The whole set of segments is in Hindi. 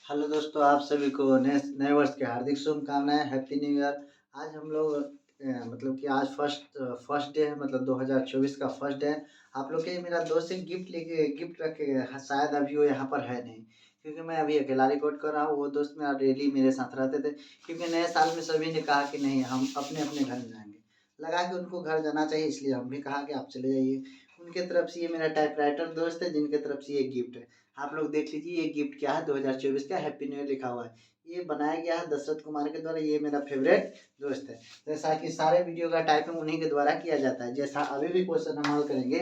हेलो दोस्तों, आप सभी को नए नए वर्ष की हार्दिक शुभकामनाएँ, हैप्पी न्यू ईयर। आज हम लोग मतलब कि आज फर्स्ट डे है, मतलब 2024 का फर्स्ट डे है। आप लोग के लिए मेरा दोस्त एक गिफ्ट रख के गया है, शायद अभी वो यहाँ पर है नहीं, क्योंकि मैं अभी अकेला रिकॉर्ड कर रहा हूँ। वो दोस्त मेरा डेली मेरे साथ रहते थे, क्योंकि नए साल में सभी ने कहा कि नहीं, हम अपने-अपने घर जाएँगे। लगा कि उनको घर जाना चाहिए, इसलिए हम भी कहा कि आप चले जाइए। उनके तरफ से ये मेरा टाइपराइटर दोस्त है, जिनके तरफ से ये गिफ्ट है। आप लोग देख लीजिए ये गिफ्ट क्या है, 2024 का हैप्पी न्यू ईयर लिखा हुआ है। ये बनाया गया है दशरथ कुमार के द्वारा। ये मेरा फेवरेट दोस्त है। जैसा कि सारे वीडियो का टाइपिंग उन्हीं के द्वारा किया जाता है। जैसा अभी भी क्वेश्चन हम हल करेंगे,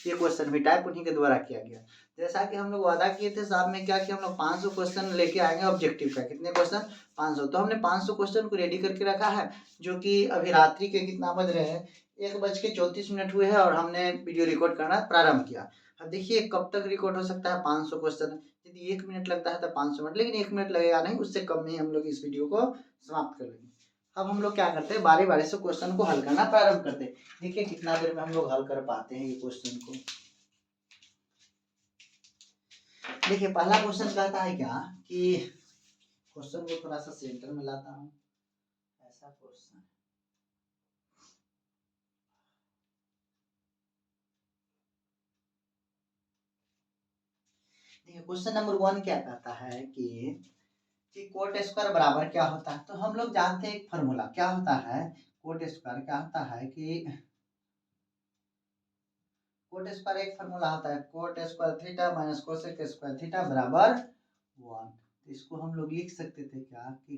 ये क्वेश्चन भी टाइप उन्हीं के द्वारा किया गया। जैसा कि हम लोग वादा किए थे साहब में क्या कि हम लोग 500 क्वेश्चन लेके आएंगे ऑब्जेक्टिव का। कितने क्वेश्चन? 500। तो हमने 500 क्वेश्चन को रेडी करके रखा है, जो कि अभी रात्रि के कितना बज रहे हैं, 1:34 हुए हैं और हमने वीडियो रिकॉर्ड करना प्रारंभ किया। अब देखिए कब तक रिकॉर्ड हो सकता है, 500 क्वेश्चन। यदि 1 मिनट लगता है तो 500 मिनट, लेकिन 1 मिनट लगेगा नहीं, उससे कम में ही हम लोग इस वीडियो को समाप्त कर लेंगे। अब हम लोग क्या करते हैं, बारी-बारी से क्वेश्चन को हल करना प्रारंभ करते हैं। देखिए कितना देर में हम लोग हल कर पाते हैं ये क्वेश्चन को। देखिए पहला क्वेश्चन कहता है क्या कि क्वेश्चन को थोड़ा सा सेंटर में लाता हूँ। ऐसा क्वेश्चन, देखिए क्वेश्चन नंबर 1 क्या कहता है कि कोट स्क्वायर बराबर क्या होता है। तो हम लोग जानते हैं एक फॉर्मूला क्या होता है। कोट स्क्वायर क्या होता है कि कोट स्क्वायर एक फॉर्मूला होता है, coat square theta minus cosec square theta बराबर 1। तो इसको हम लोग लिख सकते थे क्या कि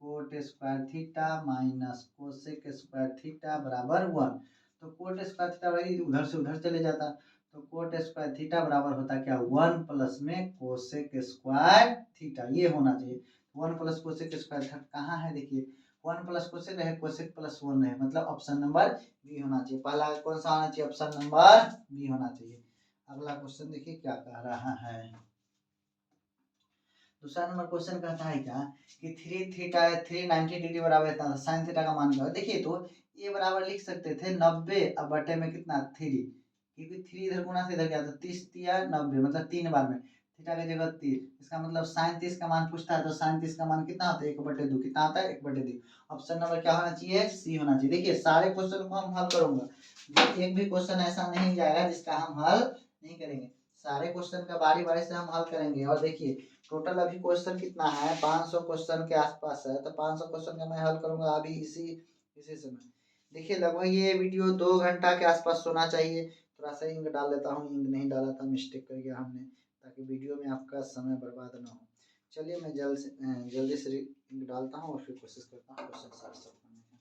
coat square theta minus cosec square theta बराबर 1। तो कोट स्क्वायर थीटा उधर से उधर चले जाता, तो कोट स्क्वायर थीटा बराबर होता क्या, 1 प्लस में कोसेक स्क्वायर थीटा। ये होना चाहिए 1 प्लस कोसेक स्क्वायर थीटा। कहाँ है देखिए, 1 प्लस कोसेक रहे, कोसेक प्लस 1 रहे, मतलब ऑप्शन नंबर बी होना चाहिए। पहला कौन सा होना चाहिए, ऑप्शन नंबर बी होना चाहिए। अगला क्वेश्चन देखिए क्या कह रहा है। दूसरा नंबर क्वेश्चन कहता है क्या कि 390 डिग्री बराबर इतना था, साइन थीटा का मान क्या है। देखिए तो ये बराबर लिख सकते थे 90 अब बटे में कितना 3, क्योंकि 3 इधर गुना से इधर गया तो 30 या 90, मतलब 3 बार में थीटा की जगह 30। इसका मतलब साइन 30 का मान पूछता है, तो साइन 30 का मान कितना होता है, 1/2। कितना आता है, 1/2। ऑप्शन नंबर क्या होना चाहिए, सी होना चाहिए। देखिए सारे क्वेश्चन को हम हल करूंगा, एक भी क्वेश्चन ऐसा नहीं जाएगा जिसका हम हल नहीं करेंगे। सारे क्वेश्चन का बारी बारी से हम हल करेंगे। और देखिए टोटल अभी क्वेश्चन कितना है, 500 क्वेश्चन के आसपास है। तो 500 क्वेश्चन का मैं हल करूंगा अभी इसी समय। देखिए लगभग ये वीडियो 2 घंटा के आसपास होना चाहिए। थोड़ा सा इंक डाल लेता हूँ, इंक नहीं डाला था, मिस्टेक कर गया हमने, ताकि वीडियो में आपका समय बर्बाद ना हो। चलिए मैं जल्दी से इंक डालता हूँ और फिर कोशिश करता हूँ क्वेश्चन सॉल्व करने का।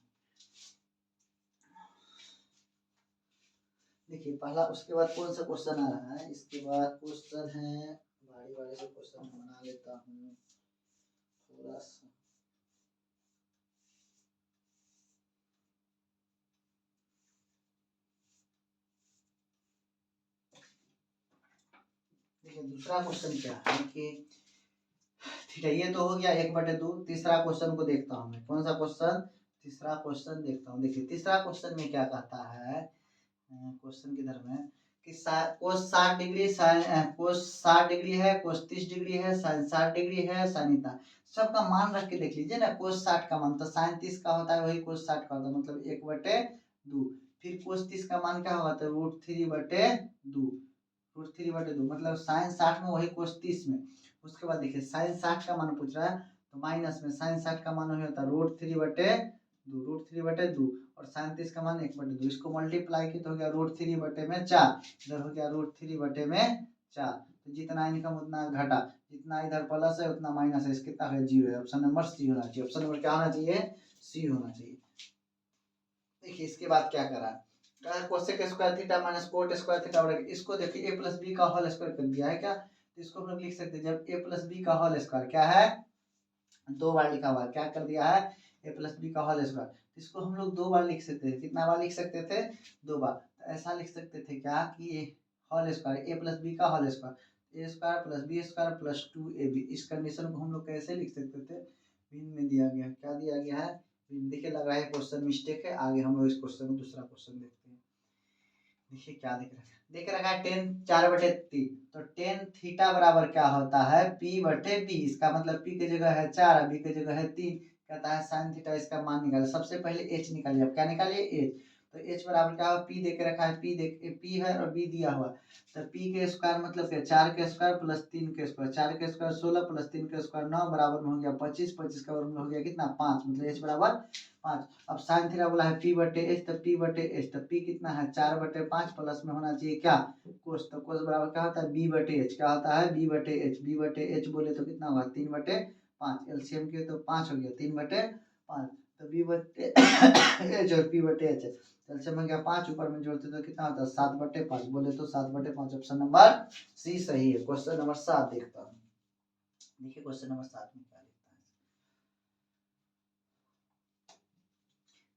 देखिए पहला, उसके बाद कौन सा क्वेश्चन आ रहा है, इसके बाद क्वेश्चन है, बारी बारी से क्वेश्चन बना लेता हूँ थोड़ा सा। देखिए दूसरा क्वेश्चन क्या है कि ठीक है, ये तो हो गया 1/2। तीसरा क्वेश्चन को देखता हूँ मैं, कौन सा क्वेश्चन, तीसरा क्वेश्चन देखता हूँ। देखिए तीसरा क्वेश्चन में क्या कहता है, क्वेश्चन किधर में कि कोस 60 डिग्री, कोस 60 डिग्री है, कोस 30 डिग्री है, साइन 60 डिग्री है, साइन इतना। सबका मान रख के देख लीजिए ना। कोस 60 का मान तो साइन 30 का होता है, वही कोस 60 का होता है, मतलब 1/2। फिर कोस 30 का मान क्या होगा, तो √3/2। √3/2 मतलब साइन 60 में वही कोस 30 में। उसके बाद देखिए साइन 60 का मान पूछ रहा है, तो माइनस में साइन 60 का मान वही होता है √3/2 और साइन 30 का मान 1/2। इसको मल्टीप्लाई की तो हो गया √3/4, इधर हो गया √3/4। तो जितना इनकम उतना घटा, जितना इधर प्लस है उतना माइनस है, इसके कितना है, 0 है। ऑप्शन नंबर सी होना चाहिए। ऑप्शन नंबर क्या होना चाहिए, सी होना चाहिए। देखिए इसके बाद क्या करा, cosec square theta minus cot square theta, इसको देखिए a प्लस बी का होल स्क्वायर कर दिया है क्या। तो इसको हम लोग लिख सकते हैं, जब a प्लस बी का होल स्क्वायर क्या है, 2 बार लिखा हुआ है, क्या कर दिया है, a प्लस बी का होल स्क्वायर। इसको हम लोग 2 बार लिख सकते थे, कितना बार लिख सकते थे, 2 बार। तो ऐसा लिख सकते थे क्या कि whole square a plus B का whole square, a square plus B square plus 2ab। इस कंडीशन को हम लोग कैसे लिख सकते थे, भिन्न में दिया गया, क्या दिया गया है, देखिए लग रहा है क्वेश्चन मिस्टेक है। आगे हम लोग इस क्वेश्चन को, दूसरा क्वेश्चन देखते हैं। देखिए क्या देख रखा है 10 4/3, तो 10 थीटा बराबर क्या होता है P/B। इसका मतलब P की जगह है 4, B की जगह है 3। कहता है साइन थीटा इसका मान निकाले। सबसे पहले H निकालिए। अब क्या निकालिए H, तो H बराबर क्या होगा, P दे के रखा है, P है और B दिया हुआ। तो P के स्क्वायर मतलब क्या, 4 के स्क्वायर प्लस 3 के स्क्वायर, 4 के स्क्वायर 16 प्लस 3 के स्क्वायर 9 बराबर में हो गया 25, 25 का वर्गमूल हो गया कितना 5, मतलब H बराबर 5। अब साइन थीटा बोला है P/H, तो P/H, तो P कितना है 4/5 प्लस में होना चाहिए क्या कोस, तो कोस बराबर क्या होता है B/H, क्या होता है B/H, B/H बोले तो कितना होगा 3/5, एलसीएम के तो 5 हो गया 3/5, तो B/H और P/H एलसीएम में गया 5, ऊपर में जोड़ते तो कितना होता है 7/5, बोले तो 7/5। ऑप्शन नंबर सी सही है। क्वेश्चन नंबर 7 देखता हूँ। देखिए क्वेश्चन नंबर 7 में क्या लिखता है।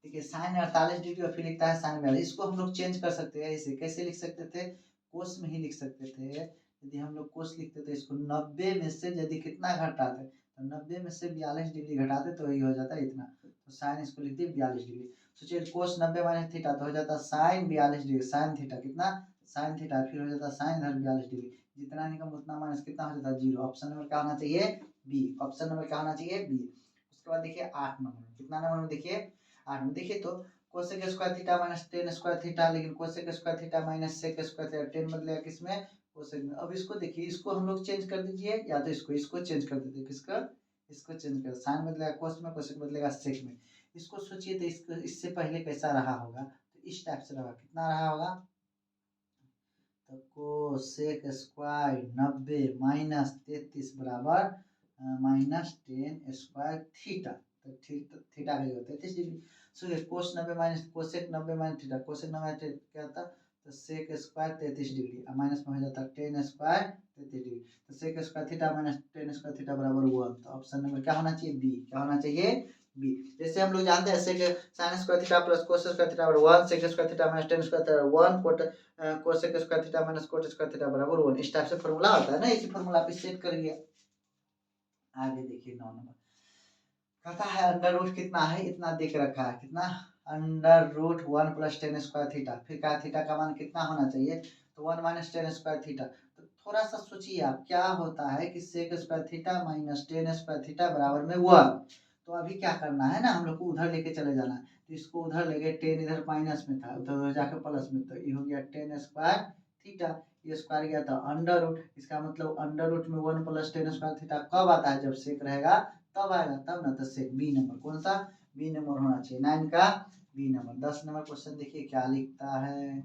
देखिए साइन 48 डिग्री और फिर लिखता है साइन 42। इसको हम लोग चेंज कर सकते हैं। इसे कैसे लिख सकते थे, कोस में ही लिख सकते थे। यदि हम लोग कोस लिखते तो इसको 90 में से यदि कितना घटाते, तो 90 में से 42 डिग्री घटाते तो यही हो जाता है इतना, तो साइन इसको लिख दिए 42 डिग्री। सोचिए कोस 90 माइनस थीटा तो हो जाता साइन 42 डिग्री, साइन थीटा कितना साइन थीटा, फिर हो जाता साइन इधर 42 डिग्री, जितना निकम उतना माइनस कितना हो जाता 0। ऑप्शन नंबर क्या होना चाहिए बी। ऑप्शन नंबर क्या होना चाहिए बी। उसके बाद देखिए 8 नंबर, कितना नंबर में देखिए 8 में, देखिए तो cosec square theta minus tan square theta, लेकिन cosec square theta minus sec square theta, tan बदलेगा किसमें कोसेक में। अब इसको देखिए, इसको हम लोग चेंज कर दीजिए, या तो इसको चेंज कर दीजिए, किसका इसको चेंज कर, साइन बदलेगा कोस में, कोसेक बदलेगा सेक में। इसको सोचिए तो इसको इससे पहले कैसा रहा होगा, तो इस टाइप से रहा, कितना रहा होगा, तो कोसेक स्क्वायर 90 माइनस 33 बराबर -10 स्क्वायर थीटा, तो थीटा का होता है 33 डिग्री। सो ये cos 90 minus cosec 90 minus theta, cosec 90 क्या होता, तो सेक स्क्वायर 33 डिग्री, और माइनस में हो जाता 10 स्क्वायर 33 डिग्री, तो sec square theta minus 10 square theta बराबर 1। तो ऑप्शन नंबर क्या होना चाहिए बी, क्या होना चाहिए बी। जैसे हम लोग जानते हैं sec sine square theta plus cos square theta बराबर 1, sec square theta minus 10 square theta 1, cosec square theta minus cot square theta बराबर 1। इस टाइप से फॉर्मूला होता है ना, इसी फॉर्मूला पे सेट करिए। आगे देखिए 9 नंबर, कहता है अंडर रूट कितना है, इतना देख रखा है, कितना under root 1 plus 10 square theta, फिर क्या थीटा का मान कितना होना चाहिए, तो 1 माइनस 10 स्क्वायर थीटा। तो थोड़ा सा सोचिए आप, क्या होता है कि sec square theta minus 10 square theta बराबर में 1। तो अभी क्या करना है ना, हम लोग को उधर लेके चले जाना है, तो इसको उधर ले गए, 10 इधर माइनस में था, उधर जाकर प्लस में, तो ये हो गया 10 स्क्वायर थीटा, ये स्क्वायर गया था अंडर रूट, इसका मतलब अंडर रूट में 1 प्लस 10 स्क्वायर थीटा कब आता है, जब सेक रहेगा तब आएगा, तब ना, तो सेक बी नंबर, कौन सा बी नंबर होना चाहिए 9 का बी नंबर। 10 नंबर क्वेश्चन देखिए क्या लिखता है।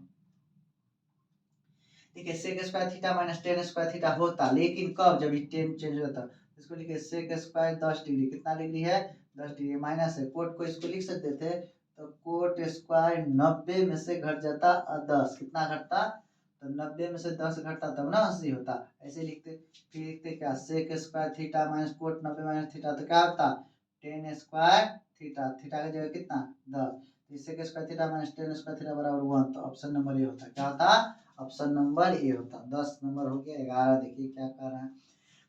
देखिए sec square theta minus 10 square theta होता, लेकिन कब, जब ये 10 चेंज होता। इसको लिखिए सेक स्क्वायर 10 डिग्री, कितना डिग्री है 10 डिग्री, माइनस है कोट को इसको लिख सकते थे, तो कोट स्क्वायर 90 में से घट जाता 10, कितना घटता, तो 90 में से 10 घटता तब ना 80 होता, ऐसे लिखते। फिर लिखते क्या sec square theta minus cot 90 minus theta, तो क्या होता 10 स्क्वायर थीटा, थीटा का जगह कितना 10, तो sec square theta minus 10 square theta बराबर 1, तो ऑप्शन नंबर ये होता, क्या होता ऑप्शन नंबर ए होता। 10 नंबर हो गया। 11 देखिए क्या कर रहा है,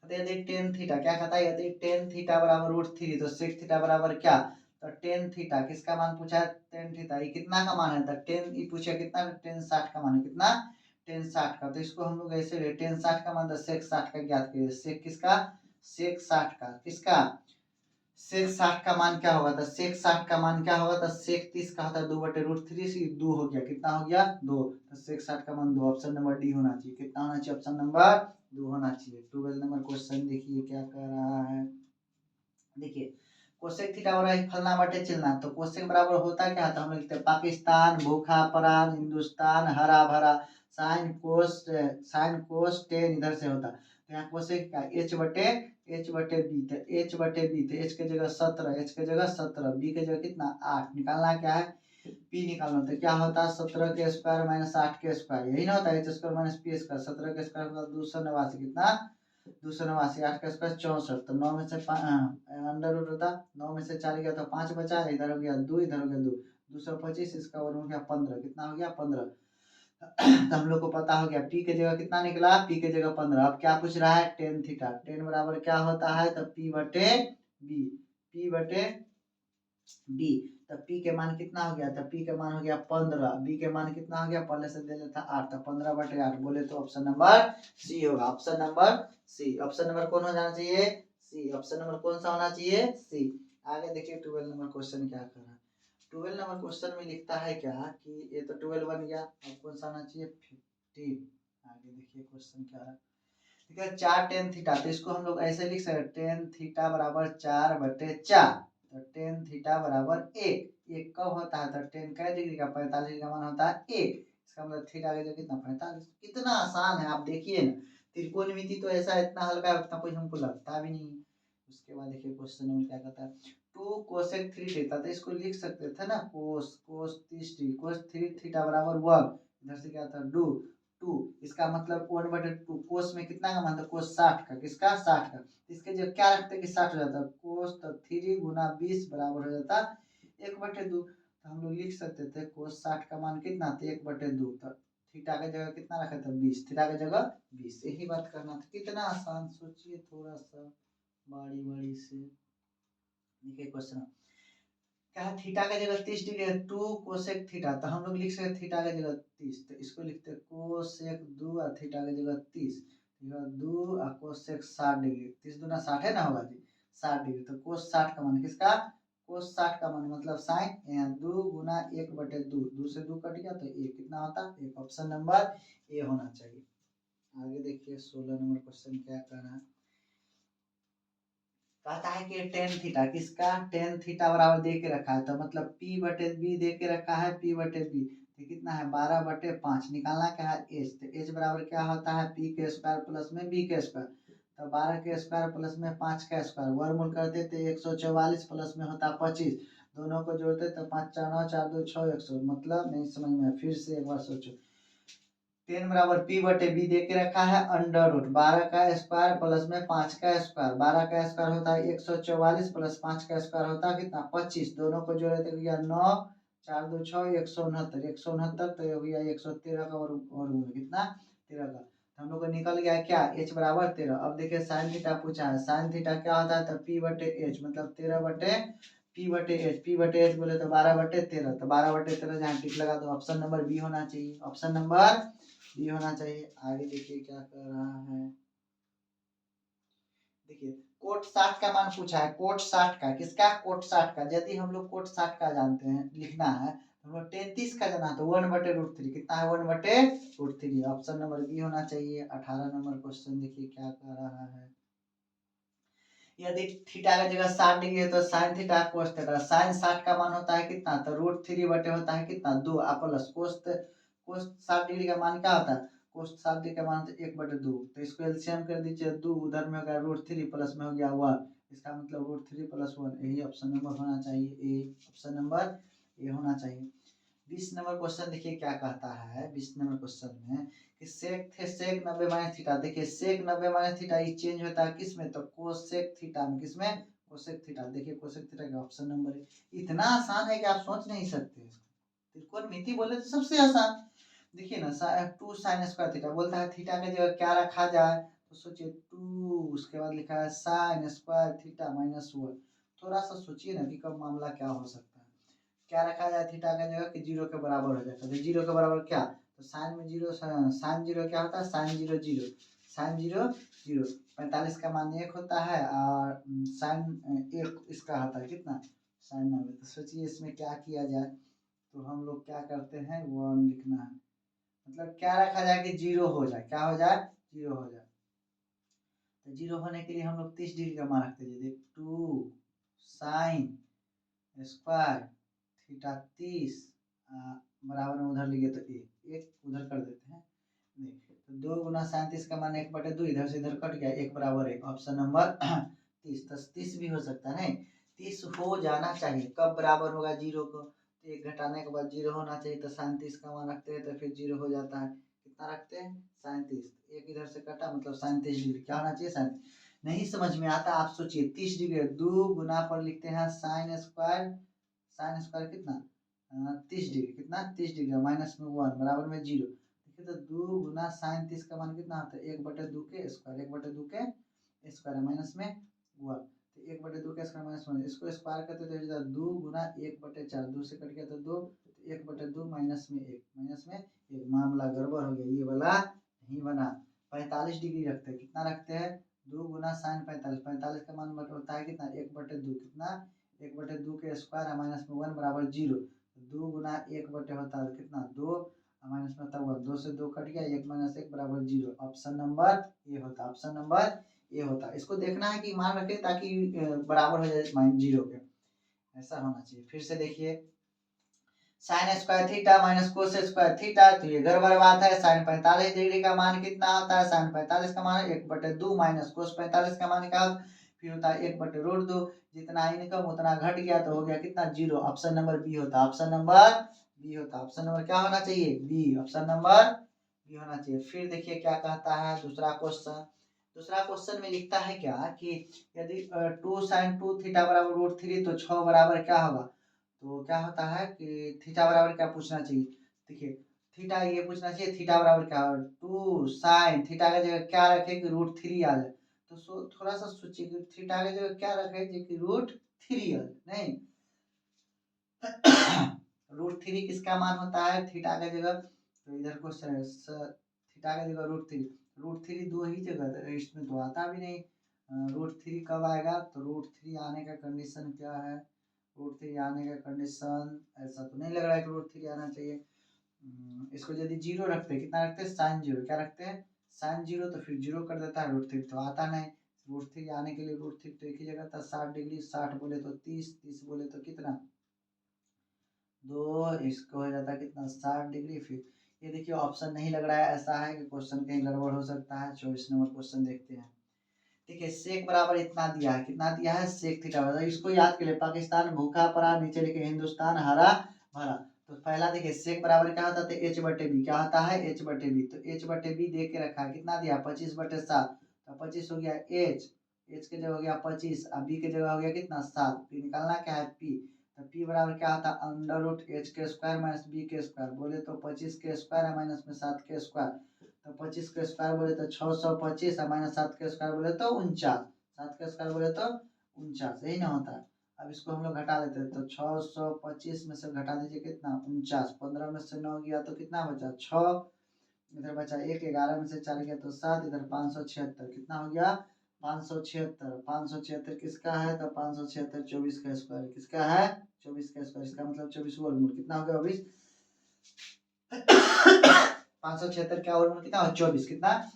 यदि टेन थीटा क्या कहता है, यदि टेन थीटा बराबर √3, तो सेक थीटा बराबर क्या, तो टेन थीटा किसका मान पूछा है, टेन थीटा ये कितना का मान है, तो टेन ये पूछा कितना, टेन 60 का मान है, कितना टेन 60 का, तो इसको हम लोग ऐसे ले, टेन 60 का मान तो सेक 60 का ज्ञात करिए, सेक किसका सेक 60 का, किसका सेक 60 का मान क्या होगा, तो सेक 60 का मान क्या होगा, तो सेक 30 का होता है 2/√3 से 2 हो गया, कितना हो गया 2, तो सेक 60 का मान 2, ऑप्शन नंबर डी होना चाहिए, कितना होना चाहिए ऑप्शन नंबर 2 होना चाहिए। 12 नंबर क्वेश्चन देखिए क्या कर रहा है। देखिए कोसेक थीटा बराबर फलना बटे चिलना, तो कोसेक बराबर होता क्या था, हम लोग लिखते हैं पाकिस्तान, भूखा परान, हिंदुस्तान, हरा भरा, साइन कोस टेन इधर से होता, तो यहाँ कोसेक का H/B, तो H/B, तो H की जगह 17, H की जगह 17, B की जगह कितना 8, निकालना क्या है P निकालना, तो क्या होता है 17 के स्क्वायर माइनस 8 के स्क्वायर, यही ना होता है H square minus P square, 17 के स्क्वायर होगा 289, कितना 289, 8 का स्क्वायर 64, तो 9 में से अंडर रूट होता, 9 में से 4 गया तो 5 बचा, इधर हो गया 2, इधर हो गया 2, 225, इसका वर्ग हो गया 15, कितना हो गया 15। तो हम लोग को पता हो गया P की जगह कितना निकला, P की जगह 15। अब क्या पूछ रहा है टेन थीटा, टेन बराबर क्या होता है, तो P/B, P/B बी, तब पी के मान कितना हो गया, तब पी के मान हो गया 15, बी के मान कितना हो गया, पहले से दे देता 8, तो 15/8 बोले तो ऑप्शन नंबर सी होगा, option number C. Option number कौन हो जाना चाहिए, सी। ऑप्शन नंबर कौन सा होना चाहिए, सी। आगे देखिए 12 नंबर क्वेश्चन क्या कर रहा है। 12 नंबर क्वेश्चन में लिखता है क्या कि ये तो 12 बन गया, अब कौन सा आना चाहिए 15। आगे देखिए क्वेश्चन क्या है, ठीक है 4 tan थीटा, तो इसको हम लोग ऐसे लिख सकते हैं tan थीटा बराबर 4/4, तो tan थीटा बराबर 1, ये कब होता है, तो tan कै डिग्री का 45 डिग्री का मान होता है 1, इसका मतलब थीटा का जगह कितना 45। कितना आसान है, आप देखिए ना, त्रिकोणमिति तो ऐसा इतना हल्का है, उतना कुछ हमको लगता भी नहीं। उसके बाद देखिए क्वेश्चन में क्या कहता है, 2 कोसेक 3 थीटा, तो इसको लिख सकते थे ना कोस 30 डिग्री, कोस 3 थीटा बराबर 1, इधर से क्या था 2, इसका मतलब 1/2, कोस में कितना का मान था, कोस 60 का, किसका 60 का, इसके जो क्या रखते कि 60 हो जाता, कोस तो 3 गुना 20 बराबर हो जाता 1/2, तो हम लोग लिख सकते थे कोस 60 का मान कितना था 1/2, तो थीटा का जगह कितना रखा था 20, थीटा का जगह 20, यही बात करना था। कितना आसान, सोचिए थोड़ा सा बड़ी से। देखिए क्वेश्चन क्या है, थीटा का जगह 30 डिग्री है, 2 कोसेक थीटा, तो हम लोग लिख सकते थीटा का जगह 30, तो इसको लिखते हैं कोसेक 2 और थीटा का जगह 30, 2 और कोसेक 60 डिग्री, 30 दूना 60 है ना होगा जी 60 डिग्री, तो कोस 60 का मान किसका, कोस 60 का मान मतलब साइन 2 गुना 1/2, 2 से 2 कट गया तो 1 कितना होता है 1, ऑप्शन नंबर ए होना चाहिए। आगे देखिए 16 नंबर क्वेश्चन क्या कर रहा है, कहता है कि टेन थीटा, किसका टेन थीटा बराबर दे के रखा है, तो मतलब P/B दे के रखा है, P/B तो कितना है 12/5, निकालना क्या है एच, तो एच बराबर क्या होता है पी के स्क्वायर प्लस में बी के स्क्वायर, तो 12 के स्क्वायर प्लस में 5 का स्क्वायर, वर्गमूल करते तो 144 प्लस में होता 25, दोनों को जोड़ते तो 5 4 9 4 2 6 100, मतलब नहीं समझ में, फिर से एक बार सोचो, 10 बराबर P/B दे के रखा है √ 12 का स्क्वायर प्लस में 5 का स्क्वायर, 12 का स्क्वायर होता है 144 प्लस 5 का स्क्वायर होता है कितना 25, दोनों को जोड़े तो भैया 9 4 2 6 169, 169 तो भैया 113 का वर्गमूल कितना 13 का, हम लोग को निकल गया क्या h बराबर 13। अब देखिए साइन थीटा पूछा है, साइन थीटा क्या होता है, तो P/H मतलब 13/P/H, P/H बोले तो 12/13, तो 12/13 जहाँ टिक लगा तो ऑप्शन नंबर बी होना चाहिए, ऑप्शन नंबर बी होना चाहिए। आगे देखिए क्या कर रहा है, देखिए कोट 60 का मान पूछा है, कोट 60 का, किसका कोट 60 का, यदि हम लोग कोट 60 का जानते हैं लिखना है, हम लोग 33 का जाना तो 1/√3 कितना है 1/√3, ऑप्शन नंबर बी होना चाहिए। 18 नंबर क्वेश्चन देखिए क्या कर रहा है, यदि थीटा का जगह 60 डिग्री है तो sine theta cos theta, sine 60 का मान होता है कितना, तो √3 बटे होता है कितना 2 प्लस कोस 60 डिग्री का मान क्या होता है, कोस 60 डिग्री का मान 1/2, तो इसको एलसीएम कर दीजिए, 2 उधर में हो गया √3 प्लस में हो गया 1, इसका मतलब √3 + 1, यही ऑप्शन नंबर होना चाहिए ए, ऑप्शन नंबर ए होना चाहिए। 20 नंबर क्वेश्चन देखिए क्या कहता है, 20 नंबर क्वेश्चन में कि सेक 90 - थीटा, देखिए सेक 90 - थीटा ये चेंज होता है किस में, तो कोसेक थीटा में, किसमें कोसेक थीटा, देखिए कोसेक थीटा का ऑप्शन नंबर है, इतना आसान है कि आप सोच नहीं सकते, त्रिकोणमिति बोले तो सबसे आसान। देखिए ना 2 sin स्क्वायर थीटा बोलता है, थीटा की जगह क्या रखा जाए, तो सोचिए 2, उसके बाद लिखा है sin स्क्वायर थीटा -1, थोड़ा सा सोचिए ना कि कब मामला क्या हो सकता है, क्या रखा जाए थीटा का जगह कि 0 के बराबर हो जाता है, 0 के बराबर क्या, तो साइन में 0, साइन 0 क्या होता है साइन 0 0, साइन 0 0, 45 का मान 1 होता है और साइन 1 इसका होता है कितना साइन 90, तो सोचिए इसमें क्या किया जाए, तो हम लोग क्या करते हैं 1 लिखना है, मतलब क्या रखा जाए कि 0 हो जाए, क्या हो जाए 0 हो जाए, तो 0 होने के लिए हम लोग 30 डिग्री का मान रखते हैं, 2 साइन स्क्वायर थीटा 30 बराबर में उधर लिखे तो एक उधर कर देते हैं, तो 2 गुना 37 का मान 1/2, इधर से इधर कट गया 1 बराबर 1, ऑप्शन नंबर 30, तो 30 भी हो सकता है नहीं 30 हो जाना चाहिए, कब बराबर होगा 0 को, तो 1 घटाने के बाद 0 होना चाहिए, तो 37 का मान रखते हैं तो फिर 0 हो जाता है, कितना रखते हैं 37, एक इधर से कटा मतलब 37 डिग्री, क्या होना चाहिए 37, नहीं समझ में आता आप सोचिए 30 डिग्री 2 गुना पर लिखते हैं साइन स्क्वायर कितना 30 डिग्री, कितना 30 डिग्री माइनस में 1 बराबर में 0, देखिए तो 2 गुना साइन 30 का मान कितना होता है 1/2 के स्क्वायर, 1/2 के स्क्वायर माइनस में 1, तो 1/2 का स्क्वायर माइनस 1, इसको स्क्वायर करते तो इधर 2 गुना 1/4, 2 से कट गया तो 2, 1/2 माइनस में 1 मामला गड़बड़ हो गया, ये वाला नहीं बना। 45 डिग्री रखते हैं, कितना रखते हैं 2 गुना साइन 45, 45 का मान होता है कितना 1/2, कितना 1/2 के स्क्वायर माइनस में 1 बराबर 0, 2 गुना 1 होता है कितना 2 माइनस में होता है 1, 2 से 2 कट गया, 1 माइनस 1 बराबर 0। ऑप्शन नंबर ए होता है, ऑप्शन नंबर ए होता है। इसको देखना है कि मान रखे ताकि बराबर हो जाए -0 के, ऐसा होना चाहिए। फिर से देखिए sign square theta minus cos square theta, तो ये गड़बड़ बात है। साइन 45 डिग्री का मान कितना होता है, साइन 45 का मान 1/2 माइनस कोस 45 का मान क्या, फिर होता है 1/√2, जितना इनकम उतना घट गया तो हो गया कितना 0। ऑप्शन नंबर बी होता है, ऑप्शन नंबर बी होता है। ऑप्शन नंबर क्या होना चाहिए, बी, ऑप्शन नंबर बी होना चाहिए। फिर देखिए क्या कहता है दूसरा क्वेश्चन, दूसरा क्वेश्चन में लिखता है क्या कि यदि 2 sin 2 थीटा बराबर √3 तो 6 बराबर क्या होगा, तो क्या होता है कि थीटा बराबर क्या पूछना चाहिए, देखिए थीटा ये पूछना चाहिए थीटा बराबर क्या होगा, 2 sin थीटा का जगह क्या रखे कि √3 आ जाए, तो थोड़ा सा सोचिए कि थीटा की जगह क्या रखे कि √3 आ जाए, नहीं √3 किसका मान होता है थीटा का जगह, तो इधर क्वेश्चन है थीटा का जगह √3 दो ही जगह है, इसमें तो आता भी नहीं। √3 कब आएगा, तो √3 आने का कंडीशन क्या है, √3 आने का कंडीशन ऐसा तो नहीं लग रहा है कि √3 आना चाहिए। इसको यदि 0 रखते हैं, कितना रखते हैं sin 0, क्या रखते हैं sin 0, तो फिर 0 कर देता है, √3 तो आता नहीं। √3 आने के लिए √3 तो एक ही जगह था 60 डिग्री, 60 बोले तो 30, 30 बोले तो कितना 2, इसको हो जाता है कितना 60 डिग्री। फिर ये देखिए ऑप्शन नहीं लग रहा है, ऐसा है कि क्वेश्चन कहीं गड़बड़ हो सकता है। 24 नंबर क्वेश्चन देखते हैं। देखिए सेक बराबर इतना दिया है, कितना दिया है सेक थीटा बराबर, इसको याद कर ले, पाकिस्तान भूखा पड़ा, नीचे लिखे हिंदुस्तान हरा भरा। तो पहला देखिए सेक बराबर क्या होता है, h/b, क्या होता है h/b, तो h/b दे के रखा है, कितना दिया 25/7, तो 25 हो गया h के जगह हो गया 25, अब b के जगह हो गया कितना 7, फिर निकालना क्या है p, तो p बराबर क्या होता है √h के स्क्वायर माइनस b के स्क्वायर, बोले तो 25 के स्क्वायर माइनस में 7 के स्क्वायर, तो 25 के स्क्वायर बोले तो 625 और माइनस 7 के स्क्वायर बोले तो 49, 7 के स्क्वायर बोले तो 49, यही ना होता है। अब इसको हम लोग घटा लेते हैं, तो 625 में से घटा दीजिए कितना 49, 15 में से 9 गया तो कितना बचा 6, इधर बचा 1, 11 में से 4 गया तो 7, इधर 576, कितना हो गया 576, 576 किसका है, तो 576 24 का स्क्वायर, किसका है 24 का स्क्वायर, इसका मतलब 24 वर्गमूल कितना हो गया 20, 576 क्या वर्गमूल कितना 24, कितना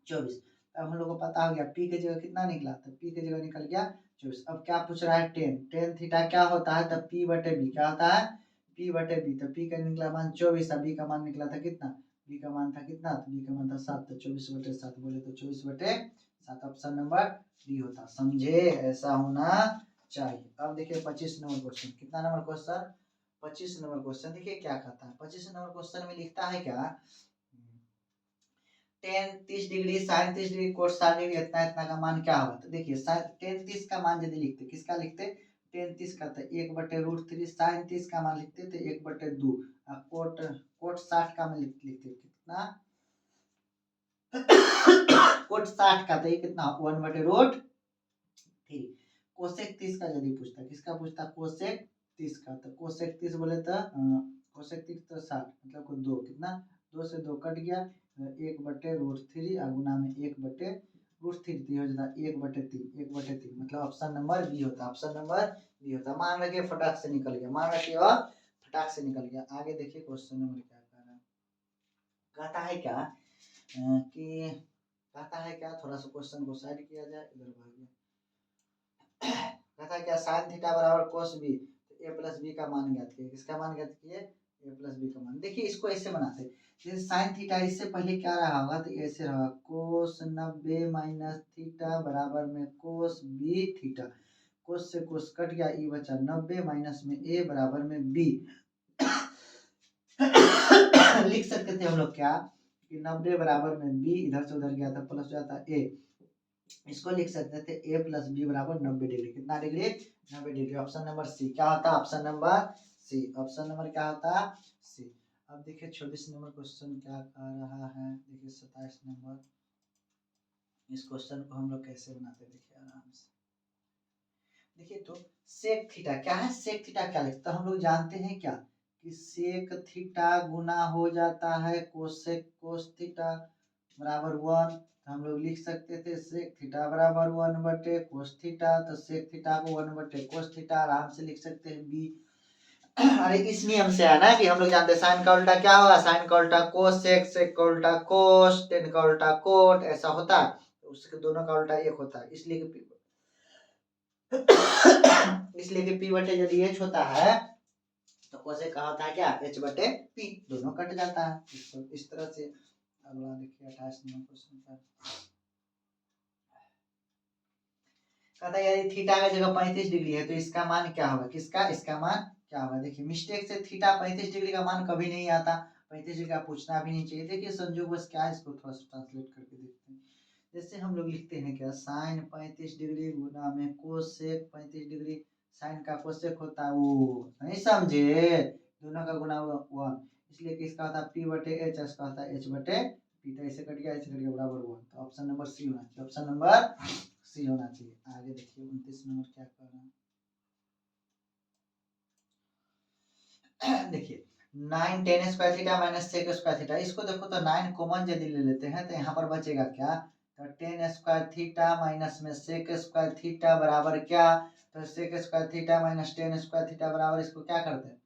24। अब हम लोग को पता हो गया पी की जगह कितना निकला, तो पी की जगह निकल गया 24। अब क्या पूछ रहा है टेन थीटा क्या होता है, तो p/b क्या होता है p/b, तो p का निकला मान 24, बी का मान निकला था कितना, बी का मान था कितना, तो बी का मान था 7, तो 24/7 बोले तो 24/7, ऑप्शन नंबर डी होता। समझे, ऐसा होना चाहिए। अब देखिए 25 नंबर क्वेश्चन, कितना नंबर क्वेश्चन 25 नंबर क्वेश्चन, देखिए क्या कहता है 25 नंबर क्वेश्चन में लिखता है क्या, टेन 30 डिग्री साइन 30 डिग्री कोस 60 डिग्री इतना इतना का मान क्या होगा, तो देखिए टेन 30 का मान यदि लिखते किसका लिखते टेन 30 का, तो 1/√3, साइन 30 का मान लिखते तो 1/2, कोट कोट 60 का मान लिखते कितना कोट 60 का, तो ये कितना 1/√3। कोसेक 30 का यदि पूछता, किसका पूछता कोसेक 30 का, तो कोसेक 30 बोले तो कोसेक 30 तो 60 मतलब को 2, कितना 2 से 2 कट गया, 1/√3 और गुना में 1/√3, तो हो जाता 1/3 मतलब ऑप्शन नंबर बी होता, ऑप्शन नंबर बी होता। मान रखिए फटाक से निकल गया, मान रखिए और फटाक से निकल गया। आगे देखिए क्वेश्चन नंबर क्या कह रहा है, कहता है क्या कि कहता है क्या, थोड़ा सा क्वेश्चन को साइड किया जाए, इधर भाग गया। कहता है क्या साइन थीटा बराबर कोस बी, तो a प्लस बी का मान ज्ञात किए, किसका मान ज्ञात किए a प्लस बी का मान। देखिए इसको ऐसे बनाते, जैसे साइन थीटा इससे पहले क्या रहा होगा, तो ऐसे रहा कोस 90 माइनस थीटा बराबर में कोस बी थीटा, कोस से कोस कट गया, ई बचा 90 माइनस में a बराबर में b। लिख सकते थे हम लोग क्या कि 90 बराबर में b, इधर से उधर गया था प्लस हो जाता a, इसको लिख सकते थे a प्लस बी बराबर 90 डिग्री, कितना degree 90 degree. Option number C क्या होता, option number C, option number क्या होता सी। अब देखिए 26 नंबर क्वेश्चन क्या कह रहा है, देखिए 27 नंबर, इस क्वेश्चन को हम लोग कैसे बनाते देखिए आराम से। देखिए तो सेक थीटा क्या है, सेक थीटा क्या लिखते, तो हम लोग जानते हैं क्या कि सेक थीटा गुना हो जाता है कोसेक कोस थीटा बराबर 1। तो हम लोग लिख सकते थे सेक थीटा बराबर 1/कोस थीटा, तो सेक थीटा को 1/कोस थीटा आराम से लिख सकते हैं बी। अरे इस नियम से है ना कि हम लोग जानते हैं साइन का उल्टा क्या होगा, साइन का उल्टा कोस, सेक का उल्टा कोस, टेन का उल्टा कोट, ऐसा होता है। तो उसके दोनों का उल्टा एक होता है, इसलिए कि इसलिए कि पी बटे यदि एच होता है तो कोसेक का होता है क्या, एच बटे पी, दोनों कट जाता है। इस तरह से अगला देखिए 28 नंबर क्वेश्चन का कहता है यदि थीटा की जगह 35 डिग्री है तो इसका मान क्या होगा, किसका, इसका मान क्या होगा। देखिए मिस्टेक से थीटा 35 डिग्री का मान कभी नहीं आता, 35 डिग्री का पूछना भी नहीं चाहिए। देखिए संयोग बस क्या है, इसको थोड़ा सा ट्रांसलेट करके देखते हैं। जैसे हम लोग लिखते हैं क्या, साइन 35 डिग्री गुना में कोसेक 35 डिग्री, साइन का कोसेक होता है वो, नहीं समझे, दोनों का गुना 1, इसलिए कि इसका होता है पी बटे एच, इसका होता है एच बटे पी, तो ऐसे कट गया, ऐसे कट गया, बराबर 1। तो ऑप्शन नंबर सी होना चाहिए, ऑप्शन नंबर सी होना चाहिए। आगे देखिए 29 नंबर क्या कर रहा है। देखिए 9 tan square theta minus sec square theta, इसको देखो तो 9 कॉमन यदि ले लेते हैं तो यहाँ पर बचेगा क्या, तो tan स्क्वायर थीटा माइनस में सेक स्क्वायर थीटा बराबर क्या, तो sec square theta minus tan square theta बराबर, इसको क्या करते हैं,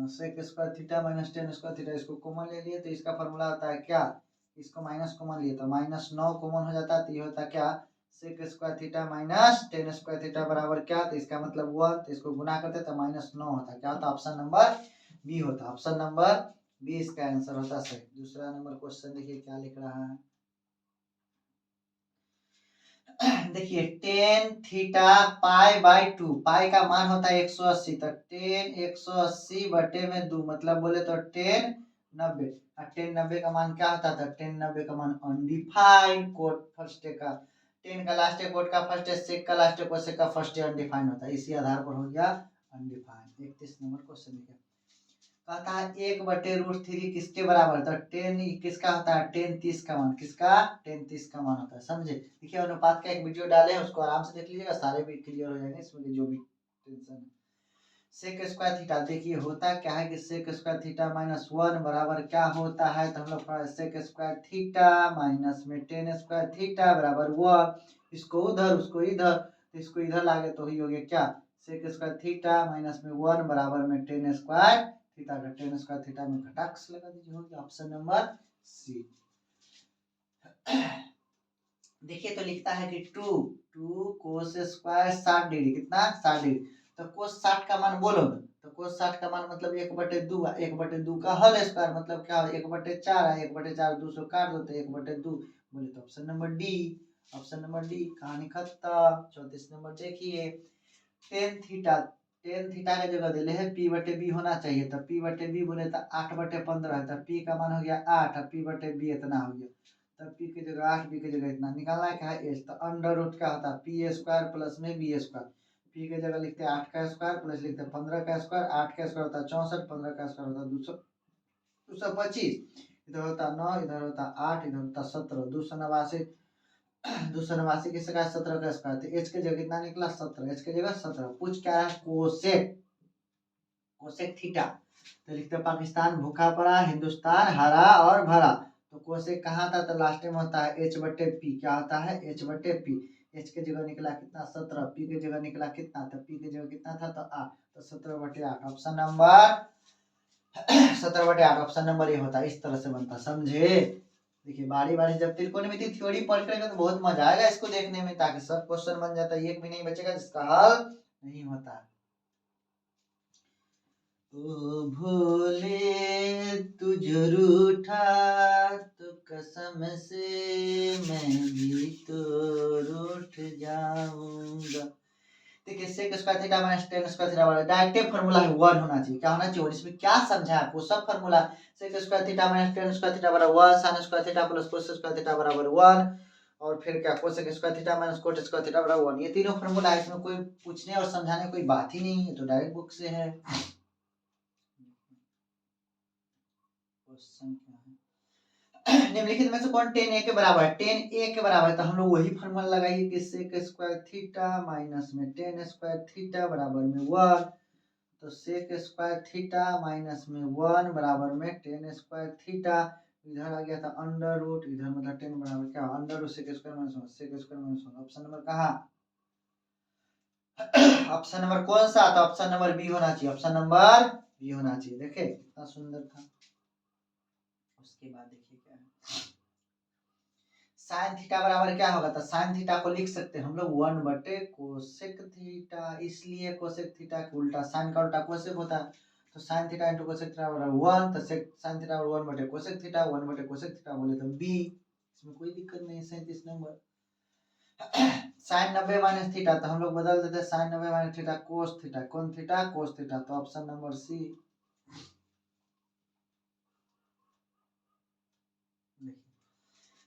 sec square theta minus tan square theta, इसको कॉमन ले लिए तो इसका फॉर्मूला होता है क्या, इसको माइनस कॉमन लिए तो -9 कॉमन हो जाता है, तो ये होता क्या, sec square theta minus tan square theta बराबर क्या, तो इसका मतलब 1, तो इसको गुना करते तो -9 होता, क्या होता, ऑप्शन नंबर बी होता, ऑप्शन नंबर बी इसका आंसर होता सही। दूसरा नंबर क्वेश्चन देखिए क्या लिख रहा है। देखिए टेन थीटा पाई बाई 2, पाई का मान होता है 180, तो टेन 180 बटे में 2 मतलब बोले तो टेन 90, और टेन 90 का मान क्या होता था, टेन 90 का मान अनडिफाइंड कोड फर्स्ट का, टेन का लास्ट कोड का फर्स्ट है, सेक का लास्ट कोड का फर्स्ट अनडिफाइंड होता है, इसी आधार पर हो गया अनडिफाइंड। 31 नंबर क्वेश्चन देखिए कहता है 1/√3 किसके बराबर, तो टेन किसका होता है, टेन 30 का मान, किसका, टेन 30 का मान होता है, समझे। देखिए अनुपात का एक वीडियो डाले हैं, उसको आराम से देख लीजिएगा, सारे भी क्लियर हो जाएंगे, इसमें जो भी टेंशन है। सेक स्क्वायर थीटा देखिए होता क्या है कि सेक स्क्वायर थीटा -1 बराबर क्या होता है, तो हम लोग सेक स्क्वायर थीटा माइनस में टेन स्क्वायर थीटा बराबर 1, इसको उधर उसको इधर, तो इसको इधर लागे तो ही हो गया क्या, सेक स्क्वायर थीटा माइनस में 1 बराबर में टेन स्क्वायर थीटा का, टेन स्क्वायर थीटा में घटाक्स लगा दीजिए, हो गया ऑप्शन नंबर सी। देखिए तो लिखता है कि 2 कोस स्क्वायर 60 डिग्री, कितना 60 डिग्री, तो कोस 60 का मान बोलो, तो कोस 60 का मान मतलब 1/2, 1/2 का होल स्क्वायर मतलब क्या, 1/4 है, 1/4 200 काट दो तो 1/2, बोले तो option number D, option number D, कहानी खत्म। 34 नंबर देखिए टेन थीटा, टेन थीटा का जगह दिले है पी बटे बी होना चाहिए, तो पी बटे बी बोले तो 8/15 है, तो पी का मान हो गया 8 और पी बटे बी इतना हो गया, तब पी की जगह 8 बी की जगह इतना निकालना है, क्या है एच, तो अंडर रूट क्या होता है पी स्क्वायर प्लस में बी स्क्वायर, पी की जगह लिखते हैं 8 का स्क्वायर प्लस लिखते हैं 15 का स्क्वायर, 8 का स्क्वायर होता है 64, 15 का स्क्वायर होता है 225, इधर होता 9, इधर होता 8, इधर होता 17, 289, 289 की जगह 17 का स्क्वायर, तो एच की जगह कितना निकला 17, एच की जगह 17, पूछ क्या है कोसेक, कोसेक थीटा, तो लिखते हैं पाकिस्तान भूखा पड़ा हिंदुस्तान हरा और भरा, तो कोसेक कहाँ था, तो लास्ट में होता है एच बटे पी, क्या होता है एच बटे पी, एच की जगह निकला कितना 17, पी की जगह निकला कितना, तो पी की जगह कितना था तो 8, तो 17/8, ऑप्शन नंबर 17/8, ऑप्शन नंबर ये होता है, इस तरह से बनता, समझे। देखिए बारी बारी जब त्रिकोणमिति थ्योरी पढ़ करेंगे तो बहुत मजा आएगा इसको देखने में, ताकि सब क्वेश्चन बन जाता है, एक भी नहीं बचेगा जिसका हल नहीं होता। ओ भोले तू रूठा तो कसम से मैं भी तो रूठ जाऊंगा। देखिए sec square theta minus tan square theta बराबर डायरेक्ट फार्मूला है 1 होना चाहिए, क्या होना चाहिए, और इसमें क्या समझा आपको, सब formula sec square theta minus tan square theta बराबर 1, sin square theta plus cos square theta बराबर 1, और फिर क्या cosec square theta minus cot square theta बराबर 1, ये तीनों फार्मूला है, इसमें कोई पूछने और समझाने कोई बात ही नहीं है, तो डायरेक्ट बुक से है। क्वेश्चन क्या है, निम्नलिखित में से कौन टेन ए के बराबर है? टेन ए के बराबर है तो हम लोग वही फॉर्मूला लगाइए कि सेक स्क्वायर थीटा माइनस में टेन स्क्वायर थीटा बराबर में 1। तो सेक स्क्वायर थीटा माइनस में 1 बराबर में टेन स्क्वायर थीटा। इधर आ गया था अंडर रूट, इधर मतलब टेन बराबर क्या under root sec square minus 1, sec square minus 1। Option number कहाँ? ऑप्शन नंबर कौन सा? तो ऑप्शन नंबर बी होना चाहिए, ऑप्शन नंबर बी होना चाहिए। देखे कितना सुंदर था। उसके बाद देखिए क्या है, साइन थीटा बराबर क्या होगा? तो साइन थीटा को लिख सकते हैं हम लोग 1/कोसेक थीटा, इसलिए कोसेक थीटा का उल्टा साइन का उल्टा कोसेक होता है। तो sine theta into cosec theta बराबर 1, तो सेक साइन थीटा 1/कोसेक थीटा, 1/कोसेक थीटा बोले तो बी। इसमें कोई दिक्कत नहीं है। 37 नंबर। साइन 90 माइनस थीटा, तो हम लोग बदल देते sine 90 minus theta cos theta. कौन थीटा? Cos theta. तो option number C.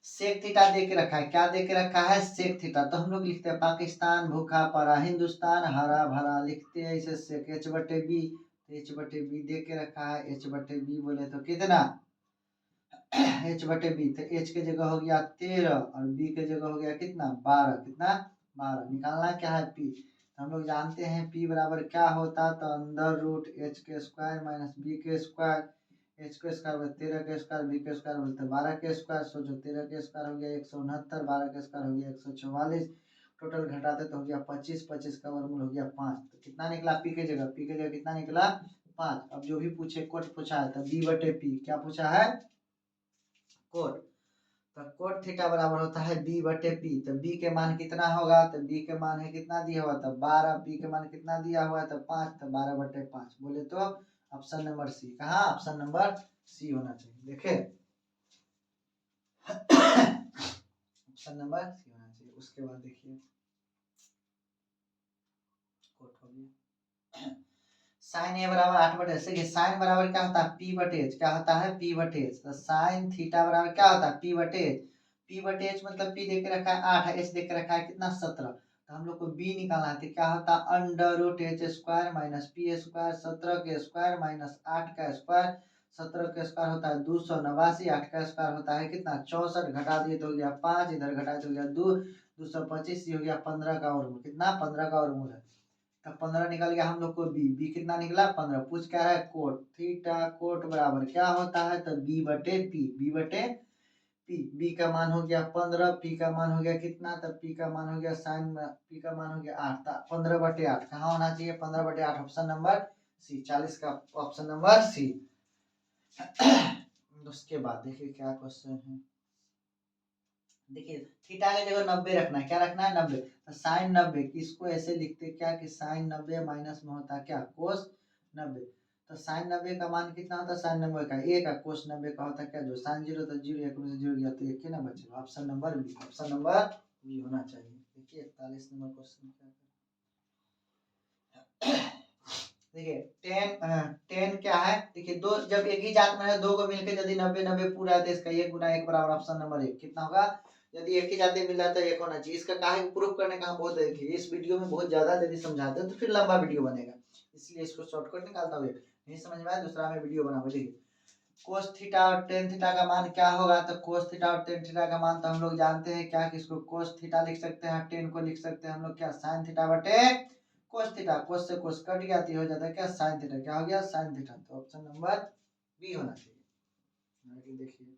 Sec theta दे के रखा है, क्या दे के रखा है? Sec theta. तो हम लोग लिखते हैं पाकिस्तान भूखा पड़ा, हिंदुस्तान हरा भरा, लिखते हैं इसे सेक h/b। h/b दे के रखा है, h/b बोले तो कितना? h/b। तो h के जगह हो गया 13 और b के जगह हो गया कितना? 12। कितना? 12। निकालना क्या है? p। हम लोग जानते हैं p बराबर क्या होता? तो अंडर रूट h के स्क्वायर माइनस b के स्क्वायर। h के स्क्वायर 13 के स्क्वायर, b के स्क्वायर बोलते 12 के स्क्वायर। सोचो 13 के स्क्वायर हो गया 169, 12 के स्क्वायर हो गया 144। टोटल घटाते तो हो गया 25, 25 का वर्गमूल हो गया 5। तो कितना निकला? p के जगह, p के जगह कितना निकला? 5। अब जो भी पूछे कोट पूछा है तो b/p। क्या पूछा है? कोट। तो कोट थीटा बराबर होता है b/p। तो b के मान कितना होगा? तो b के मान है कितना दिया हुआ? तो 12। p के मान कितना दिया हुआ है? तो 5। तो 12/5 बोले तो ऑप्शन नंबर सी। कहाँ? ऑप्शन नंबर सी होना चाहिए। देखे ऑप्शन नंबर सी होना चाहिए। उसके बाद देखिए कोट हो गया साइन ए बराबर 8/8। देखिए साइन बराबर क्या होता है? p/h। क्या होता है? p/h। तो साइन थीटा बराबर क्या होता है? p/h। p/h मतलब p दे के रखा है 8 है, h दे के रखा है कितना? 17। तो हम लोग को b निकालना है। तो क्या होता है? Under root h square minus p square, 17 के स्क्वायर माइनस 8 का स्क्वायर। 17 का स्क्वायर होता है 289, 8 का स्क्वायर होता है कितना? 64। घटा दिए तो हो गया 5, इधर घटा तो हो गया 2, 225 हो गया 15 का वर्गमूल। कितना? 15 का वर्गमूल है। तब 15 निकल गया हम लोग को b कितना निकला? 15। पूछ क्या रहा है? कोट थीटा कोट बराबर क्या होता है? तो b/p। b का मान हो गया 15, p का मान हो गया कितना? तब p का मान हो गया साइन p का मान हो गया 8। 15/8 कहाँ होना चाहिए? 15/8 ऑप्शन नंबर सी। 40 का ऑप्शन नंबर सी। उसके बाद देखिए क्या क्वेश्चन है। देखिए थीटा की जगह 90 रखना है। क्या रखना है? 90। तो साइन 90 किसको ऐसे लिखते क्या कि साइन 90 माइनस में होता है क्या? कोस 90। तो साइन 90 का मान कितना होता है? साइन 90 का 1 है, कोस 90 का होता है क्या? जो साइन 0 तो 0, 1 में से 0 गया तो 1 ना बचेगा। Option number B. Option number B होना चाहिए। देखिए 41 नंबर क्वेश्चन क्या है। देखिए टेन क्या है? देखिए दो जब एक ही जात में है, दो को मिलकर यदि 90 पूरा है तो इसका 1 गुना 1 बराबर ऑप्शन नंबर 1 कितना होगा? यदि एक ही जाति मिल जाता है 1 होना चाहिए। इसका काहे प्रूफ करने का हम बहुत देखिए इस वीडियो में बहुत ज्यादा यदि समझाते हैं तो फिर लंबा वीडियो बनेगा, इसलिए इसको शॉर्टकट निकालता हूँ। नहीं समझ में आया दूसरा में वीडियो बनाऊंगा। देखिए कोस थीटा और टेन थीटा का मान क्या होगा? तो कोस थीटा और टेन थीटा का मान तो हम लोग जानते हैं क्या कि इसको कोस थीटा लिख सकते हैं, टेन को लिख सकते हैं हम लोग क्या? साइन थीटा बटे कोस थीटा। कोस से कोस कट गया तो हो जाता है क्या? Sine theta. क्या हो गया? Sine theta. तो ऑप्शन नंबर बी होना चाहिए। आगे देखिए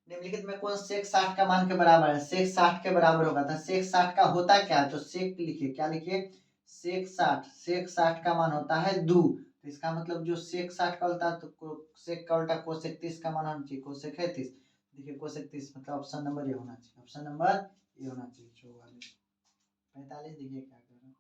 निम्नलिखित में कौन सेक 60 का मान के बराबर है? सेक 60 के बराबर होगा। तो सेक 60 का होता क्या है? तो सेक लिखिए। क्या लिखिए? सेक 60। सेक 60 का मान होता है 2। तो इसका मतलब जो सेक 60 का होता है तो सेक का उल्टा कोसेक 30 का मान होना चाहिए। कोसेक है 30। देखिए कोसेक 30 मतलब ऑप्शन नंबर ये होना चाहिए। ऑप्शन नंबर ये होना चाहिए। 44 45 देखिए क्या कर रहा है।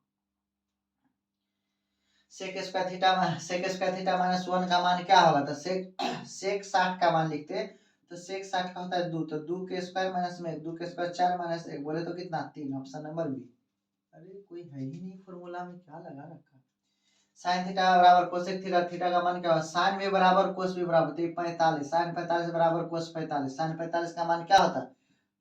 सेक स्क्वायर थीटा माइनस 1 का मान क्या होगा? तो सेक 60 का मान लिखते तो सेक 60 का होता है 2। तो 2 के स्क्वायर माइनस में 2 के स्क्वायर 4 माइनस 1 बोले तो कितना? 3। Option number B. अरे कोई है ही नहीं फॉर्मूला में, क्या लगा रखा है? साइन थीटा बराबर कोसेक थीटा। थीटा का मान क्या होगा? साइन भी बराबर कोस भी बराबर तो 45। साइन 45 बराबर कोस 45। साइन 45 का मान क्या होता है?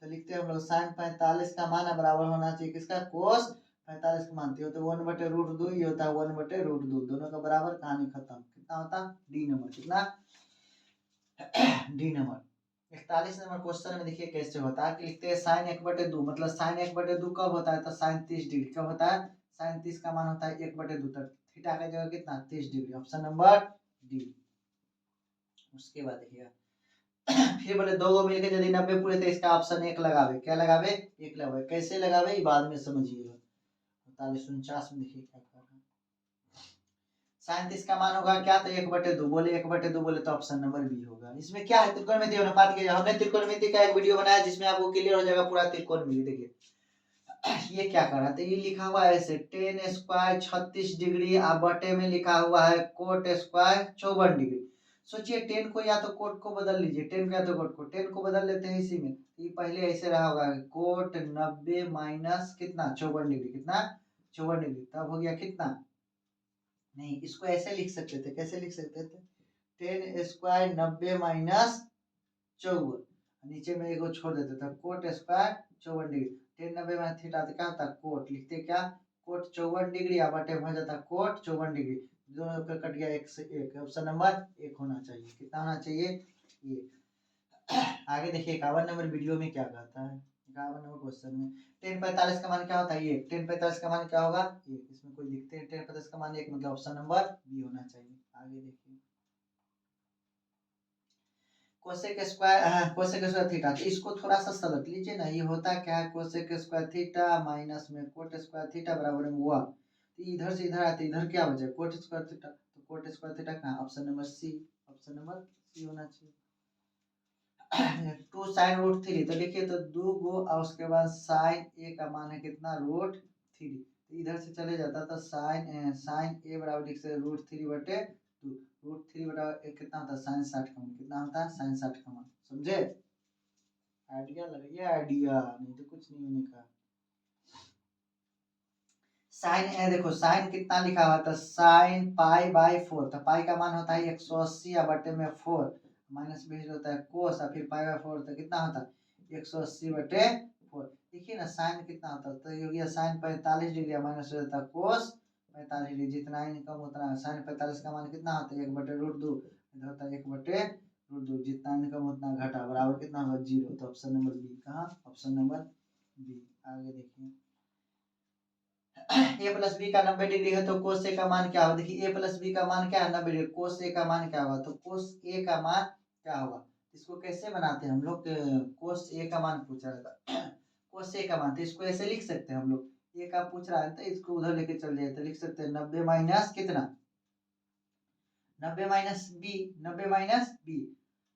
तो लिखते हैं हम लोग साइन 45 का मान बराबर होना चाहिए किसका? कोस 45 का मानते हो तो 1/√2 ये होता है 1/√2। दोनों का बराबर कहानी खत्म। कितना होता डी नंबर, कितना डी नंबर। 41 नंबर क्वेश्चन में देखिए कैसे होता है कि लिखते हैं साइन 1/2, मतलब साइन 1/2 कब होता है तो साइन 30 डिग्री कब होता है, साइन 30 का मान होता है 1/2 तक, थीटा का जगह कितना 30 डिग्री, ऑप्शन नंबर डी। उसके बाद देखिए फिर बोले दो गो मिलके यदि 90 पूरे तो इसका ऑप्शन 1 लगावे, क्या लगावे 1 लगावे, कैसे लगावे ये बाद में समझिएगा। 45 में देखिए क्या कर रहा है, साइन 30 का मान होगा क्या तो 1/2 बोले, 1/2 बोले तो ऑप्शन नंबर बी होगा। इसमें क्या है त्रिकोणमिति अनुपात के, हमने त्रिकोणमिति का एक वीडियो बनाया जिसमें आपको क्लियर हो जाएगा पूरा त्रिकोणमिति। देखिए ये क्या कर रहा था, ये लिखा हुआ है ऐसे टेन स्क्वायर 36 डिग्री, आप बटे में लिखा हुआ है कोट स्क्वायर 54 डिग्री। सोचिए टेन को या तो कोट को बदल लीजिए, टेन को या तो कोट को, टेन को बदल लेते हैं इसी में, ये पहले ऐसे रहा होगा कोट 90 माइनस कितना 54 डिग्री, कितना 54 डिग्री, तब हो गया कितना, नहीं इसको ऐसे लिख सकते थे, कैसे लिख सकते थे, टेन स्क्वायर 90 माइनस 54, नीचे में एगो छोड़ देते थे coat square 54 degree, ten 90 minus theta तो क्या होता कोट, लिखते क्या कोट 54 डिग्री, अब बटे हो जाता कोट 54 डिग्री, दोनों का कट गया 1 से 1, ऑप्शन नंबर 1 होना चाहिए, कितना होना चाहिए ये। आगे देखिए 51 नंबर वीडियो में क्या कहता है, 51 नंबर क्वेश्चन में टेन 45 का मान क्या होता है, ये टेन 45 का मान क्या होगा ये, इसमें कोई लिखते हैं टेन 45 का मान 1, मतलब ऑप्शन नंबर बी होना चाहिए। आगे देखिए cosec square, cosec square theta, तो इसको थोड़ा सा समझ लीजिए ना, ये होता क्या है कोसेक स्क्वायर थीटा माइनस में कोट स्क्वायर थीटा बराबर में हुआ, तो इधर से इधर आते इधर क्या बचे कोट स्क्वायर थीटा, तो कोट स्क्वायर थीटा कहाँ, option number C, option number C होना चाहिए। 2 साइन रूट 3, तो देखिए तो 2 गो और उसके बाद साइन ए का मान है कितना रूट 3, तो इधर से चले जाता तो साइन साइन ए बराबर लिख से रूट 3/2, रूट 3 बराबर कितना होता है साइन 60 का मान, कितना होता है साइन 60 का मान, समझे, आइडिया लगाइए आइडिया, नहीं तो कुछ नहीं होने का। साइन ए देखो साइन कितना लिखा हुआ था साइन पाई/4, तो पाई का मान होता है 180 या बटे में 4, माइनस बीच होता है कोस और फिर पाई/4, तो कितना होता है 180/4। देखिए ना साइन कितना होता है, तो ये हो गया साइन 45 डिग्री माइनस हो जाता है कोस 45 डिग्री, जितना इनकम उतना साइन 45 का मान कितना होता है 1/√2, इधर होता है 1/√2, जितना इनकम उतना घटा बराबर कितना होगा 0, तो ऑप्शन नंबर बी, कहाँ ऑप्शन नंबर बी। आगे देखिए ए प्लस बी का 90 डिग्री है तो कोस ए का मान क्या होगा, देखिए ए प्लस बी का मान क्या है 90 डिग्री, कोस ए का मान क्या होगा, तो कोस ए का मान क्या होगा, इसको कैसे बनाते हैं हम लोग, कोस ए का मान पूछ रहा था कोस ए का मान, तो इसको ऐसे लिख सकते हैं हम लोग, ए का पूछ रहा है तो इसको उधर लेके चल जाए तो लिख सकते हैं 90 माइनस कितना 90 माइनस बी, 90 माइनस बी,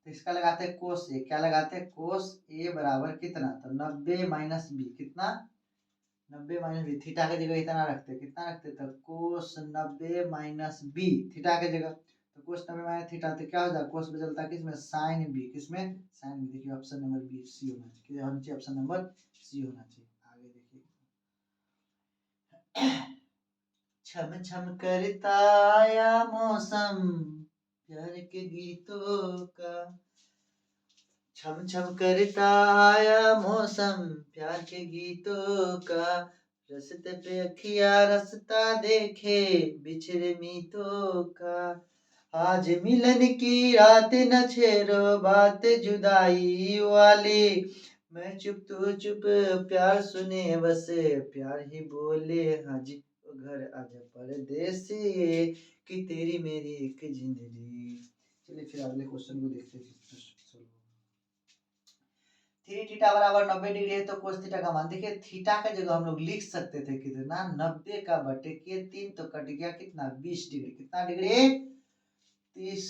तो इसका लगाते हैं कोस ए, क्या लगाते हैं कोस ए बराबर कितना, तो 90 माइनस बी, कितना 90 माइनस बी, थीटा के जगह इतना रखते, कितना रखते तो कोस 90 माइनस बी, थीटा के जगह, तो कोस 90 माइनस थीटा, तो क्या हो जाए कोस बदलता किसमें साइन बी, किसमें साइन बी, देखिए ऑप्शन नंबर बी सी होना चाहिए, ऑप्शन नंबर सी होना चाहिए। आगे देखिए छम छम करता आया मौसम प्यार के गीतों का, छम छम करता आया मौसम प्यार के गीतों का, रस्ते पे अखिया रास्ता देखे बिछड़े मीतों का, आज मिलन की रात न छेड़ो बात जुदाई वाली, मैं चुप तो चुप प्यार सुने बस प्यार ही बोले, हाँ जी घर आजा परदेसी कि तेरी मेरी एक जिंदगी। चलिए फिर अगले क्वेश्चन को देखते हैं। थ्री थीटा बराबर 90 डिग्री है तो कोस थीटा का मान, देखिए थीटा का जगह हम लोग लिख सकते थे कितना 90 का बटे के 3, तो कट गया कितना 20 डिग्री, कितना डिग्री 30,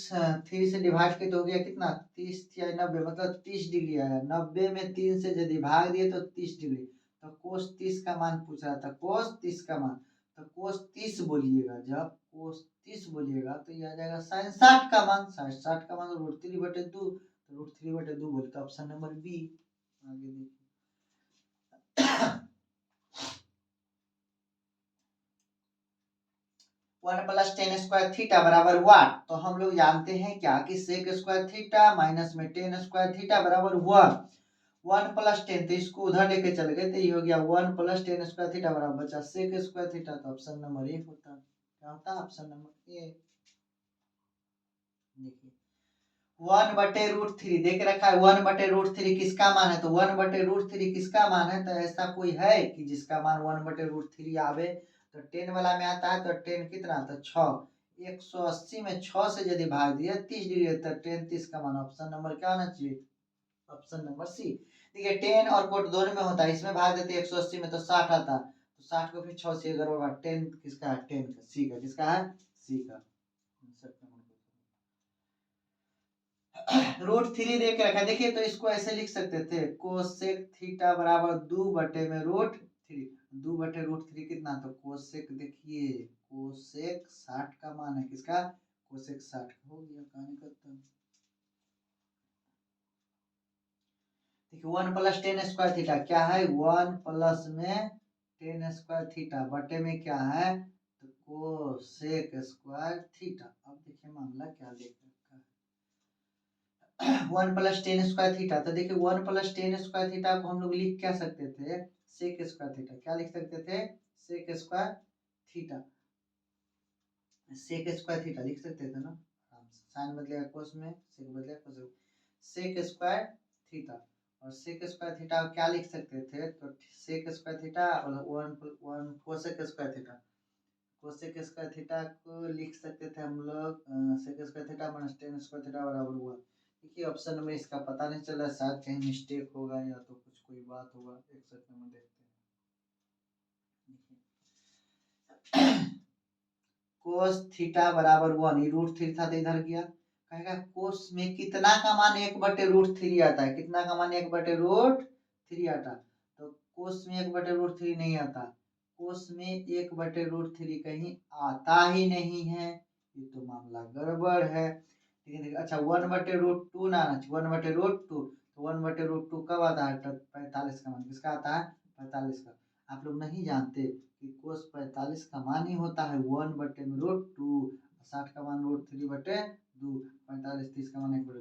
3 से डिवाइड के तो हो गया कितना 30 या 90, मतलब 30 डिग्री आया, 90 में 3 से यदि भाग दिए तो 30 डिग्री, तो कोस 30 का मान पूछ रहा था, कोस 30 का मान, तो कोस 30 बोलिएगा, जब कोस 30 बोलिएगा तो ये आ जाएगा साइन 60 का मान, साइन 60 का मान √3/2, तो √3/2 बोले तो ऑप्शन नंबर बी। आगे देखिए 1 प्लस टेन स्क्वायर थीटा बराबर वाट, तो हम लोग जानते हैं क्या कि सेक स्क्वायर थीटा माइनस में टेन स्क्वायर थीटा बराबर 1, 1 प्लस 10, तो इसको उधर लेके चल गए तो ये हो गया 1 प्लस टेन स्क्वायर थीटा बराबर बचा सेक स्क्वायर थीटा, तो ऑप्शन नंबर ए होता, क्या होता ऑप्शन नंबर ए। देखिए 1/√3 देख रखा है, 1/√3 किसका मान है, तो 1/√3 किसका मान है, तो ऐसा कोई है कि जिसका मान 1/√3 आवे, तो 10 वाला में आता है, तो 10 कितना, तो 6, 180 में 6 से यदि भाग दिया 30 डिग्री, तो 10 30 का मान ऑप्शन नंबर क्या होना चाहिए, ऑप्शन नंबर सी। देखिए 10 और कोट दोनों में होता है, इसमें भाग देते 180 में तो 60 आता, तो 60 को फिर 6 से अगर होगा 10 किसका है, 10 का, सी का, किसका है, सी का। √3 दे के रखा, देखिए तो इसको ऐसे लिख सकते थे, कोसेक थीटा बराबर 2/√3, 2/√3 कितना, तो कोसेक, देखिए कोसेक 60 का मान है, किसका, कोसेक 60 हो गया, कहानी खत्म। देखिए 1 + tan² थीटा क्या है, 1 प्लस में tan² थीटा बटे में क्या है, तो कोसेक² थीटा। अब देखिए मामला क्या देख रखा है, 1 + tan² थीटा, तो देखिए 1 + tan² थीटा को हम लोग लिख क्या सकते थे, sec² थीटा, क्या लिख सकते थे, sec² थीटा, sec² थीटा लिख सकते थे ना, साइन बदलेगा कोस में, सेक बदलेगा कोस, sec² थीटा, और sec² थीटा क्या लिख सकते थे, तो sec² थीटा और 1 कोसेक² थीटा, कोसेक² थीटा को लिख सकते थे हम लोग sec² theta minus tan² theta बराबर हुआ। देखिए ऑप्शन में इसका पता नहीं चला, शायद कहीं मिस्टेक होगा या तो कुछ कोई बात होगा, एक सेकंड में देखते हैं। कोस थीटा बराबर 1, ये √3 था तो इधर गया, कहेगा कोस में कितना का मान 1/√3 आता है, कितना का मान 1/√3 आता, तो कोस में 1/√3 नहीं आता, कोस में 1/√3 कहीं आता ही नहीं है, ये तो मामला गड़बड़ है। ठीक है, अच्छा 1/√2 ना आना चाहिए, 1/√2, तो 1/√2 कब आता है, तो 45 का मान किसका आता है, 45 का। आप लोग नहीं जानते कि कोस 45 का मान ही होता है 1/√2, 60 का मान √3/2, 45 30 का मान 1/2,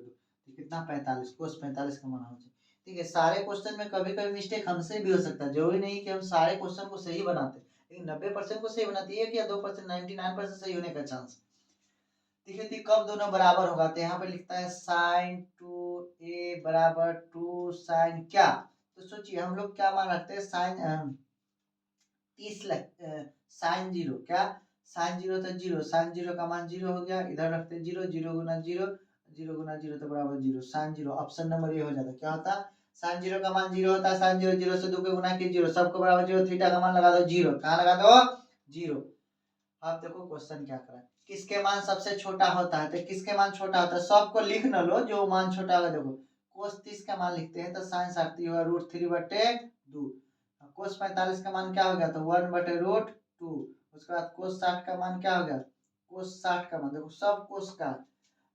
तो कितना 45, कोस 45 का मान हो जाए। ठीक है, सारे क्वेश्चन में कभी कभी मिस्टेक हमसे भी हो सकता है, जरूरी नहीं कि हम सारे क्वेश्चन को सही बनाते, लेकिन 90% को सही बनाते, 1 या 2%, 99% सही होने का चांस। देखिए थी कब दोनों बराबर होगा, तो यहाँ पे लिखता है sin 2a बराबर 2 sin क्या, तो सोचिए हम लोग क्या मान रखते हैं, साइन 30 साइन 0 क्या, साइन 0 तो 0, साइन 0 का मान 0 हो गया, इधर रखते 0, 0 गुना 0, 0 गुना 0 तो बराबर 0, साइन 0, ऑप्शन नंबर ये हो जाता, क्या होता, साइन 0 का मान 0 होता है, साइन 0 0 से 2 के गुना की 0, सबको बराबर 0, थीटा का मान लगा दो 0, कहाँ लगा दो 0। अब देखो क्वेश्चन क्या करा, किसके मान सबसे छोटा होता है, तो किसके मान छोटा होता है, सबको लिख न लो, जो मान छोटा होगा, देखो कोस 30 का मान लिखते हैं तो साइन 60 होगा √3/2, कोस 45 का मान क्या हो गया, तो 1/√2, उसके बाद कोस 60 का मान क्या हो गया, कोस 60 का मान, देखो सब कोस का,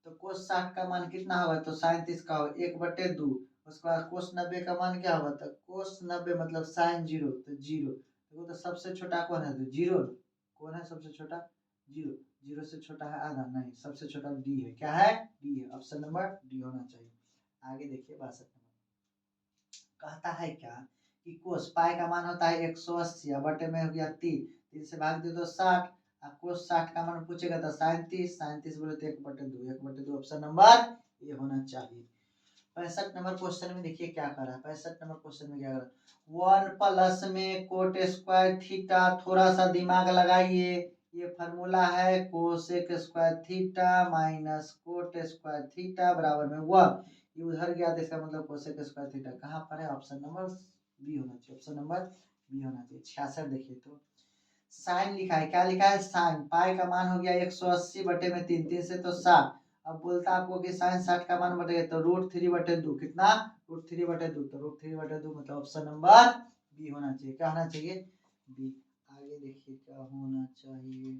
तो कोस 60 का मान कितना होगा, तो साइन 30 का होगा 1/2, उसके बाद कोस 90 का मान क्या होगा, तो कोस 90 मतलब साइन 0, तो 0, देखो तो सबसे छोटा कौन है, तो 0, कौन है सबसे छोटा, 0, 0 से छोटा है आधा, नहीं सबसे छोटा डी है, क्या है, डी है, ऑप्शन नंबर डी होना चाहिए। आगे देखिए 62 कहता है क्या कि कोस पाई का मान होता है 180, बटे में हो गया 3 से भाग दे तो 60, कोस 60 का मान पूछेगा तो साइन 30 बोले तो 1/2, 1/2 ऑप्शन नंबर ये होना चाहिए। 65 नंबर क्वेश्चन में देखिए क्या कर रहा है, 65 नंबर क्वेश्चन में क्या कर रहा है, 1 प्लस में कोट स्क्वायर थीटा, थोड़ा सा दिमाग लगाइए, ये फार्मूला है cosec square theta minus cot square theta बराबर में 1, ये उधर गया तो इसका मतलब कोसेक स्क्वायर थीटा कहाँ पर है, ऑप्शन नंबर बी होना चाहिए, ऑप्शन नंबर बी होना चाहिए। 66 देखिए तो साइन लिखा है, क्या लिखा है, साइन पाई का मान हो गया 180 बटे में 3, 3 से तो 60, अब बोलता आपको कि साइन 60 का मान बटे तो √3/2, कितना √3/2, तो √3/2 मतलब ऑप्शन नंबर बी होना चाहिए, क्या होना चाहिए, बी। आगे देखिए क्या होना चाहिए,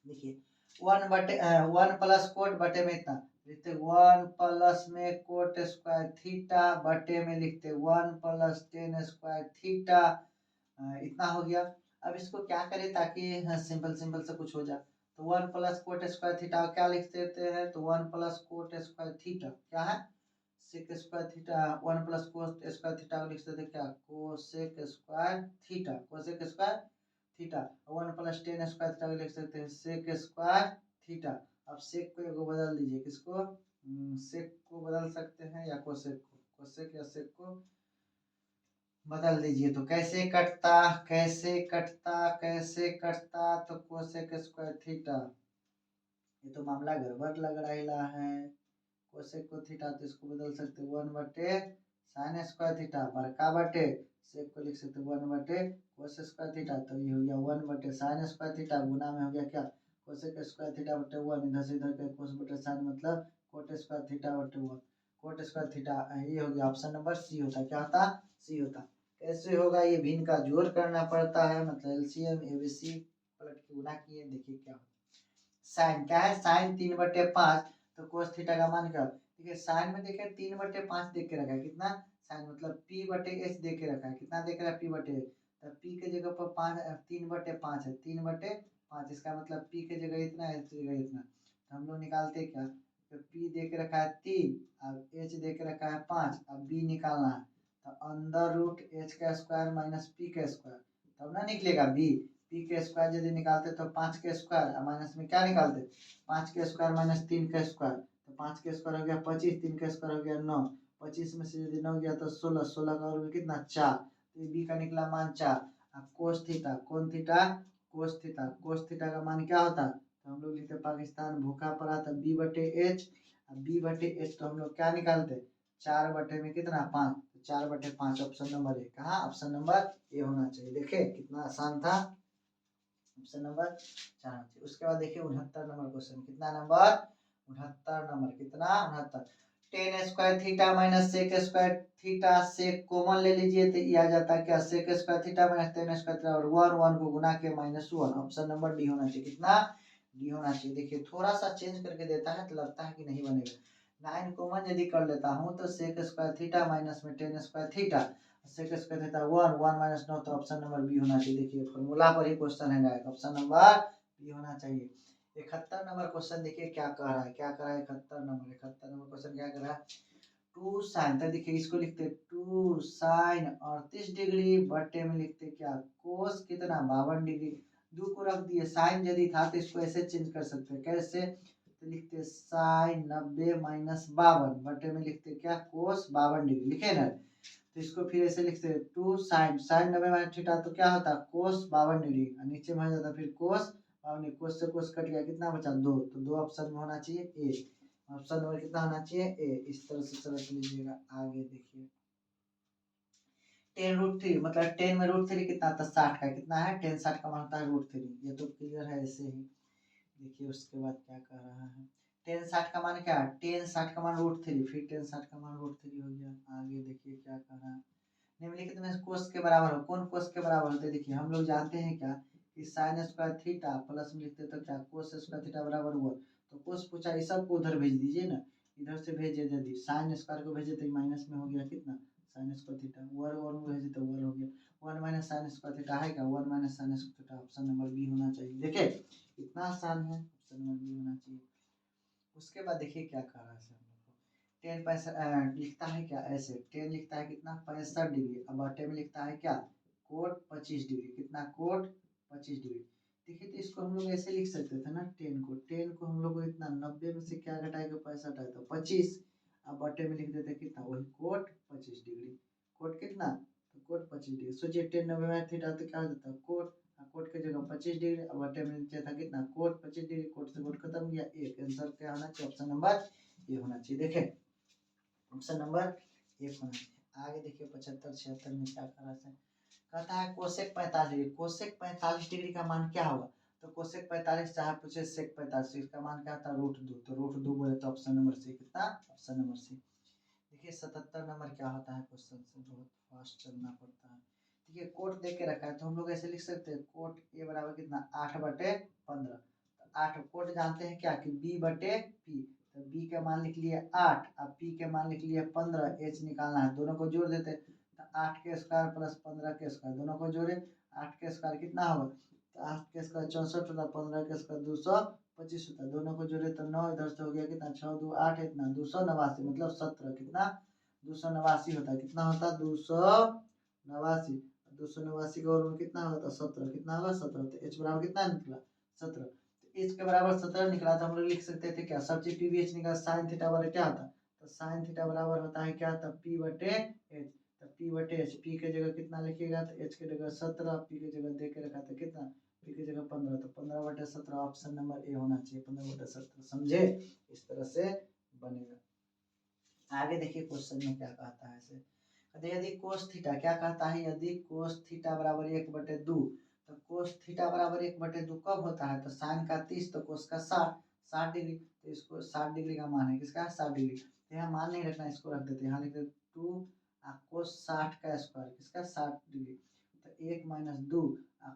देखिए 1 प्लस कोट बटे में इतना लिखते, 1 प्लस में कोट स्क्वायर थीटा बटे में लिखते 1 प्लस tan² थीटा, इतना हो गया। अब इसको क्या करें ताकि सिंपल सिंपल से कुछ हो जाए, तो 1 प्लस कोट स्क्वायर थीटा क्या लिख देते हैं, तो 1 प्लस कोट स्क्वायर थीटा क्या है, sec square theta, 1 plus cot square theta को लिख देते क्या, cosec square theta, cosec square theta, 1 plus tan² theta को लिख सकते हैं सेक स्क्वायर थीटा, अब सेक को एगो बदल दीजिए, किसको, सेक को बदल सकते हैं या कोसेक को, कोसेक या सेक को बदल दीजिए। तो कैसे कटता, कैसे कटता, कैसे कटता, तो कोसेक स्क्वायर थीटा, ये तो मामला गड़बड़ लग रहा है। कोसेक को थीटा तो इसको बदल सकते 1/sin² थीटा, बड़का बटे सेक को लिख सकते 1/cos² थीटा, तो ये हो गया 1/sin² थीटा, गुना में हो गया क्या, कोसेक² थीटा बटे 1, इधर से इधर के कोस बटे साइन मतलब कोट² थीटा बटे 1, कोट² थीटा। ये हो गया ऑप्शन नंबर सी होता, क्या होता, सी होता। कैसे होगा, ये भिन्न का जोड़ करना पड़ता है, मतलब एलसीएम एबीसी पलट के गुना किए, देखिए क्या होता। साइन क्या है, साइन 3/5, तो कोस थीटा का मान क्या, देखिए साइन में देखिए 3/5 देख के रखा है, कितना साइन मतलब p/h दे के रखा है, कितना देख रहा है p/h, तो p के जगह पर 3/5 है, 3/5, इसका मतलब p के जगह इतना है, h की जगह इतना, तो हम लोग निकालते क्या, तो p दे के रखा है 3, अब h दे के रखा है 5, अब b निकालना है, तो under root h² minus p का स्क्वायर, तब ना निकलेगा b, पी के स्क्वायर यदि निकालते तो 5 के स्क्वायर, माइनस में क्या निकालते, 5 के स्क्वायर माइनस 3 का स्क्वायर, तो 5 के स्क्वायर हो गया 25, 3 का स्क्वायर हो गया 9, 25 में से यदि 9 गया तो 16, 16 का और कितना 4, तो बी का निकला मान 4। अब कोस थीटा, कौन theta, cos theta, cos theta का मान क्या होता, तो हम लोग लिखते पाकिस्तान भूखा पड़ा था b/h, अब b/h तो हम लोग क्या निकालते 4 बटे में कितना 5, 4/5, ऑप्शन नंबर ए, कहाँ ऑप्शन नंबर ए होना चाहिए। देखिए कितना आसान था, ऑप्शन नंबर 4। उसके बाद देखिए 69 नंबर क्वेश्चन, कितना नंबर 69 नंबर, कितना 69, tan² theta minus sec² theta से कॉमन ले लीजिए, तो ये आ जाता है क्या, sec² theta minus tan² theta, और 1 1 को गुना के -1, ऑप्शन नंबर डी होना चाहिए, कितना डी होना चाहिए। देखिए थोड़ा सा चेंज करके देता है तो लगता है कि नहीं बनेगा, 9 कॉमन यदि कर लेता हूँ तो sec² थीटा माइनस में tan² theta, sec² theta 1 1 minus 9, तो ऑप्शन नंबर बी होना चाहिए। देखिए फॉर्मूला पर ही क्वेश्चन है डायरेक्ट, ऑप्शन नंबर बी होना चाहिए। 71 नंबर क्वेश्चन देखिए क्या कह रहा है, क्या कह रहा है 71 नंबर, 71 नंबर क्वेश्चन क्या कर रहा है, 2 साइन, तो देखिए इसको लिखते 2 साइन 38 डिग्री बटे में लिखते क्या, कोस कितना 52 डिग्री, 2 को रख दिए, साइन यदि था तो इसको ऐसे चेंज कर सकते हैं, कैसे, तो लिखते साइन 90 माइनस 52 बटे में लिखते क्या, कोस 52 डिग्री, लिखे ना, तो इसको फिर ऐसे लिखते हैं 2 साइन, साइन 90 माइनस थीटा तो क्या होता है कोस 52 डिग्री, नीचे में आ जाता फिर कोस 52, कोस से कोस कट गया, कितना बचा 2, तो 2 ऑप्शन में होना चाहिए ए, ऑप्शन नंबर कितना होना चाहिए ए, इस तरह से समझ लीजिएगा। आगे देखिए 10√3, मतलब 10 में √3 कितना था 60 का, कितना है 10 60 का मान होता है √3, ये तो क्लियर है ऐसे ही। देखिए उसके बाद क्या कर रहा है, 10 60 का मान क्या है, 10 60 का मान √3, फिर 10 60 का मान √3 हो गया। आगे देखिए क्या कर रहा है, निम्नलिखित में कोस के बराबर हो, कौन कोस के बराबर होते हैं, देखिए हम लोग जानते हैं क्या कि sin² थीटा प्लस में लिखते तो क्या cos² थीटा बराबर हुआ, तो कोस पूछा, इस सब को उधर भेज दीजिए ना, इधर से भेजे, यदि sin² को भेजे तो माइनस में हो गया कितना sin² थीटा, वर और में भेजे तो वर हो गया, 1 माइनस sin² थीटा है क्या, 1 minus sin² theta, option number B होना चाहिए। देखिए इतना आसान है, ऑप्शन नंबर बी होना चाहिए। उसके बाद देखिए क्या कर रहा है, 10 65 लिखता है क्या, ऐसे 10 लिखता है कितना 65 डिग्री, अब बटे में लिखता है क्या कोट 25 डिग्री, कितना कोट 25 डिग्री। देखिए तो इसको हम लोग ऐसे लिख सकते थे ना, 10 को हम लोग को इतना 90 में से क्या घटाएगा 65 है तो 25, अब बटे में लिख देते कितना वही कोट 25 डिग्री, कोट कितना तो कोट 25 डिग्री, सोचिए 10 90 में थीटा तो क्या हो जाता कोट, कोट के जगह 25 डिग्री, अब बटे में नीचे था कितना कोट 25 डिग्री, कोट से कोट खत्म गया, एक आंसर क्या होना चाहिए ऑप्शन नंबर ये होना चाहिए। देखें ऑप्शन नंबर एक होना चाहिए। आगे देखिए 75 76 में क्या कर रहा है, कहता है कोसेक 45 डिग्री, कोसेक 45 डिग्री का मान क्या होगा, तो कोसेक 45 चाहे पूछे सेक 45, इसका मान क्या था √2, तो √2 बोले तो ऑप्शन नंबर सी, कितना ऑप्शन नंबर सी। देखिए 77 नंबर क्या होता है क्वेश्चन से, बहुत फास्ट चलना पड़ता है। देखिए कोट दे के रखा है तो हम लोग ऐसे लिख सकते हैं कोट ए बराबर कितना 8/15, तो 8 कोट जानते हैं क्या कि b/p, तो b का मान लिख लिए 8, अब p के मान लिख लिए 15, h निकालना है, दोनों को जोड़ देते, तो 8 के स्क्वायर प्लस 15 के स्क्वायर दोनों को जोड़े, 8 के स्क्वायर कितना होगा, तो 8 के स्क्वायर 64 होता, 15 के स्क्वायर 225 होता, दोनों को जोड़े तो 9 इधर से हो गया कितना 6 2 8 इतना 289, मतलब 17, कितना 289 होता है, कितना होता 289, 289 का और कितना होता 17, कितना होगा 17, तो h बराबर कितना निकला 17, तो एच के बराबर 17 निकला तो हम लोग लिख सकते थे क्या, सब चीज पी बी एच निकला, साइन थीटा बराबर क्या होता, तो साइन थीटा बराबर होता है क्या, तब पी बटे एच। तो पी बटे एच, पी के जगह कितना लिखिएगा, तो एच के जगह 17, पी के जगह दे के रखा था कितना, पी की जगह 15, तो 15 बटे 17 ऑप्शन नंबर ए होना चाहिए, 15 बटे 17। समझे, इस तरह से बनेगा। आगे देखिए क्वेश्चन में क्या कहता है, इसे यदि कोस थीटा क्या कहता है, यदि कोस थीटा बराबर 1/2, तो कोस थीटा बराबर 1/2 कब होता है, तो साइन का 30 तो कोस का 60 डिग्री, तो इसको 60 डिग्री का मान है, किसका 60 डिग्री, तो यहाँ मान नहीं रखना, इसको रख देते हैं, यहाँ लिख देते 2 कोस 60 का स्क्वायर, किसका 60 डिग्री, तो 1 - 2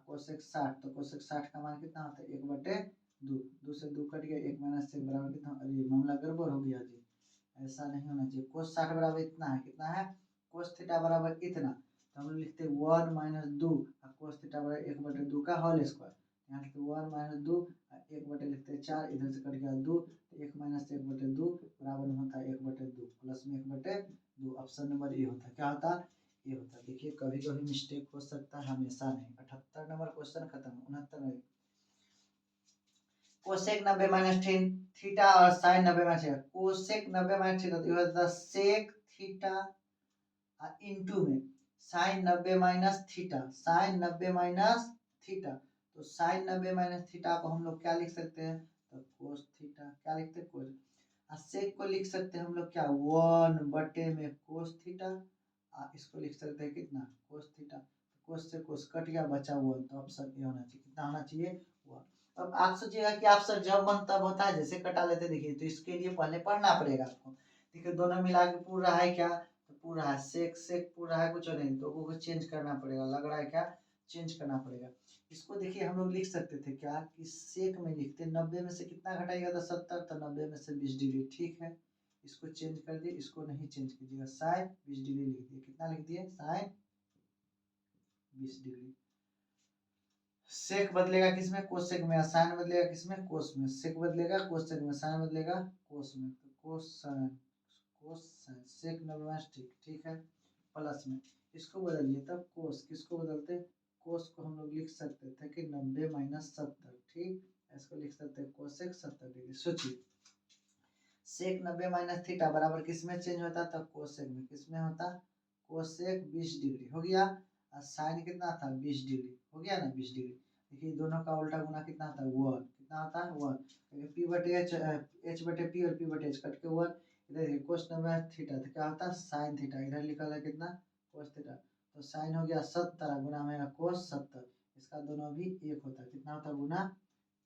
कोसेक 60, तो कोसेक 60 का मान कितना होता है 1/2, 2 से 2 कट गया, 1 - 1 बराबर कितना, अरे मामला गड़बड़ हो गया जी, ऐसा नहीं होना चाहिए। कोस 60 बराबर इतना है, कितना है, कोस थीटा बराबर इतना, तो हम लोग लिखते 1 - 2 कोस थीटा बराबर 1/2 का होल स्क्वायर, यहाँ लिखते 1 - 2 1 बटे लिखते 4, इधर से कट गया 2, 1 - 1/2 बराबर में होता है 1/2 प्लस में 1/2, ऑप्शन नंबर ए होता है, क्या होता है, ये होता है। देखिए कभी कभी मिस्टेक हो सकता है, हमेशा नहीं। 78 नंबर क्वेश्चन खत्म। 69 में कोसेक 90 - थीटा और साइन 90 - कोसेक 90 - थीटा, तो ये होता है सेक थीटा इनटू में साइन 90 - थीटा, साइन 90 - थीटा, तो साइन 90 - थीटा को हम लोग क्या लिख सकते हैं, तो कोस थीटा, क्या लिखते हैं कोस, सेक को लिख सकते हैं हम लोग क्या 1/में कोस थीटा, इसको लिख सकते हैं कितना कोस थीटा, कोस से कोस कट गया, बचा 1, तो ऑप्शन ए होना चाहिए, कितना होना चाहिए 1। अब आप सोचिएगा कि आप सर जब मन तब होता है, जैसे कटा लेते, देखिए तो इसके लिए पहले पढ़ना पड़ेगा आपको। देखिए दोनों मिला के पूरा है क्या, तो पूरा है, सेक सेक पूरा है, कुछ नहीं, तो वो चेंज करना पड़ेगा, लग रहा है क्या चेंज करना पड़ेगा। इसको देखिए हम लोग लिख सकते थे क्या, कि सेक में लिखते 90 में से कितना घटाइएगा, तो 70, तो 90 में से 20 डिग्री, ठीक है। इसको चेंज कर दिए, इसको नहीं चेंज कीजिएगा, साइन 20 डिग्री लिख दिए, कितना लिख दिए साइन 20 डिग्री। सेक बदलेगा किसमें, कोसेक में, साइन बदलेगा किसमें, कोस में, सेक बदलेगा कोसेक में, साइन बदलेगा कोस में, तो कोस साइन, कोस साइन, सेक 90 ठीक है, प्लस में इसको बदलिए, तब कोस, किसको बदलते, कोस को हम लोग लिख सकते थे कि 90 - 70, ठीक, इसको लिख सकते हैं कोसेक 70 डिग्री। सोचिए सेक 90 - थीटा बराबर किसमें चेंज होता, तब कोसेक में, किसमें होता, कोसेक 20 डिग्री हो गया, और साइन कितना था 20 डिग्री हो गया ना 20 डिग्री। देखिए दोनों का उल्टा गुना कितना होता है 1, कितना होता है 1, पी बटे एच, एच बटे पी और पी बटे एच कट के 1, इधर देखिए कोस 90 थीटा, तो क्या होता है साइन थीटा, इधर लिखा है कितना कोस थीटा, तो साइन हो गया 70 गुना में कोस 70, इसका दोनों भी 1 होता है, कितना होता है गुना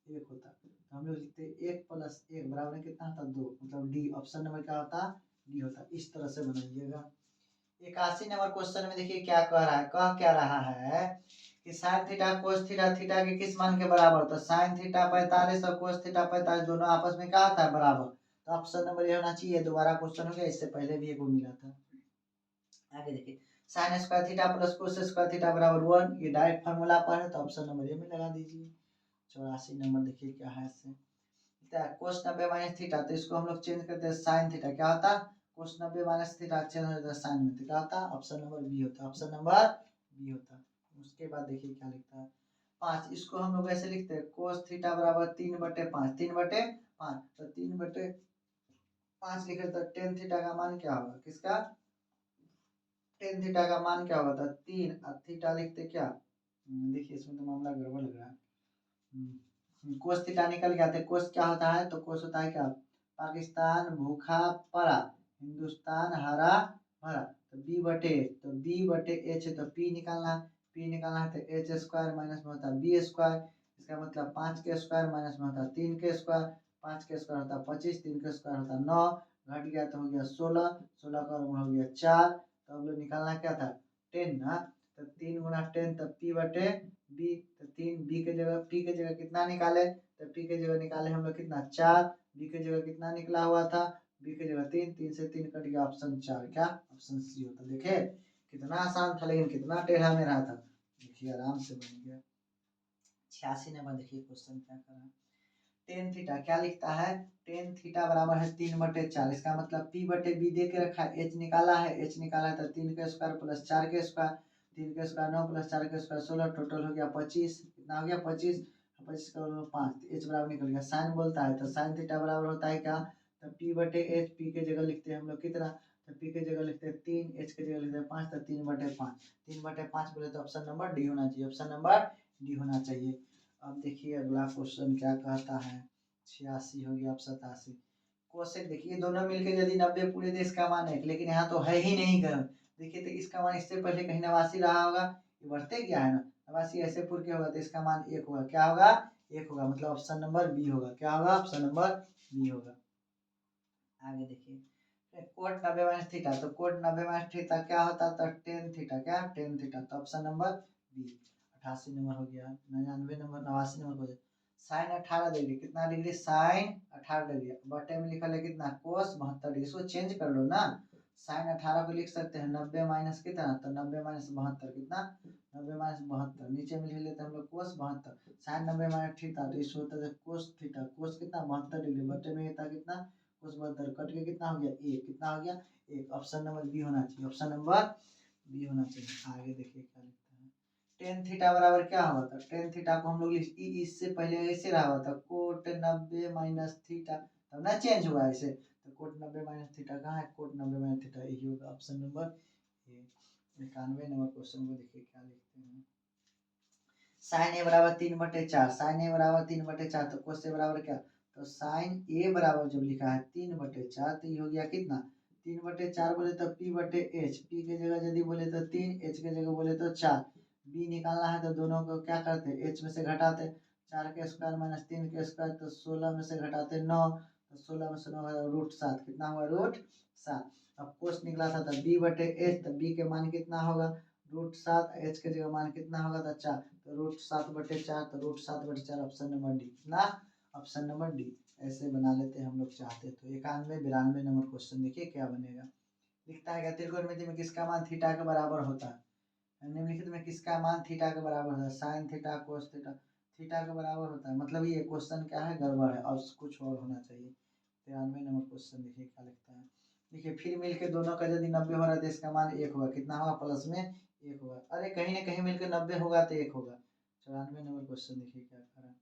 1 होता, तो हम लोग लिखते हैं 1 + 1 बराबर कितना होता 2, मतलब डी, ऑप्शन नंबर क्या होता डी होता। इस तरह से बनाइएगा। 81 नंबर क्वेश्चन में देखिए क्या कह रहा है, कह क्या रहा है कि sign theta cos theta, theta के किस मान के बराबर, तो साइन थीटा 45 और कोस थीटा 45 दोनों आपस में क्या होता है बराबर, तो ऑप्शन नंबर ये होना चाहिए। दोबारा क्वेश्चन हो गया, इससे पहले भी एक मिला था। आगे देखिए sign square theta plus cos square theta बराबर 1, ये डायरेक्ट फार्मूला पर है, तो ऑप्शन नंबर ये में लगा दीजिए। 84 नंबर देखिए क्या है, इससे कोस 90 - थीटा, तो इसको हम लोग चेंज करते हैं साइन थीटा, क्या होता कोस 90 - थीटा चेंज हो जाता है साइन में, तो क्या होता ऑप्शन नंबर बी होता, ऑप्शन नंबर बी होता। उसके बाद देखिए क्या लिखता है 5, इसको हम लोग ऐसे लिखते हैं कोस थीटा बराबर 3/5, 3/5, तो 3/5 लिखे तो टेन थीटा का मान क्या होगा, किसका टेन थीटा का मान क्या होगा, 3 और थीटा लिखते क्या, देखिए इसमें तो मामला गड़बड़ लग रहा है। कोस थीटा निकल गया, तो कोस क्या होता है, तो कोस होता है क्या, पाकिस्तान भूखा पड़ा, हिंदुस्तान हरा भरा, तो बी बटे एच है, तो पी निकालना है, तो एच स्क्वायर माइनस में होता है बी स्क्वायर, इसका मतलब 5 के स्क्वायर माइनस में होता है 3 के स्क्वायर, 5 के स्क्वायर होता है 25, 3 के स्क्वायर होता है 9, घट गया तो हो गया 16, 16 का वर्ग हो गया 4, तो हम लोग निकालना क्या था 10 ना, तो 3 × 10 तो पी बटे बी, तो 3 बी के जगह पी के जगह कितना निकाले, तो पी के जगह निकाले हम लोग कितना 4, बी के जगह कितना निकला हुआ था, बी के जगह 3, 3 से 3 कट गया, ऑप्शन 4 क्या ऑप्शन सी होता। देखे कितना आसान था, लेकिन कितना टेढ़ा मेढ़ा था, देखिए आराम से बन गया। 86 नंबर देखिए क्वेश्चन क्या कर रहा है, टेन थीटा क्या लिखता है, टेन थीटा बराबर है 3/4, इसका मतलब पी बटे बी दे के रखा है, एच निकाला है, तो 3 के स्क्वायर प्लस 4 के स्क्वायर, 3 के स्क्वायर 9 प्लस 4 के स्क्वायर 16, टोटल हो गया 25, कितना हो गया 25, 25 का 5, तो एच बराबर निकल गया। साइन बोलता है तो साइन थीटा बराबर होता है क्या, तो पी बटे एच, पी के जगह लिखते हैं हम लोग कितना, तो पी के जगह लिखते हैं 3, एच के जगह लिखते हैं 5, तो 3/5। 3/5 बोले तो ऑप्शन नंबर डी होना चाहिए, ऑप्शन नंबर डी होना चाहिए। अब देखिए अगला क्वेश्चन क्या कहता है, 86 हो गया, अब 87। कोसेक देखिए दोनों मिलकर यदि 90 पूरे तो इसका मान 1, लेकिन यहाँ तो है ही नहीं कर। देखिए तो इसका मान इससे पहले कहीं 89 रहा होगा, ये बढ़ते क्या है ना, 89 ऐसे पूरे के होगा तो इसका मान 1 होगा, क्या होगा 1 होगा, मतलब ऑप्शन नंबर बी होगा, क्या होगा ऑप्शन नंबर बी होगा। आगे देखिए कोट 90 माइनस थीटा, तो कोट 90 माइनस थीटा क्या होता था, टेन थीटा, क्या टेन थीटा, तो ऑप्शन नंबर बी। 88 नंबर हो गया, 99 नंबर, 89 नंबर हो गया। साइन 18 डिग्री, कितना डिग्री, साइन 18 डिग्री, बटे में लिखा है कितना, कोस 72 डिग्री, इसको चेंज कर लो ना। साइन 18 को लिख सकते हैं 90 माइनस कितना, तो 90 माइनस 72 कितना, 90 माइनस 72, नीचे में लिख लेते हैं हम लोग कोस 72। साइन 90 माइनस थीटा, तो इसको होता है कोस थीटा, कोस कितना 72 डिग्री, बटे में था कितना कोस 72, कट के कितना हो गया 1, कितना हो गया 1, ऑप्शन नंबर बी होना चाहिए, ऑप्शन नंबर बी होना चाहिए। आगे देखिए क्या लिखते हैं, टेन थीटा बराबर क्या हुआ था, टेन थीटा को हम लोग इससे पहले ऐसे रहा हुआ था कोट 90 माइनस थीटा, तब ना चेंज हुआ ऐसे, तो कोट 90 माइनस थीटा कहाँ है, कोट 90 माइनस थीटा, यही होगा ऑप्शन नंबर ए। 91 नंबर क्वेश्चन को देखिए क्या लिखते हैं, साइन ए बराबर 3/4, साइन ए बराबर 3/4, तो कोस ए बराबर क्या, तो साइन ए बराबर जब लिखा है 3/4, तो ये हो गया कितना 3/4, बोले तो पी बटे एच, पी के जगह यदि बोले तो 3, एच के जगह बोले तो 4, बी निकालना है तो दोनों को क्या करते, एच में से घटाते, 4 के स्क्वायर माइनस 3 के स्क्वायर, तो 16 में से घटाते 9, तो 16 में से 9 √7, कितना हुआ √7। अब कोस निकला था तो बी बटे एच, तो बी के मान कितना होगा √7, एच के जगह मान कितना होगा था 4, तो √7/4, तो √7/4 ऑप्शन नंबर डी, कितना ऑप्शन नंबर डी। ऐसे बना लेते हैं हम लोग चाहते तो। 91 92 नंबर क्वेश्चन देखिए क्या बनेगा, लिखता है क्या, त्रिकोणमिति में किसका मान थीटा के बराबर होता है, निम्नलिखित में किसका मान थीटा के बराबर होता है, sign theta cos theta, theta के बराबर होता है, मतलब ये क्वेश्चन क्या है गड़बड़ है और कुछ और होना चाहिए। 93 नंबर क्वेश्चन देखिए क्या लिखता है, देखिए फिर मिलके दोनों का यदि 90 हो रहा है तो इसका मान 1 होगा, कितना होगा प्लस में 1 होगा, अरे कहीं ना कहीं मिलकर 90 होगा तो 1 होगा। 94 नंबर क्वेश्चन देखिए क्या कर रहा है,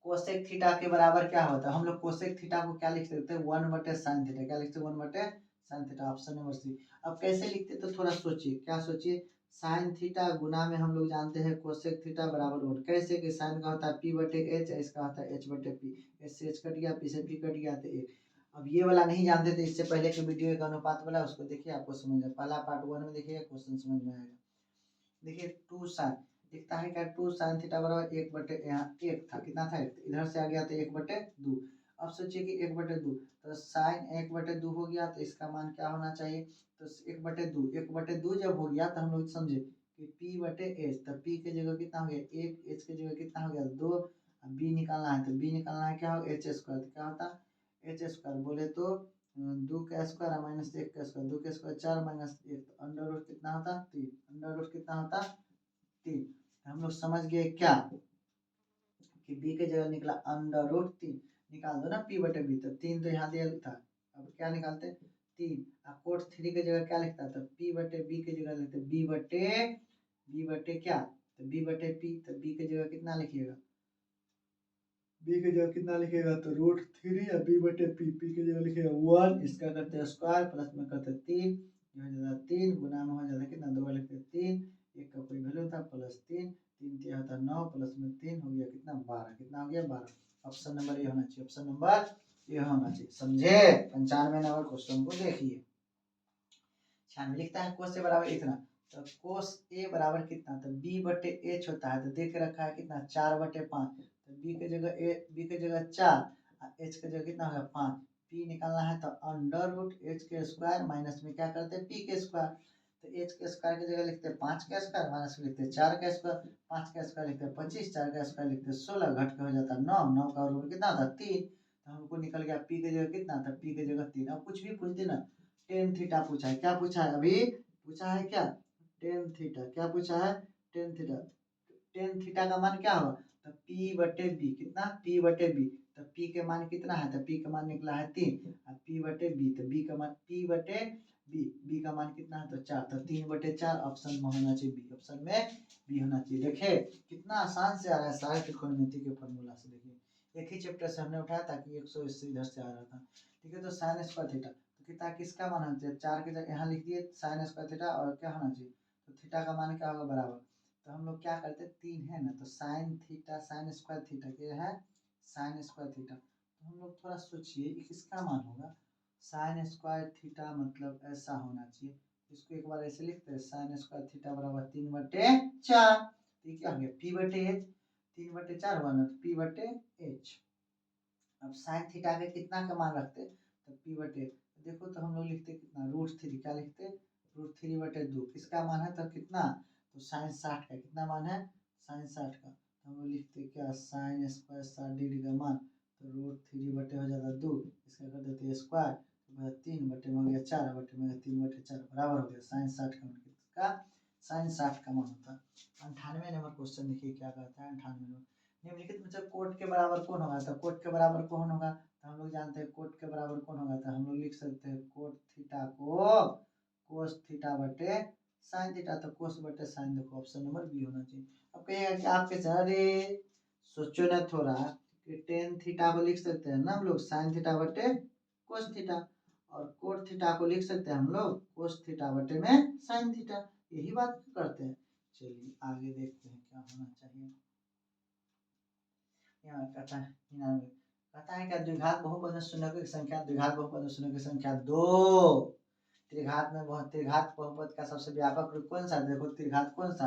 कोसेक थीटा के बराबर क्या होता है, हम लोग कोसेक थीटा को क्या लिख सकते हैं 1/sin थीटा, क्या लिखते हैं 1/sin थीटा, ऑप्शन नंबर सी। अब कैसे लिखते तो थोड़ा सोचिए, क्या सोचिए, साइन थीटा गुना में हम लोग जानते हैं कोसेक थीटा बराबर 1, कैसे कि साइन का होता है p बटे एच, इसका होता है h बटे पी, एच से एच कट गया, पी से पी कट गया तो 1। अब ये वाला नहीं जानते थे, इससे पहले के वीडियो का अनुपात वाला उसको देखिए आपको समझ में, पहला पार्ट 1 में देखिएगा क्वेश्चन समझ में आएगा। देखिए 2 साइन दिखता है क्या, 2 साइन थीटा बराबर 1 बटे, यहाँ 1 था, कितना था 1, इधर से आ गया तो 1/2। अब सोचिए कि 1/2, तो साइन 1/2 हो गया, तो इसका मान क्या होना चाहिए, तो 1/2, 1/2 जब हो गया तो हम लोग समझे कि p बटे एच, तो p के जगह कितना हो गया 1, h के जगह कितना हो गया 2, b निकालना है तो b निकालना है क्या हो एच स्क्वायर, तो क्या होता एच स्क्वायर, बोले तो 2 का स्क्वायर माइनस 1 का स्क्वायर, 2 का स्क्वायर 4 माइनस 1, तो अंडर रूट कितना होता 3, अंडर रूट कितना होता 3। हम लोग समझ गए क्या कि b के जगह निकला √3, निकाल दो ना p बटे b, तो 3 तो यहाँ दिया था, अब क्या निकालते 3, अब कोट 3 के जगह क्या लिखता था p बटे b के जगह लिखते b बटे क्या, तो b बटे p, तो b के जगह कितना लिखिएगा, b के जगह कितना लिखेगा तो √3 या b बटे p, p के जगह लिखेगा 1, इसका करते हैं स्क्वायर, प्लस में करते 3, ये हो जाता 3, गुना में हो जाता कितना 2 लिखते 3, एक का कोई वैल्यू था प्लस 3, 3 क्या होता 9, प्लस में 3 हो गया कितना 12, कितना हो गया 12, ऑप्शन नंबर ये होना चाहिए, ऑप्शन नंबर ये होना चाहिए, समझे। 95 नंबर क्वेश्चन को देखिए, 96 लिखता है कोस ए बराबर इतना, तो कोस ए बराबर कितना, तो b बटे एच होता है, तो देख रखा है कितना 4/5, तो b के जगह 4, h के जगह कितना होगा 5, p निकालना है तो अंडर रूट h के स्क्वायर माइनस में क्या करते हैं p के स्क्वायर, तो h के स्क्वायर की जगह लिखते हैं 5 का स्क्वायर, माइनस में लिखते हैं 4 का स्क्वायर, 5 का स्क्वायर लिखते हैं 25, 4 का स्क्वायर लिखते हैं 16, घट के हो जाता है 9, 9 का रूट कितना था 3, तो हमको निकल गया p के जगह कितना था, p के जगह 3। अब कुछ भी पूछते ना, टेन थीटा पूछा है, क्या पूछा है अभी पूछा है क्या टेन थीटा, क्या पूछा है टेन थीटा, टेन थीटा का मान क्या होगा, तो p बटे बी, कितना p बटे बी, तो p के मान कितना है, तो p का मान निकला है 3, और p बटे b, तो b का मान p बटे बी का मान कितना है तो 4, तो 3/4 ऑप्शन में होना चाहिए बी, ऑप्शन में बी होना चाहिए। देखिए कितना आसान से आ रहा है सारे त्रिकोणमिति के फॉर्मूला से। देखिए एक ही चैप्टर से हमने उठाया था कि 180 इधर से आ रहा था, ठीक है। तो साइन स्क्वायर थीटा तो कितना किसका मान होना चाहिए, 4 की जगह यहाँ लिख दिए साइन स्क्वायर थीटा, और क्या होना चाहिए तो थीटा का मान क्या होगा बराबर। तो हम लोग क्या करते हैं 3 है ना, तो sine theta sine square theta क्या है साइन स्क्वायर थीटा। तो हम लोग थोड़ा सोचिए कि किसका मान होगा, साइन स्क्वायर थीटा मतलब ऐसा होना चाहिए। इसको एक बार ऐसे लिखते हैं साइन स्क्वायर थीटा बराबर 3/4, ये क्या हो गया p/h, 3/4 हुआ ना, तो p/h। अब साइन थीटा के कितना का मान रखते तो p/, देखो तो हम लोग लिखते कितना √3, क्या लिखते √3/2, किसका मान है तो कितना तो साइन 60 का कितना मान है साइन 60 का। तो हम लोग लिखते क्या साइन स्क्वायर 60 डिग्री का मान, तो √3 हो जाता 2, इसका कर देते स्क्वायर, तो 3 में हो गया 4 में 3/4 बराबर हो गया साइन 60 का मान, किसका साइन 60 का मान होता है। 98 नंबर क्वेश्चन देखिए क्या कहता है 98 नंबर, निम्नलिखित में से कोट के बराबर कौन होगा, तो कोट के बराबर कौन होगा तो हम लोग जानते हैं कोट के बराबर कौन होगा, तो हम लोग लिख सकते हैं कोट थीटा को कोस थीटा बटे साइन थीटा, तो कोस बटे साइन, देखो ऑप्शन नंबर बी होना चाहिए। अब कहेगा कि आपके अरे सोचो ना थोड़ा कि टेन थीटा को लिख सकते हैं ना हम लोग साइन थीटा बटे कोस थीटा, और कोट थीटा को लिख सकते हैं हम लोग कोस थीटा बटे में साइन थीटा, यही बात करते हैं। चलिए आगे देखते हैं क्या होना चाहिए। यहाँ कहता है 99, कहता है क्या द्विघात बहुपद में शून्यों की संख्या, द्विघात बहुपद में शून्यों की संख्या 2, त्रिघात में बहुत त्रिघात बहुपद का सबसे व्यापक रूप कौन सा, देखो त्रिघात कौन सा,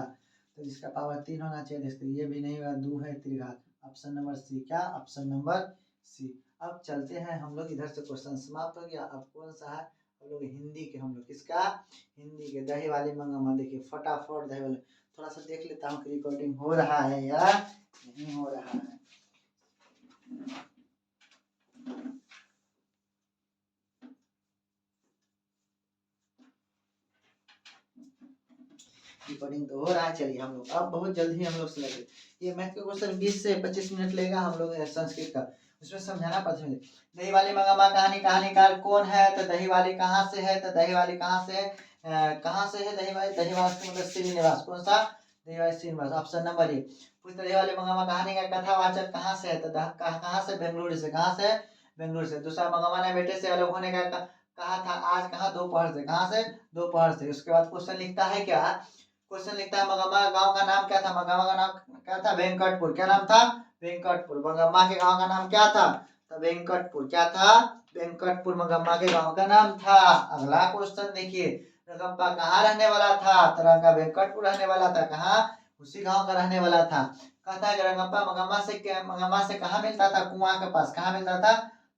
तो जिसका पावर 3 होना चाहिए, देखते ये भी नहीं हुआ 2 है त्रिघात, ऑप्शन नंबर सी, क्या ऑप्शन नंबर सी। अब चलते हैं हम लोग इधर से, क्वेश्चन समाप्त हो गया। अब कौन सा है हम लोग हिंदी के, हम लोग किसका हिंदी के दही वाली मंगमा, देखिए फटाफट दही वाले, थोड़ा सा देख लेता हूँ कि रिकॉर्डिंग हो रहा है या नहीं हो रहा है। रिकॉर्डिंग तो हो रहा है। चलिए हम लोग अब बहुत जल्द ही हम लोग समझ, ये मैथ का क्वेश्चन 20 से 25 मिनट लेगा हम लोग संस्कृत का, उसमें समझाना पड़ता है। दही वाली मंगमा कहानी, कहानीकार कौन है, तो दही वाली कहाँ से है, तो दही वाली कहाँ से कहाँ से है दही वाली, दहीवास के मतलब श्रीनिवास, कौन सा दही वाली श्रीनिवास, ऑप्शन नंबर ए। पूछते दही वाली मंगमा कहानी का कथावाचक कहाँ से है, तो कहाँ से बेंगलुरु से, कहाँ से बेंगलुरु से। दूसरा मंगमा ने बेटे से अलग होने का कहा था, आज कहा दोपहर से, कहाँ से दोपहर से। उसके बाद क्वेश्चन लिखता है क्या, क्वेश्चन लिखता है मंगम्मा गांव का नाम क्या था, मंगम्मा का नाम क्या था वेंकटपुर, क्या नाम था वेंकटपुर। मंगम्मा के गांव का नाम क्या था तो वेंकटपुर, क्या था वेंकटपुर मंगम्मा के गांव का नाम था। अगला क्वेश्चन देखिए, रंगप्पा कहाँ रहने वाला था, तो रंगा वेंकटपुर रहने वाला था, कहाँ उसी गांव का रहने वाला था। कहता है कि रंगप्पा मंगम्मा से कहाँ मिलता था, कुआं के पास, कहाँ मिलता था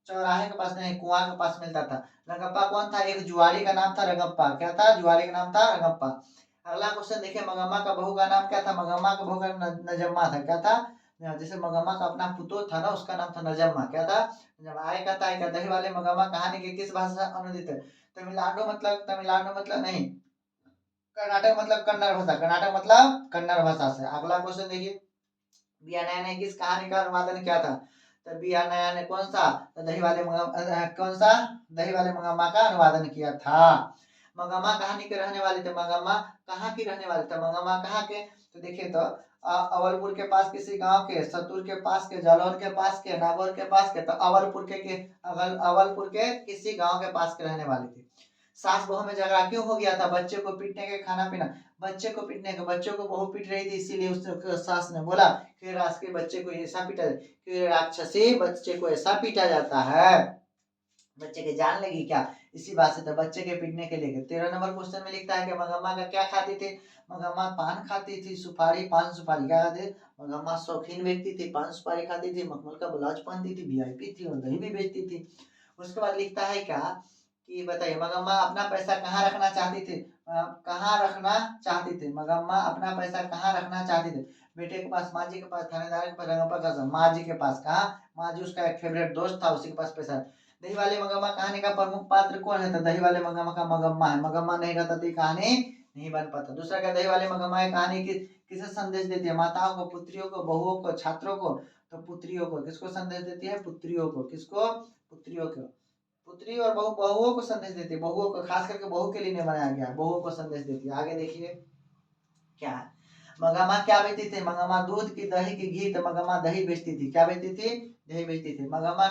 चौराहे के पास नहीं कुआं के पास मिलता था। रंगप्पा कौन था, एक जुआरी का नाम था रंगप्पा, क्या था जुआरी का नाम था रंगप्पा। अगला क्वेश्चन देखिए, मंगम्मा का बहू का नाम क्या था, मंगम्मा का बहू का नजम्मा था, क्या था जैसे मंगम्मा का अपना पुतोह था ना उसका नाम था नजम्मा, क्या था जब आए कहता है क्या दही वाले मंगम्मा कहानी के किस भाषा से अनुदित है, तमिलनाडु मतलब नहीं, कर्नाटक मतलब कन्नड़ भाषा, कर्नाटक मतलब कन्नड़ भाषा से। अगला क्वेश्चन देखिए, बिया नया ने किस कहानी का अनुवादन किया था, तो बिया नया ने कौन सा तो कौन सा दही वाले मंगम्मा का अनुवादन किया था। मंगम्मा कहानी के रहने वाले थे, मंगम्मा कहाँ की रहने वाले थे, मंगम्मा कहाँ के, तो देखिए तो अवलपुर के पास किसी गांव के, सतुर के पास के, जालौर के पास के, नागौर के पास के, तो अवलपुर के किसी गांव के पास के रहने वाले थे। सास बहू में झगड़ा क्यों हो गया था, बच्चे को पीटने के खाना पीना, बच्चे को पीटने के, बच्चों को बहू पीट रही थी इसीलिए उस सास ने बोला कि रास के बच्चे को ऐसा पीटा, कि राक्षसी बच्चे को ऐसा पीटा जाता है, बच्चे की जान लगी क्या, इसी बात से तो बच्चे के पीटने के लिए। 13 नंबर क्वेश्चन में लिखता है कि मंगम्मा का क्या खाती थी, मंगम्मा पान खाती थी, सुपारी पान सुपारी क्या खाती थी, मंगम्मा शौकीन व्यक्ति थी, पान सुपारी खाती थी, मखमल का ब्लाउज पहनती थी, वीआईपी थी और दही भी बेचती थी। उसके बाद लिखता है क्या कि बताइए मंगम्मा अपना पैसा कहाँ रखना चाहती थी, कहाँ रखना चाहती थी, मंगम्मा अपना पैसा कहाँ रखना चाहती थी, बेटे के पास, माँ जी के पास, थानेदार के पास, रंगप्पा का माँ जी के पास, कहाँ माँ जी उसका एक फेवरेट दोस्त था उसी के पास पैसा। दही वाले मंगम्मा कहानी का प्रमुख पात्र कौन है, तो दही वाले मंगम्मा का मंगम्मा है, मंगम्मा नहीं रहता तो कहानी नहीं बन पाता। दूसरा क्या दही वाले मंगम्मा की कहानी किसे संदेश देती है, माताओं को, पुत्रियों को, बहुओं को, छात्रों को, तो पुत्रियों को, किसको संदेश देती है पुत्रियों को, किसको पुत्रियों को। पुत्री और बहू, बहुओं को संदेश देती है, बहुओं को, खास करके बहू के लिए नहीं बनाया गया, बहुओं को संदेश देती है। आगे देखिए क्या है। मगमा क्या बेचती थी? मगमा दूध की, दही की, घी, तो मगमा दही बेचती थी। क्या बेचती थी? दही बेचती थी। मगमा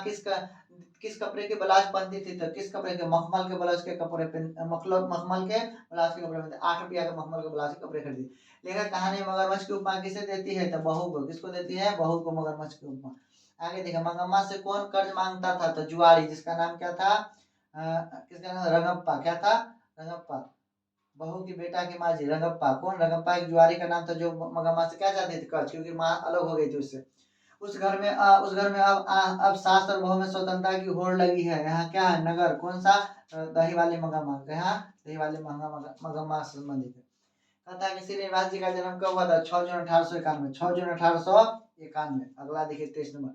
किस कपड़े के ब्लाउज पहनती थी? तो किस कपड़े के? मखमल के ब्लाउज के कपड़े पहन, मखमल के ब्लाउज के कपड़े पहनते। 8 रुपया के मखमल के ब्लाउज के कपड़े खरीदी। लेखक कहानी मगरमच्छ की उपमा किसे देती है? तो बहू को। किसको देती है? बहू को मगरमच्छ की उपमा। आगे देखा, मगम्मा से कौन कर्ज मांगता था? तो जुआरी, जिसका नाम क्या था? किसका नाम? रंगप्पा। क्या था? रंगप्पा। बहू की बेटा की माँ जी, रंगप्पा। कौन? रंगप्पा एक जुआरी का नाम था, जो मगम्मा से क्या चाहती थी? कर्ज, क्योंकि माँ अलग हो गई थी उससे। उस घर में अब सास और बहू में स्वतंत्रता की होड़ लगी है। यहाँ क्या है? नगर। कौन सा? दही वाली मगम्मा। यहाँ दही वाली मगम्मा से संबंधित है। कहता है कि श्रीनिवास जी का जन्म कब हुआ था? 6 जून 1891। 6 जून 1891। अगला देखिए 23 नंबर।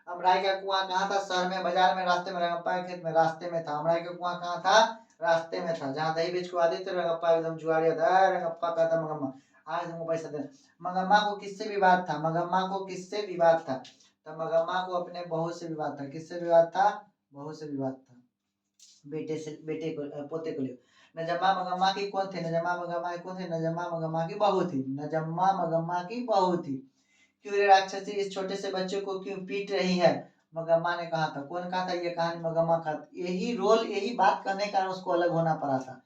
अमराई का कुआं कहाँ था? शहर में, बाजार में, रास्ते में? रंगप्पा के खेत में। रास्ते में था। अमराई का कुआं कहाँ था? रास्ते में था। जहाँ दही बेच को आते थे, रंगप्पा एकदम जुआरिया था। रंगप्पा कहता मगम्मा, आज तुमको पैसा दे। मगम्मा को किससे विवाद था? मगम्मा को किससे विवाद था? तो मगम्मा को अपने बहू से विवाद था। किससे विवाद था? बहू से विवाद था। बेटे से, बेटे को, पोते को लिए। नजम्मा मगम्मा की कौन थे? नजम्मा मगम्मा की कौन थे? नजम्मा मगम्मा की बहू थी। नजम्मा मगम्मा की बहू थी। क्यों रे राक्षसी, इस छोटे से बच्चे को क्यों पीट रही है? मगम्मा ने कहा था। कौन कहा था? ये कहानी मगम्मा का। यही रोल, यही बात करने के कारण उसको अलग होना पड़ा था,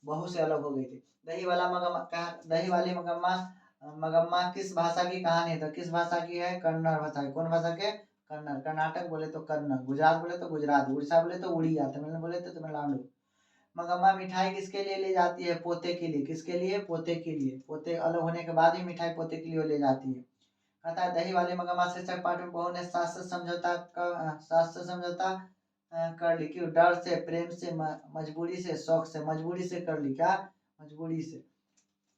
बहू से अलग हो गई थी। दही वाली मगम्मा, मगम्मा किस भाषा की कहानी है? तो किस भाषा की है? कन्नड़ भाषा की। कौन भाषा के? कन्नड़। कर्नाटक बोले तो कन्नड़, गुजरात बोले तो गुजरात, उड़ीसा बोले तो उड़िया, तमिलनाडु बोले तो तमिलनाडु। मगम्मा मिठाई किसके लिए ले जाती है? पोते के लिए। किसके लिए? पोते के लिए। पोते अलग होने के बाद ही मिठाई पोते के लिए ले जाती है। कहता है दही वाली मगम्मा शीर्षक पाठ में बहू ने सास से समझौता कर ली। क्यों? डर से, प्रेम से, मजबूरी से, शौक से। मजबूरी से कर ली। क्या? मजबूरी से।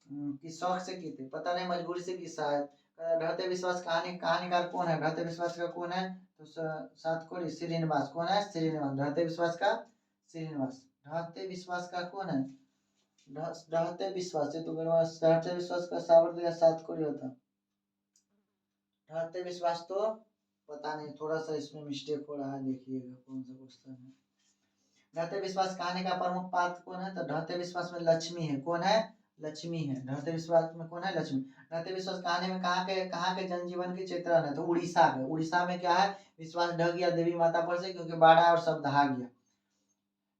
कि शौक से की थी? पता नहीं, मजबूरी से की शायद। ढहते विश्वास कहानीकार कौन है? ढहते विश्वास का कौन है? तो सातकोड़ी श्रीनिवास। कौन है? श्रीनिवास। ढहते विश्वास का श्रीनिवास। ढहते विश्वास का कौन है? ढहते विश्वास, ये तो ढहते विश्वास का सावर या सातकोड़ी होता। ढहते विश्वास तो पता नहीं, थोड़ा सा इसमें मिस्टेक हो रहा है, देखिएगा कौन सा क्वेश्चन है। ढहते विश्वास कहानी का प्रमुख पात्र कौन है? तो ढहते विश्वास में लक्ष्मी है। कौन है? लक्ष्मी है। ढहते विश्वास में कौन है? लक्ष्मी। ढहते विश्वास कहानी में कहाँ के जनजीवन की चित्रण है? तो उड़ीसा के। उड़ीसा में क्या है? विश्वास ढह गया देवी माता पर से, क्योंकि बाढ़ आया और सब दहा गया।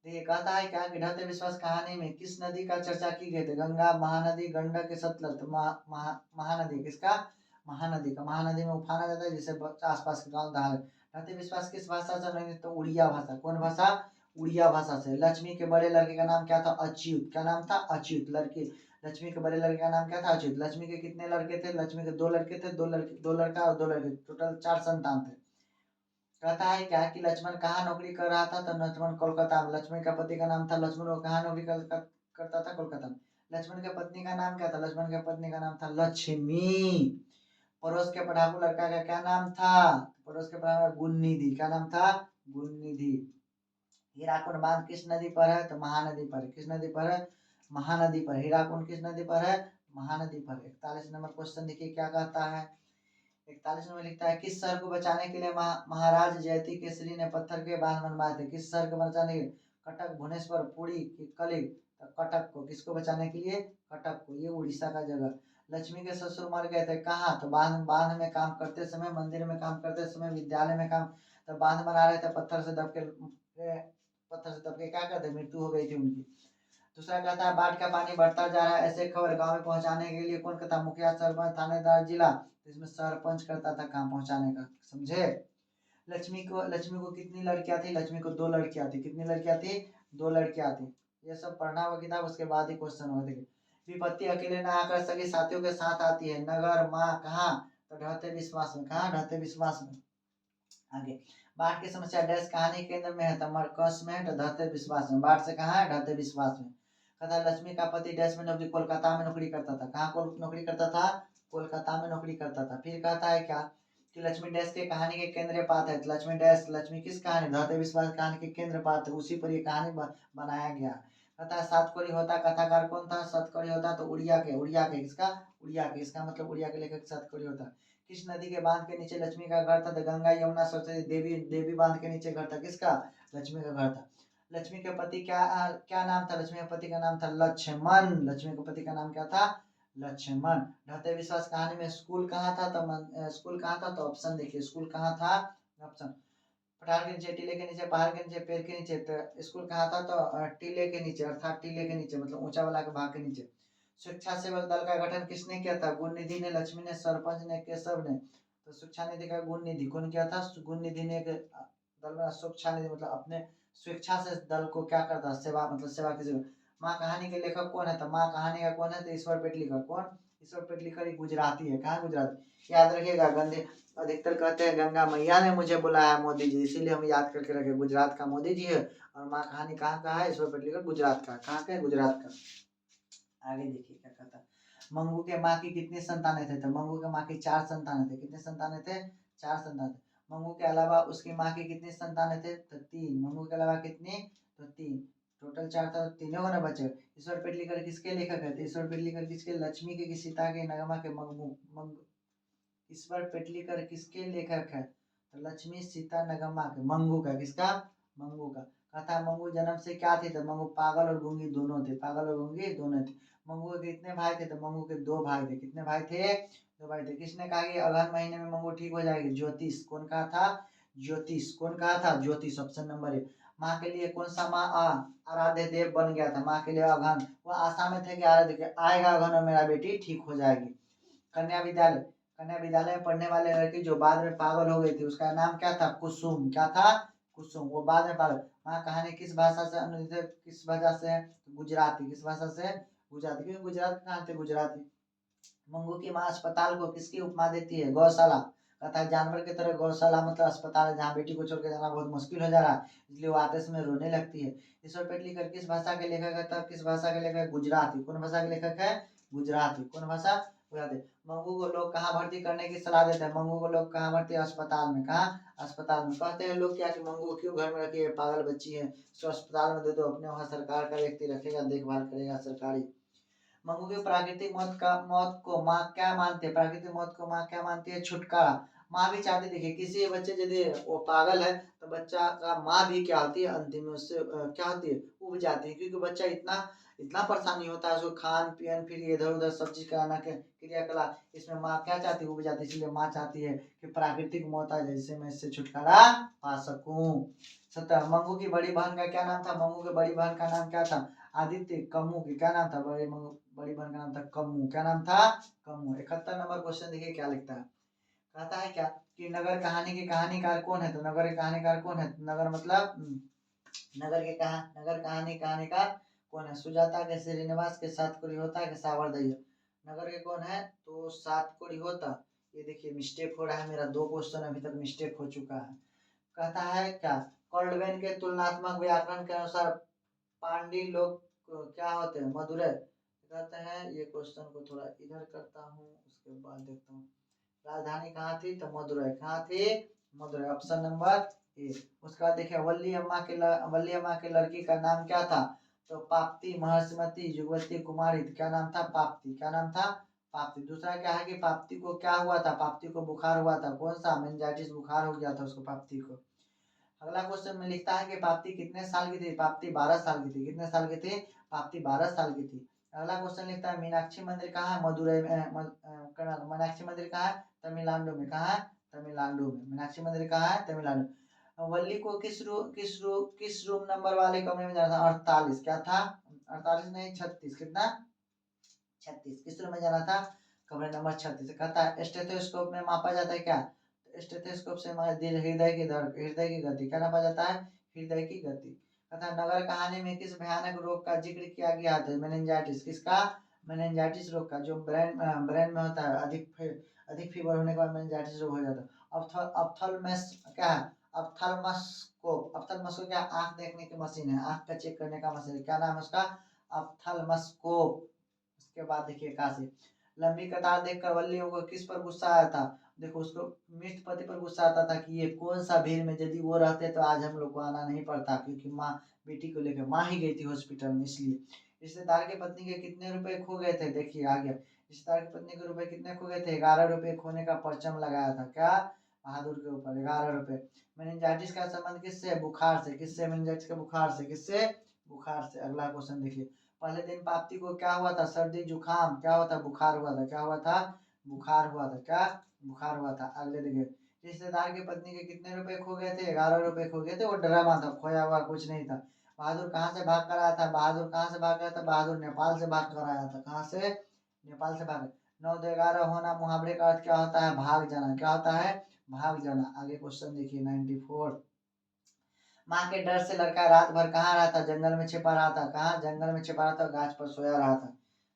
देखिए कहता है क्या कि ढहते विश्वास कहानी में किस नदी का चर्चा की गई थी? गंगा, महानदी, गंडक, सतलज। तो महानदी। किसका? महानदी का। महानदी में उफाना जाता है, जिससे आसपास के गाँव दहा। ढहते विश्वास किस भाषा से नहीं? तो उड़िया भाषा। कौन भाषा? उड़िया भाषा से। लक्ष्मी के बड़े लड़के का नाम क्या था? अच्युत। क्या नाम था? अच्युत। लड़के, लक्ष्मी के बड़े लड़के का नाम क्या था? अच्युत। लक्ष्मी के कितने लड़के थे? लक्ष्मी के 2 लड़के थे, दो लड़का और 2 लड़के, टोटल 4 संतान थे। कहता है क्या कि लक्ष्मण कहाँ नौकरी कर रहा था? तो लक्ष्मण कोलकाता में। लक्ष्मण का पति का नाम था लक्ष्मण, वो कहाँ नौकरी करता था? कोलकाता में। लक्ष्मण के पत्नी का नाम क्या था? लक्ष्मण के पत्नी का नाम था लक्ष्मी। पड़ोस के पढ़ाकू लड़का का क्या नाम था? पड़ोस के पढ़ाकू गुणनिधि। क्या नाम था? गुणनिधि। हीराकुंड बांध किस नदी पर है? तो महानदी पर। किस नदी पर है? महानदी पर। हीराकुंड किस नदी पर है? महानदी पर। 41 नंबर क्वेश्चन देखिए क्या कहता है। 41 में लिखता है किस शहर को बचाने के लिए महाराज जयति केसरी ने पत्थर के बांध बनवाए थे? किस शहर को बचाने के लिए? कटक, भुवनेश्वर, पुरी, कलिंग। तो कटक को। किसको बचाने के लिए? कटक को। ये उड़ीसा का जगह। लक्ष्मी के ससुर मर गए थे, कहाँ? तो बांध में काम करते समय, मंदिर में काम करते समय, विद्यालय में काम, तो बांध बना रहे थे, पत्थर से दब के क्या करते? मृत्यु हो गई थी उनकी। दूसरा कहता है बाढ़ का पानी बढ़ता जा रहा है, ऐसे खबर गांव में पहुंचाने के लिए कौन करता? मुखिया, सरपंच, थानेदार, जिला। तो इसमें सरपंच करता था काम पहुंचाने का। समझे? लक्ष्मी को कितनी लड़कियां थी? लक्ष्मी को 2 लड़कियां थी। कितनी लड़कियां थी? 2 लड़कियां थी। ये सब पढ़ना होगा किताब, उसके बाद ही क्वेश्चन होगा। देखिए, विपत्ति अकेले ना आकर सके साथियों के साथ आती है। नगर, माँ, कहाँ? तो ढहते विश्वास में। कहाँ? ढहते विश्वास में। आगे, बाढ़ की समस्या डैश कहानी केंद्र में है? तो मरकस में है। तो ढहते विश्वास में। बाढ़ से कहाँ है? ढहते विश्वास में। कहता है लक्ष्मी का पति डैश में नौकरी? कोलकाता में नौकरी करता था। कहाँ नौकरी करता था? कोलकाता में नौकरी करता था। फिर कहता है क्या कि लक्ष्मी डैश के कहानी के केंद्र पात्र है। लक्ष्मी डैश, लक्ष्मी किस कहानी? ढहते विश्वास कहानी के केंद्र पात्र, उसी पर ये कहानी बनाया गया। कहता है सातकोड़ी होता कथाकार कौन था? सातकोड़ी होता तो उड़िया के। उड़िया के किसका? उड़िया के। इसका मतलब उड़िया के लेखक सातकोड़ी होता। किस नदी के बांध के नीचे लक्ष्मी का घर था? तो गंगा, यमुना, सरस्वती। देवी बांध के नीचे घर था। किसका? लक्ष्मी का घर था। लक्ष्मी के पति क्या नाम था? लक्ष्मी के पति का नाम था लक्ष्मण। लक्ष्मी के पति का नाम क्या था? लक्ष्मण। ढहते विश्वास कहानी में स्कूल कहाँ था? तो स्कूल कहाँ था? तो ऑप्शन देखिए, स्कूल कहाँ था? ऑप्शन पठार के नीचे, टीले के नीचे, पहाड़ के नीचे, पेड़ के नीचे। तो स्कूल कहाँ था? तो टीले के नीचे, अर्थात टीले के नीचे मतलब ऊंचा वाला के भाग के नीचे। शिक्षा सेवक दल का गठन किसने किया था? गुण निधि ने, लक्ष्मी ने, सरपंच ने, केशव ने। तो शिक्षा निधि का गुण निधि कौन किया था? गुण निधि ने दल में शिक्षा निधि मतलब अपने स्वेच्छा से दल को क्या करता? सेवा मतलब सेवा किसी। माँ कहानी के लेखक कौन है? तो माँ कहानी का कौन है? तो ईश्वर पेटलीकर। कौन? ईश्वर पेटलीकर। गुजराती है। कहाँ गुजराती? याद रखिएगा। गंदे अधिकतर कहते हैं गंगा मैया ने मुझे बुलाया मोदी जी, इसीलिए हम याद करके रखे गुजरात का मोदी जी है। और माँ कहानी कहाँ का है? ईश्वर पेटलीकर गुजरात का। कहाँ का है? गुजरात का। आगे देखिए क्या कहता है। मंगू के माँ की कितनी संतानें थे? तो मंगू के माँ की 4 संतानें थे। कितने संतानें थे? 4 संतान थे। मंगू के अलावा उसकी माँ की कितनी संतानें थे? तो 3। मंगू के अलावा कितनी? तो 3। टोटल 4 था तो तीनों ना बचे। ईश्वर पेटलीकर किसके लेखक है? ईश्वर पेटलीकर किसके? लक्ष्मी के, सीता के, नगमा के, मंगू। ईश्वर पेटलीकर किसके लेखक है? तो लक्ष्मी, सीता, नगमा के। मंगू का। किसका? मंगू का। कथा मंगू जन्म से क्या थे? तो मंगू पागल और गूंगी दोनों थे। पागल और गूंगी दोनों थे। मंगू के कितने भाई थे? तो मंगू के 2 भाई थे। कितने भाई थे? 2 भाई थे। किसने कहा कि अगहन महीने में मंगू ठीक हो जाएगी? ज्योतिष। कौन कहा था? ज्योतिष। कौन कहा था? ज्योतिष। Option number 1। माँ के लिए कौन सा माँ आराध्य देव बन गया था? माँ के लिए अगहन। वो आशा में थे कि आराध्य आएगा अगहन और मेरा बेटी ठीक हो जाएगी। कन्या विद्यालय। कन्या विद्यालय में पढ़ने वाले लड़की जो बाद में पागल हो गई थी, उसका नाम क्या था? कुसुम। क्या था? कुसुम। वो बाद में पागल। वहाँ कहानी किस भाषा से अनुदित, किस भाषा से? गुजराती। किस भाषा से? गुजराती। क्योंकि गुजरात कहाँ थे? गुजराती। मंगू की माँ अस्पताल को किसकी उपमा देती है? गौशाला। कहता है जानवर की तरह गौशाला मतलब अस्पताल है जहाँ बेटी को छोड़ के जाना बहुत मुश्किल हो जा रहा है, इसलिए वो आते समय रोने लगती है। ईश्वर पेटलीकर किस भाषा के लेखक है? तब किस भाषा के लेखक है? गुजराती। कौन भाषा के लेखक है? गुजराती। कौन भाषा? गुजराती। मंगू को लोग कहाँ भर्ती करने की सलाह देते हैं? मंगू को लोग कहाँ भर्ती? अस्पताल में। कहाँ? अस्पताल में। कहते हैं लोग क्या कि मंगू को क्यों घर में रखिए, पागल बच्ची है, इसको अस्पताल में दे दो, अपने वहाँ सरकार का व्यक्ति रखेगा, देखभाल करेगा सरकारी। मंगू की प्राकृतिक मौत को माँ क्या मानती है? प्राकृतिक मौत को माँ क्या मानती है? छुटकारा। माँ भी चाहती, देखिए किसी बच्चे यदि वो पागल है तो बच्चा का माँ भी क्या होती है? अंतिम में उससे क्या होती है? उब जाती है, क्योंकि बच्चा इतना इतना परेशानी होता है उसको, खान पियन, फिर इधर उधर सब चीज कराना के क्रियाकलाप, इसमें माँ क्या चाहती है? उब जाती है। इसलिए माँ चाहती है कि प्राकृतिक मौत आ जाए, जिससे मैं इससे छुटकारा पा सकूं। 17। मंगू की बड़ी बहन का क्या नाम था? मंगू की बड़ी बहन का नाम क्या था? आदित्य। कम्मू की क्या नाम था? बड़ी बहन का नाम था कम्मू। क्या नाम था? कम्मू। 71 नंबर क्वेश्चन देखिए क्या लिखता है। कहता है क्या कि नगर कहानी के कहानीकार कौन है? तो नगर के कहानीकार कौन है? नगर मतलब नगर कहानी कहानीकार कौन है? सुजाता के, श्रीनिवास के, सातकोड़ी होता के, सावरदय्य। नगर के कौन है? तो सातकोड़ी होता। ये देखिए मिस्टेक हो रहा है मेरा, 2 क्वेश्चन अभी तक मिस्टेक हो चुका है। कहता है क्या कॉल्डवेन के तुलनात्मक व्याकरण के अनुसार पांडी लोग क्या होते हैं? मधुरै। कहते हैं ये क्वेश्चन को थोड़ा इधर करता हूँ, उसके बाद देखता हूँ। राजधानी कहाँ थी? तो मदुरै। कहाँ थी? मदुरै। Option number A. उसके बाद देखिए वल्ली अम्मा के लड़की का नाम क्या था? तो पाप्ती, महर्षिमती, युगवती, कुमारी। क्या नाम था? पाप्ती। क्या नाम था? पाप्ती। दूसरा क्या है कि पाप्ती को क्या हुआ था? पाप्ती को बुखार हुआ था। कौन सा? मेनिंजाइटिस बुखार हो गया था उसको, पाप्ती को। अगला क्वेश्चन में लिखता है कि पाप्ती कितने साल की थी? पाप्ती 12 साल की थी। कितने साल की थी? पाप्ती 12 साल की थी। अगला क्वेश्चन लिखता है मीनाक्षी मंदिर कहाँ है? मदुरै में। मीनाक्षी मंदिर कहाँ है? तमिलनाडु में। कहाँ है? तमिलनाडु में। मीनाक्षी मंदिर कहाँ है? तमिलनाडु। वल्ली को किस रूम नंबर वाले कमरे में जाना था? 48। क्या था? 48 नहीं 36। कितना? 36। किस रूम में जाना था? कमरे नंबर 36। कहता है स्टेथोस्कोप में मापा जाता है क्या? स्टेथोस्कोप से हमारे दिल, हृदय की गति क्या नापा जाता है? हृदय की गति। तथा नगर कहानी में किस भयानक रोग का जिक्र किया गया था? मेनिंजाइटिस। किसका? मेनिंजाइटिस रोग का, जो ब्रेन में होता है, अधिक फीवर होने के बाद मेनिंजाइटिस रोग हो जाता है। ऑप्थल्मस क्या है? ऑप्थल्मस्कोप। ऑप्थल्मस्कोप क्या? आंख देखने की मशीन है, आंख का चेक करने का मशीन है। क्या नाम है उसका? ऑप्थल्मस्कोप। उसके बाद देखिए काशी। लंबी कतार देखकर वल्लियों को किस पर गुस्सा आया था? देखो उसको मृत पति पर गुस्सा आता था कि ये कौन सा भीड़ में, यदि वो रहते तो आज हम लोग को आना नहीं पड़ता, क्योंकि माँ बेटी को लेकर माँ ही गई थी हॉस्पिटल में, इसलिए। रिश्तेदार की पत्नी के कितने रुपए खो गए थे? देखिए आगे। रिश्तेदार की पत्नी के रुपए कितने खो गए थे? 11 रुपए खोने का परचम लगाया था। क्या? बहादुर के ऊपर 11 रुपये। मेनिंजाइटिस का संबंध किससे? बुखार से। किससे? मेनिंजाइटिस के बुखार से। किससे? बुखार से। अगला क्वेश्चन देखिए, पहले दिन पाप्ती को क्या हुआ था? सर्दी जुकाम। क्या हुआ था? बुखार हुआ था। क्या हुआ था? बुखार हुआ था। क्या? बुखार हुआ था। अगले देखिए, रिश्तेदार की पत्नी के कितने रुपए खो गए थे? 11 रुपए खो गए थे। वो ड्रामा था, खोया हुआ कुछ नहीं था। बहादुर कहाँ से भाग कर आया था? बहादुर कहाँ से भाग गया था? बहादुर नेपाल से भाग कर आया था। कहाँ से? नेपाल से भाग। 9 2 11 होना मुहावरे का अर्थ क्या होता है? भाग जाना। क्या होता है? भाग जाना। आगे क्वेश्चन देखिए 94। माँ के डर से लड़का रात भर कहाँ रहा था? जंगल में छिपा रहा था। कहाँ? जंगल में छिपा रहा था, गाछ पर सोया रहा था।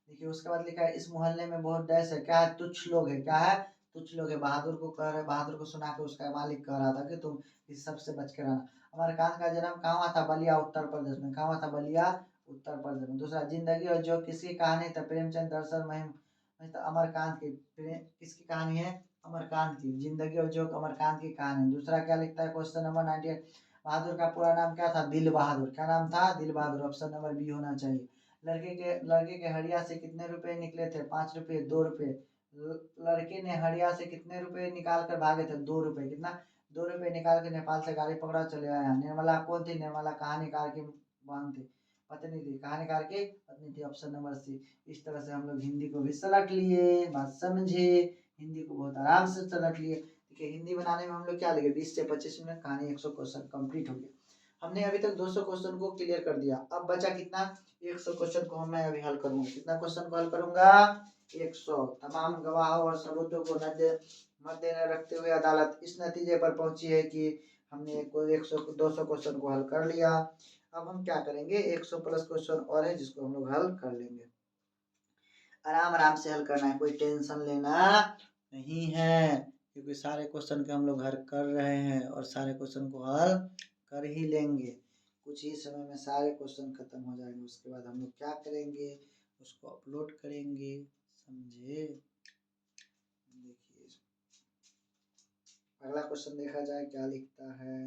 देखिए उसके बाद लिखा है, इस मोहल्ले में बहुत डैश है। क्या है? तुच्छ लोग है। क्या है? तुच्छ लोग है। बहादुर को कह रहे, बहादुर को सुना के उसका मालिक कह रहा था कि तुम इस सबसे बच के रहना। अमरकांत का जन्म कहाँ हुआ था? बलिया, उत्तर प्रदेश में। कहाँ हुआ था? बलिया, उत्तर प्रदेश में। दूसरा, जिंदगी और जो किसकी कहानी था? प्रेमचंद दर्शन महिम। तो अमरकांत की। किसकी कहानी है? अमरकांत की। जिंदगी और जोक अमरकांत की कहानी। दूसरा क्या लिखता है? क्वेश्चन नंबर 98, बहादुर का पूरा नाम क्या था? दिल बहादुर। क्या नाम था? दिल बहादुर। ऑप्शन नंबर बी होना चाहिए। लड़के के हड़िया से कितने रुपए निकले थे? 5 रुपये, 2 रुपये। लड़के ने हड़िया से कितने रुपए निकाल कर भागे थे? 2 रुपये। कितना? 2 रुपये निकाल के नेपाल से गाड़ी पकड़ा चले आया। निर्मला कौन थी? निर्मला कहानीकार की बहन थी, पत्नी थी। कहानीकार की पत्नी थी। Option number C. इस तरह से हम लोग हिंदी को भी सलट लिए, बात समझे, हिंदी को बहुत आराम से सलट लिए। देखिए हिंदी बनाने में हम लोग क्या लगे? 20 से 25 मिनट, कहानी 100 क्वेश्चन कंप्लीट हो गया। हमने अभी तक 200 क्वेश्चन को क्लियर कर दिया। अब बचा कितना? 100 क्वेश्चन को मैं अभी हल करूंगा। कितना क्वेश्चन को हल करूंगा? 100। तमाम गवाहों और सबूतों को मद्देनजर रखते हुए अदालत इस नतीजे पर पहुंची है कि हमने 200 क्वेश्चन को हल कर लिया। अब हम क्या करेंगे? 100 प्लस क्वेश्चन और है जिसको हम लोग हल कर लेंगे। आराम आराम से हल करना है, कोई टेंशन लेना नहीं है, क्योंकि सारे क्वेश्चन के हम लोग हल कर रहे हैं और सारे क्वेश्चन को हल कर ही लेंगे। कुछ ही समय में सारे क्वेश्चन खत्म हो जाएंगे। उसके बाद हम लोग क्या करेंगे? उसको अपलोड करेंगे। समझे? देखिए अगला क्वेश्चन देखा जाए क्या लिखता है।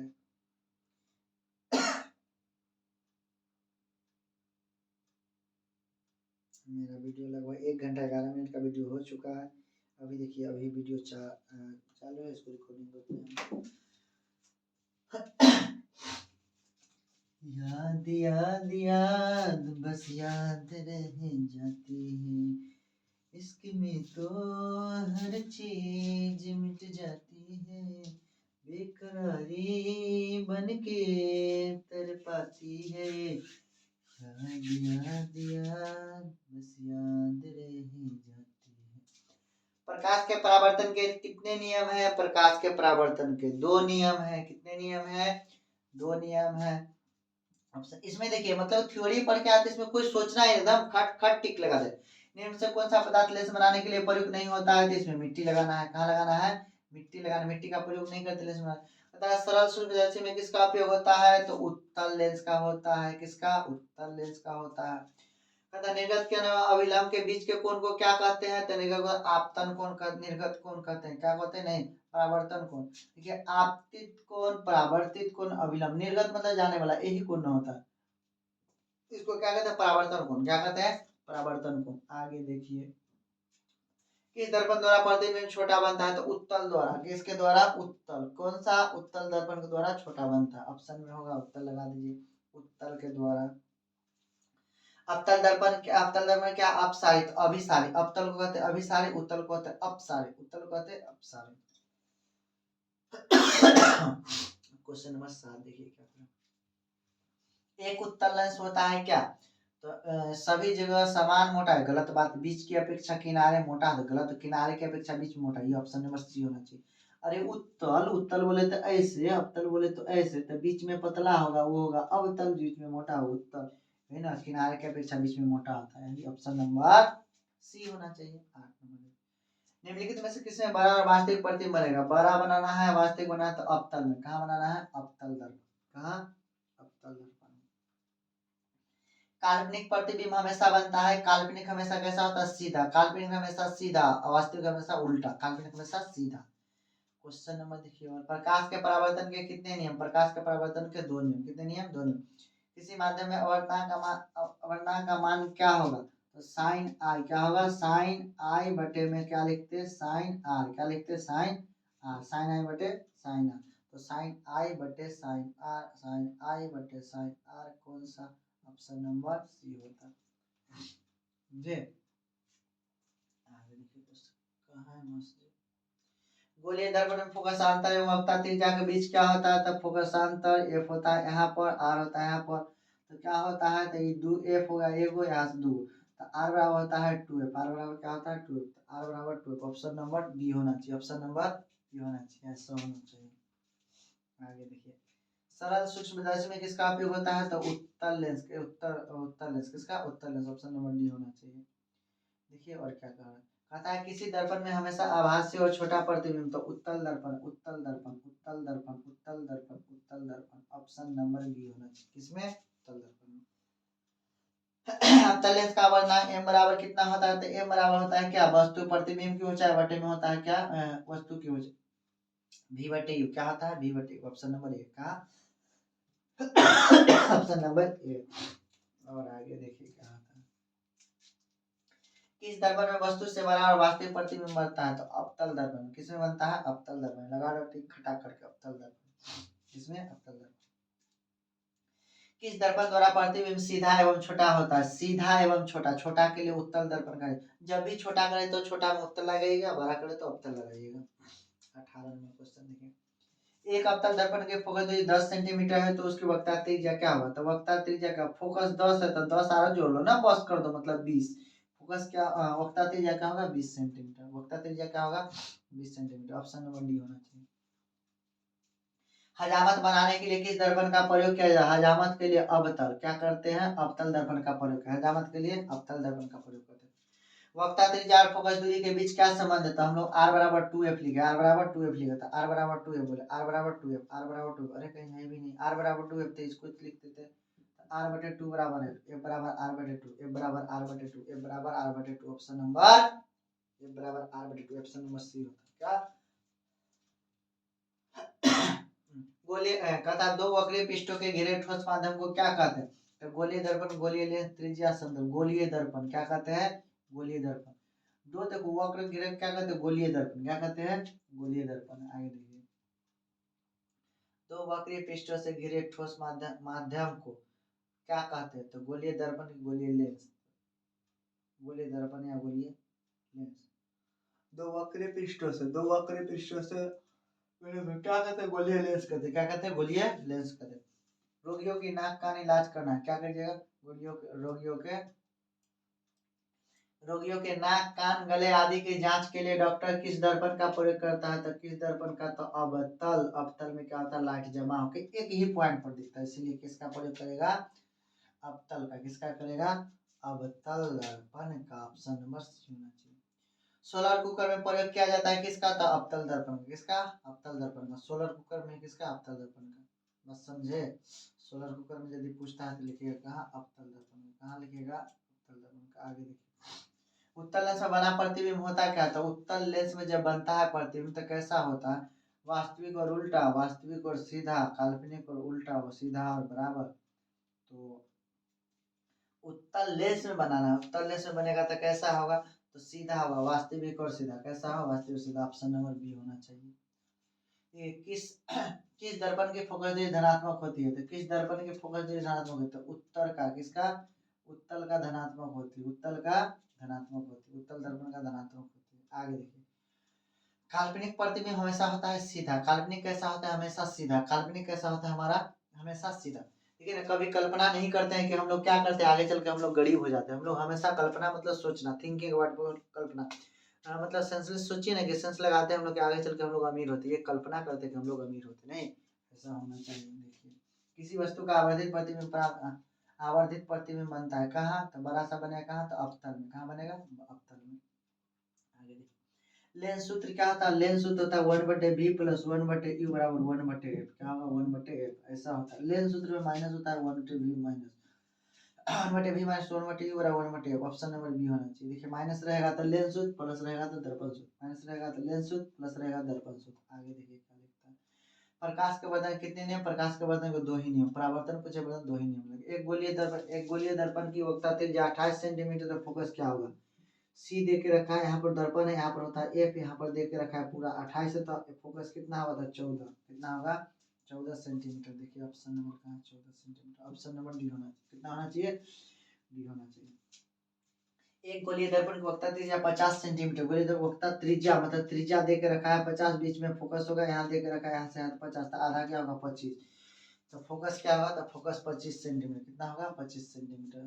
मेरा वीडियो लगभग 1 घंटा 11 मिनट का वीडियो हो चुका है। अभी देखिए अभी वीडियो चालू है, इसको रिकॉर्डिंग करते हैं। याद याद याद बस याद रह जाती है, इश्क में तो हर चीज मिट जाती है, बेकरारी बन के तड़पाती है। याद याद याद बस याद रह जाती है। प्रकाश के परावर्तन के कितने नियम है? प्रकाश के परावर्तन के 2 नियम है। कितने नियम है? 2 नियम है। इसमें देखिए मतलब थ्योरी पढ़ के आते इसमें कोई सोचना है, एकदम खट खट टिक लगा दे। निम्न से कौन सा पदार्थ लेंस बनाने के लिए प्रयुक्त नहीं होता है? तो इसमें मिट्टी लगाना है। कहाँ लगाना है? मिट्टी लगाना। मिट्टी का प्रयोग नहीं करते लेंस बनाने। पता है सरल सूक्ष्मदर्शी में किसका उपयोग होता है? तो उत्तल लेंस का होता है। किसका? उत्तल लेंस का होता है। कहता निर्गत के अभिलंब के बीच के कोण को क्या कहते हैं? तो निर्गत को आपतन कोण, निर्गत कोण कहते हैं। क्या कहते हैं? नहीं, परावर्तन कोण। देखिए आपतित कोण, परावर्तित कोण, अभिलंब। निर्गत मतलब जाने वाला, यही कोण होता है। इसको क्या कहते हैं? परावर्तन कोण। क्या कहते हैं? परावर्तन कोण। आगे देखिए, किस दर्पण द्वारा प्रतिबिंब छोटा बनता है? तो उत्तल द्वारा। किसके द्वारा? उत्तल। कौन सा? उत्तल दर्पण के द्वारा छोटा बनता है। ऑप्शन में होगा उत्तल, लगा दीजिए। उत्तल के द्वारा। अवतल दर्पण क्या? अपसारित, अभिसारी। अवतल को कहते हैं अभिसारी, उत्तल को कहते हैं अपसारी। उत्तल को कहते हैं अपसारी। क्वेश्चन नंबर 7 देखिए क्या करें। एक उत्तल लेंस होता है क्या? तो सभी जगह समान मोटा है, गलत बात। बीच की अपेक्षा किनारे मोटा है, गलत। किनारे की अपेक्षा बीच मोटा, ये ऑप्शन नंबर सी होना चाहिए। अरे उत्तल, उत्तल बोले तो ऐसे, अवतल बोले तो ऐसे, तो बीच में पतला होगा वो होगा अवतल, बीच में मोटा होगा उत्तल, है ना। किनारे की अपेक्षा बीच में मोटा होता है, ऑप्शन नंबर सी होना चाहिए। 8 नंबर। निम्नलिखित में से किसमें बड़ा और वास्तविक प्रतिबिंब बनेगा? बड़ा बनाना है, वास्तविक बनाना है, तो अवतल में। कहाँ बनाना है? अवतल दर्पण। कहाँ? अवतल दर्पण। काल्पनिक प्रतिबिंब हमेशा बनता है, काल्पनिक हमेशा कैसा होता है? सीधा। काल्पनिक हमेशा सीधा, वास्तविक हमेशा उल्टा। काल्पनिक हमेशा सीधा। क्वेश्चन नंबर देखिए, और प्रकाश के परावर्तन के कितने नियम? प्रकाश के परावर्तन के 2 नियम। कितने नियम? 2 नियम। किसी माध्यम में अवर्तनांक का मान क्या होगा? तो साइन आई। क्या होगा? साइन आई बटे में क्या लिखते हैं? Sine R. क्या लिखते हैं? साइन आर, साइन आई बटे साइन आर। तो साइन आई बटे साइन आर, साइन आई बटे साइन आर कौन सा? ऑप्शन नंबर सी होता है। समझे? आगे देखिए कहाँ है मस्जिद। गोलीय दर्पण में फोकसांतर एवं वक्रता त्रिज्या के बीच क्या होता है? तो फोकसांतर एफ होता है यहाँ पर, आर होता है यहाँ पर। तो क्या होता है? तो ये दो एफ होगा, एगो यहाँ से दो, तो आर बराबर होता है 2f। आर बराबर क्या होता है? 2f। तो आर बराबर 2f। ऑप्शन नंबर बी होना चाहिए, ऑप्शन नंबर बी होना चाहिए, ऐसा होना चाहिए। आगे देखिए, सरल सूक्ष्मदर्शी में किसका उपयोग होता है? तो उत्तल लेंस के, उत्तल लेंस किसका? उत्तल लेंस। ऑप्शन नंबर डी होना चाहिए। देखिए और क्या कह रहा है, कहता है किसी दर्पण में हमेशा आभासी और छोटा प्रतिबिंब। तो उत्तल दर्पण, उत्तल दर्पण, उत्तल दर्पण, उत्तल दर्पण, उत्तल दर्पण। ऑप्शन नंबर बी होना चाहिए, किसमें? उत्तल दर्पण में। अवतल लेंस का वर्णनांक m बराबर कितना होता है? तो m बराबर होता है क्या? वस्तु प्रतिबिंब की ऊंचाई बटे में होता है क्या? वस्तु की ऊंचाई, v बटे u। क्या होता है? v बटे u। ऑप्शन नंबर ए का, ऑप्शन नंबर ए। और आगे देखिए क्या होता है, किस दर्पण में वस्तु से बड़ा और वास्तविक प्रतिबिंब बनता है? तो अवतल दर्पण। किसमें बनता है? अवतल दर्पण। लगा दो टिक खटा करके, अवतल दर्पण। किसमें? अवतल दर्पण। किस दर्पण द्वारा प्रतिबिंब सीधा एवं छोटा होता है? सीधा एवं छोटा, छोटा के लिए उत्तल दर्पण का, जब भी छोटा करे तो छोटा में उत्तल लगाइएगा, बड़ा करे तो अवतल लगाइएगा। 18 में क्वेश्चन देखिए, एक अवतल दर्पण के फोकस दूरी 10 सेंटीमीटर है तो उसकी वक्रता त्रिज्या क्या होगा? तो वक्रता त्रिज्या का, फोकस 10 है तो 10 आरो जोड़ लो ना, बस कर दो, मतलब 20। फोकस क्या, वक्रता त्रिज्या क्या होगा? 20 सेंटीमीटर। वक्रता त्रिज्या क्या होगा? 20 सेंटीमीटर। ऑप्शन नंबर डी होना चाहिए। हजामत बनाने के लिए किस दर्पण का प्रयोग किया जाए? हजामत के लिए अवतल, क्या करते हैं? अवतल दर्पण का प्रयोग। हजामत के लिए अवतल दर्पण का प्रयोग करते हैं। वक्रता त्रिज्या और फोकस दूरी के बीच क्या संबंध है? तो हम लोग r बराबर 2f लिखे, r बराबर 2f लिखा था, r बराबर 2f बोले, r बराबर 2f, r बराबर 2। अरे कहीं है भी नहीं, r बराबर 2f थे, इसको लिख देते, r बटे 2 बराबर है f बराबर r बटे 2, f बराबर r बटे 2, f बराबर r बटे 2। ऑप्शन नंबर f बराबर r बटे 2, ऑप्शन नंबर सी होता है क्या? गोलीय कहता है, दो वक्रीय पृष्ठों के घिरे ठोस माध्यम को क्या कहते हैं? तो गोलीय दर्पण, गोलीय लेंस, त्रिज्या संदर्भ। गोलीय दर्पण क्या कहते हैं? गोलीय दर्पण। दो देखो वक्र घिरे क्या कहते हैं? गोलीय दर्पण। क्या कहते हैं? गोलीय दर्पण। आगे देखिए, दो वक्रीय पृष्ठों से घिरे ठोस माध्यम को क्या कहते हैं? तो गोलीय दर्पण, गोलीय लेंस। गोलीय दर्पण या गोलीय लेंस। दो वक्रीय पृष्ठों से, दो वक्रीय पृष्ठों से क्या कहते हैं? गोलीय लेंस कहते हैं। क्या कहते हैं? गोलीय लेंस कहते हैं। रोगियों की नाक कान इलाज करना, क्या करिएगा? रोगियों के नाक कान गले आदि की जांच के लिए डॉक्टर किस दर्पण का प्रयोग करता है? तो किस दर्पण का? तो अवतल। अवतल में क्या होता है? लाइट जमा होकर एक ही पॉइंट पर दिखता है, इसीलिए किसका प्रयोग करेगा? अवतल का। किसका करेगा? अवतल दर्पण का। ऑप्शन नंबर सी होना चाहिए। सोलर कुकर में प्रयोग किया जाता है किसका? तो अवतल दर्पण। किसका? अवतल दर्पण का। सोलर कुकर में किसका? अवतल दर्पण का। बस समझे? सोलर कुकर में यदि पूछता है तो लिखिएगा कहाँ? अवतल दर्पण में। कहाँ लिखिएगा? अवतल दर्पण का। आगे देखिए, उत्तल लेंस में बना प्रतिबिंब होता क्या? तो उत्तल लेंस में जब बनता है प्रतिबिंब तो कैसा होता है? वास्तविक और उल्टा, वास्तविक और सीधा, काल्पनिक और उल्टा, और सीधा और बराबर। तो उत्तल लेंस में बनाना है, उत्तल लेंस में बनेगा तो कैसा होगा? तो सीधा होगा, वास्तविक और सीधा। कैसा होगा? वास्तविक सीधा। ऑप्शन नंबर बी होना चाहिए। ये किस किस दर्पण की फोकस दूरी धनात्मक होती है? तो किस दर्पण की फोकस दूरी धनात्मक होती है? तो उत्तर का। किसका? उत्तल का धनात्मक होती है, उत्तल का धनात्मक होती है, उत्तल दर्पण का धनात्मक होती है। आगे देखिए, काल्पनिक प्रतिबिंब हमेशा होता है सीधा। काल्पनिक कैसा होता है? हमेशा सीधा। काल्पनिक कैसा होता है हमारा? हमेशा सीधा। ठीक है ना? कभी कल्पना नहीं करते हैं कि हम लोग क्या करते हैं, आगे चल के हम लोग गरीब हो जाते हैं। हम लोग हमेशा कल्पना मतलब सोचना, थिंकिंग अबाउट कल्पना, मतलब सेंसलेस सोचिए ना कि सेंस लगाते हैं हम लोग के आगे चल के हम लोग अमीर होते हैं, ये कल्पना करते हैं कि हम लोग अमीर होते नहीं, ऐसा होना चाहिए। देखिए, किसी वस्तु का आवर्धित प्रतिबिंब आवर्धित प्रतिबिंब बनता है कहाँ? तो बड़ा सा बनेगा कहाँ? तो अवतल में। कहाँ बनेगा? अवतल में। आगे देखिए, लेंस सूत्र क्या होता है? लेंस सूत्र होता है 1/v प्लस 1/u बराबर 1/f। क्या होगा? 1/f। ऐसा होता है। लेंस सूत्र में माइनस होता है 1/v minus 1/v minus 1/u बराबर 1/f। ऑप्शन नंबर बी होना चाहिए। देखिए, माइनस रहेगा तो लेंस सूत्र, प्लस रहेगा तो दर्पण सूत्र, माइनस रहेगा तो लेंस सूत्र, प्लस रहेगा दर्पण सूत्र। आगे देखिए क्या लिखता है, प्रकाश के वर्धन कितने नियम? प्रकाश के वर्धन को दो ही नियम, परावर्तन पूछे वर्धन दो ही नियम लगे। एक गोलीय दर्पण की वक्रता त्रिज्या 28 सेंटीमीटर, तो फोकस क्या होगा? सी दे के रखा है, यहाँ पर दर्पण है, यहाँ पर होता है एफ, यहाँ पर दे के रखा है पूरा 28 है, तो फोकस कितना होगा? 14। कितना होगा? 14 सेंटीमीटर। देखिए ऑप्शन नंबर कहाँ है? 14 सेंटीमीटर। ऑप्शन नंबर डी होना चाहिए। कितना होना चाहिए? डी होना चाहिए। एक गोलीय दर्पण की वक्रता त्रिज्या 50 सेंटीमीटर। गोलीय दर्पण वक्रता त्रिज्या मतलब त्रिज्या दे के रखा है 50, बीच में फोकस होगा, यहाँ दे के रखा है यहाँ से यहाँ 50, तो आधा क्या होगा? 25। तो फोकस क्या होगा? तो फोकस 25 सेंटीमीटर। कितना होगा? 25 सेंटीमीटर।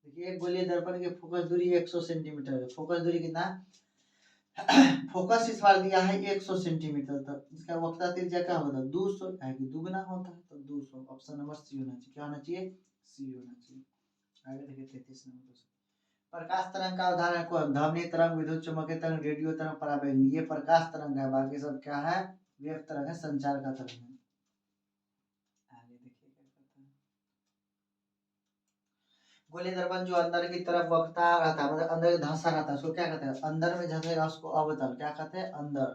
देखिए एक गोलीय दर्पण की फोकस दूरी 100 सेंटीमीटर है। फोकस दूरी कितना? फोकस इस बार दिया है 100 सेंटीमीटर तक, इसका वक्रता त्रिज्या क्या होगा? 200 है कि दुगना होता है, तो 200। ऑप्शन नंबर सी होना चाहिए। क्या होना चाहिए? सी होना चाहिए। आगे देखिए 33 नंबर। प्रकाश तरंग का उदाहरण कौन? ध्वनि तरंग, विद्युत चुम्बकीय तरंग, रेडियो तरंग, पराबैंगनी। ये प्रकाश तरंग है, बाकी सब क्या है? वेव तरंग है, संचार का तरंग है। आगे देखिए क्या कहता है। गोलीय दर्पण जो अंदर की तरफ वक्ता रहता है, मतलब अंदर धंसा रहता है, उसको क्या कहते हैं? अंदर में धंसेगा उसको अवतल। क्या कहते हैं? अंदर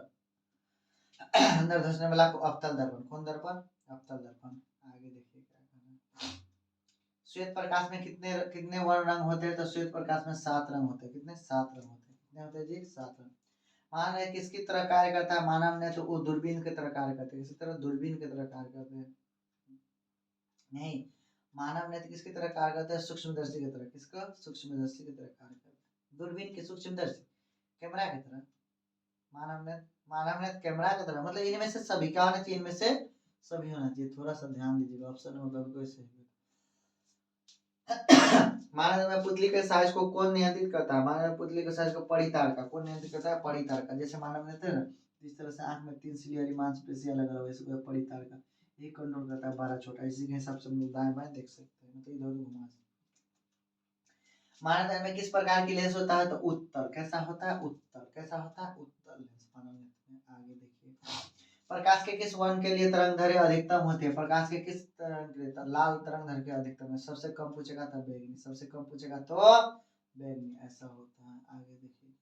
अंदर धंसने वाला को अवतल दर्पण। कौन दर्पण? अवतल दर्पण। आगे देखिए क्या कहना है। श्वेत प्रकाश में कितने कितने वर्ण रंग होते हैं? तो श्वेत प्रकाश में 7 रंग होते हैं। कितने? 7 रंग होते हैं। कितने होते हैं जी? 7 रंग। मान रहे किसकी तरह कार्य करता है? मानव ने तो वो दूरबीन की तरह कार्य करते हैं। किसी तरह दूरबीन की तरह कार्य करते हैं? नहीं, मानव ने तो किसकी तरह कार्य करते हैं? सूक्ष्मदर्शी की तरह। किसका? सूक्ष्मदर्शी की तरह कार्य करते हैं। दूरबीन की सूक्ष्मदर्शी, कैमरा की तरह। मानव ने कैमरा की तरह, मतलब इनमें से सभी क्या होना चाहिए? इनमें से सभी होना चाहिए। थोड़ा सा ध्यान दीजिएगा, ऑप्शन मतलब कोई सही मानव में पुतली के साइज को कौन नियंत्रित करता है? मानव में पुतली के साइज को परितार का कौन नियंत्रित करता है? परितार का। जैसे मानव ने थे ना, जिस तरह से आंख में 3 सिलियरी मांसपेशियां लगा हुआ है, इसको परितार का ये कंट्रोल करता है। 12 छोटा, इसी के हिसाब से हम लोग दाएं बाएं देख सकते हैं, मतलब इधर उधर घुमा सकते हैं। मानव में किस प्रकार की लेंस होता है? तो उत्तल। कैसा होता है? उत्तल। कैसा होता है? उत्तल लेंस मानव में। आगे देखिए, प्रकाश के किस वर्ण के लिए तरंग दैर्घ्य अधिकतम होती है? प्रकाश के किस तरंग के लिए? लाल तरंग दैर्घ्य अधिकतम है। सबसे कम पूछेगा तो बैंगनी, सबसे कम पूछेगा तो बैंगनी। ऐसा होता है। आगे देखिए,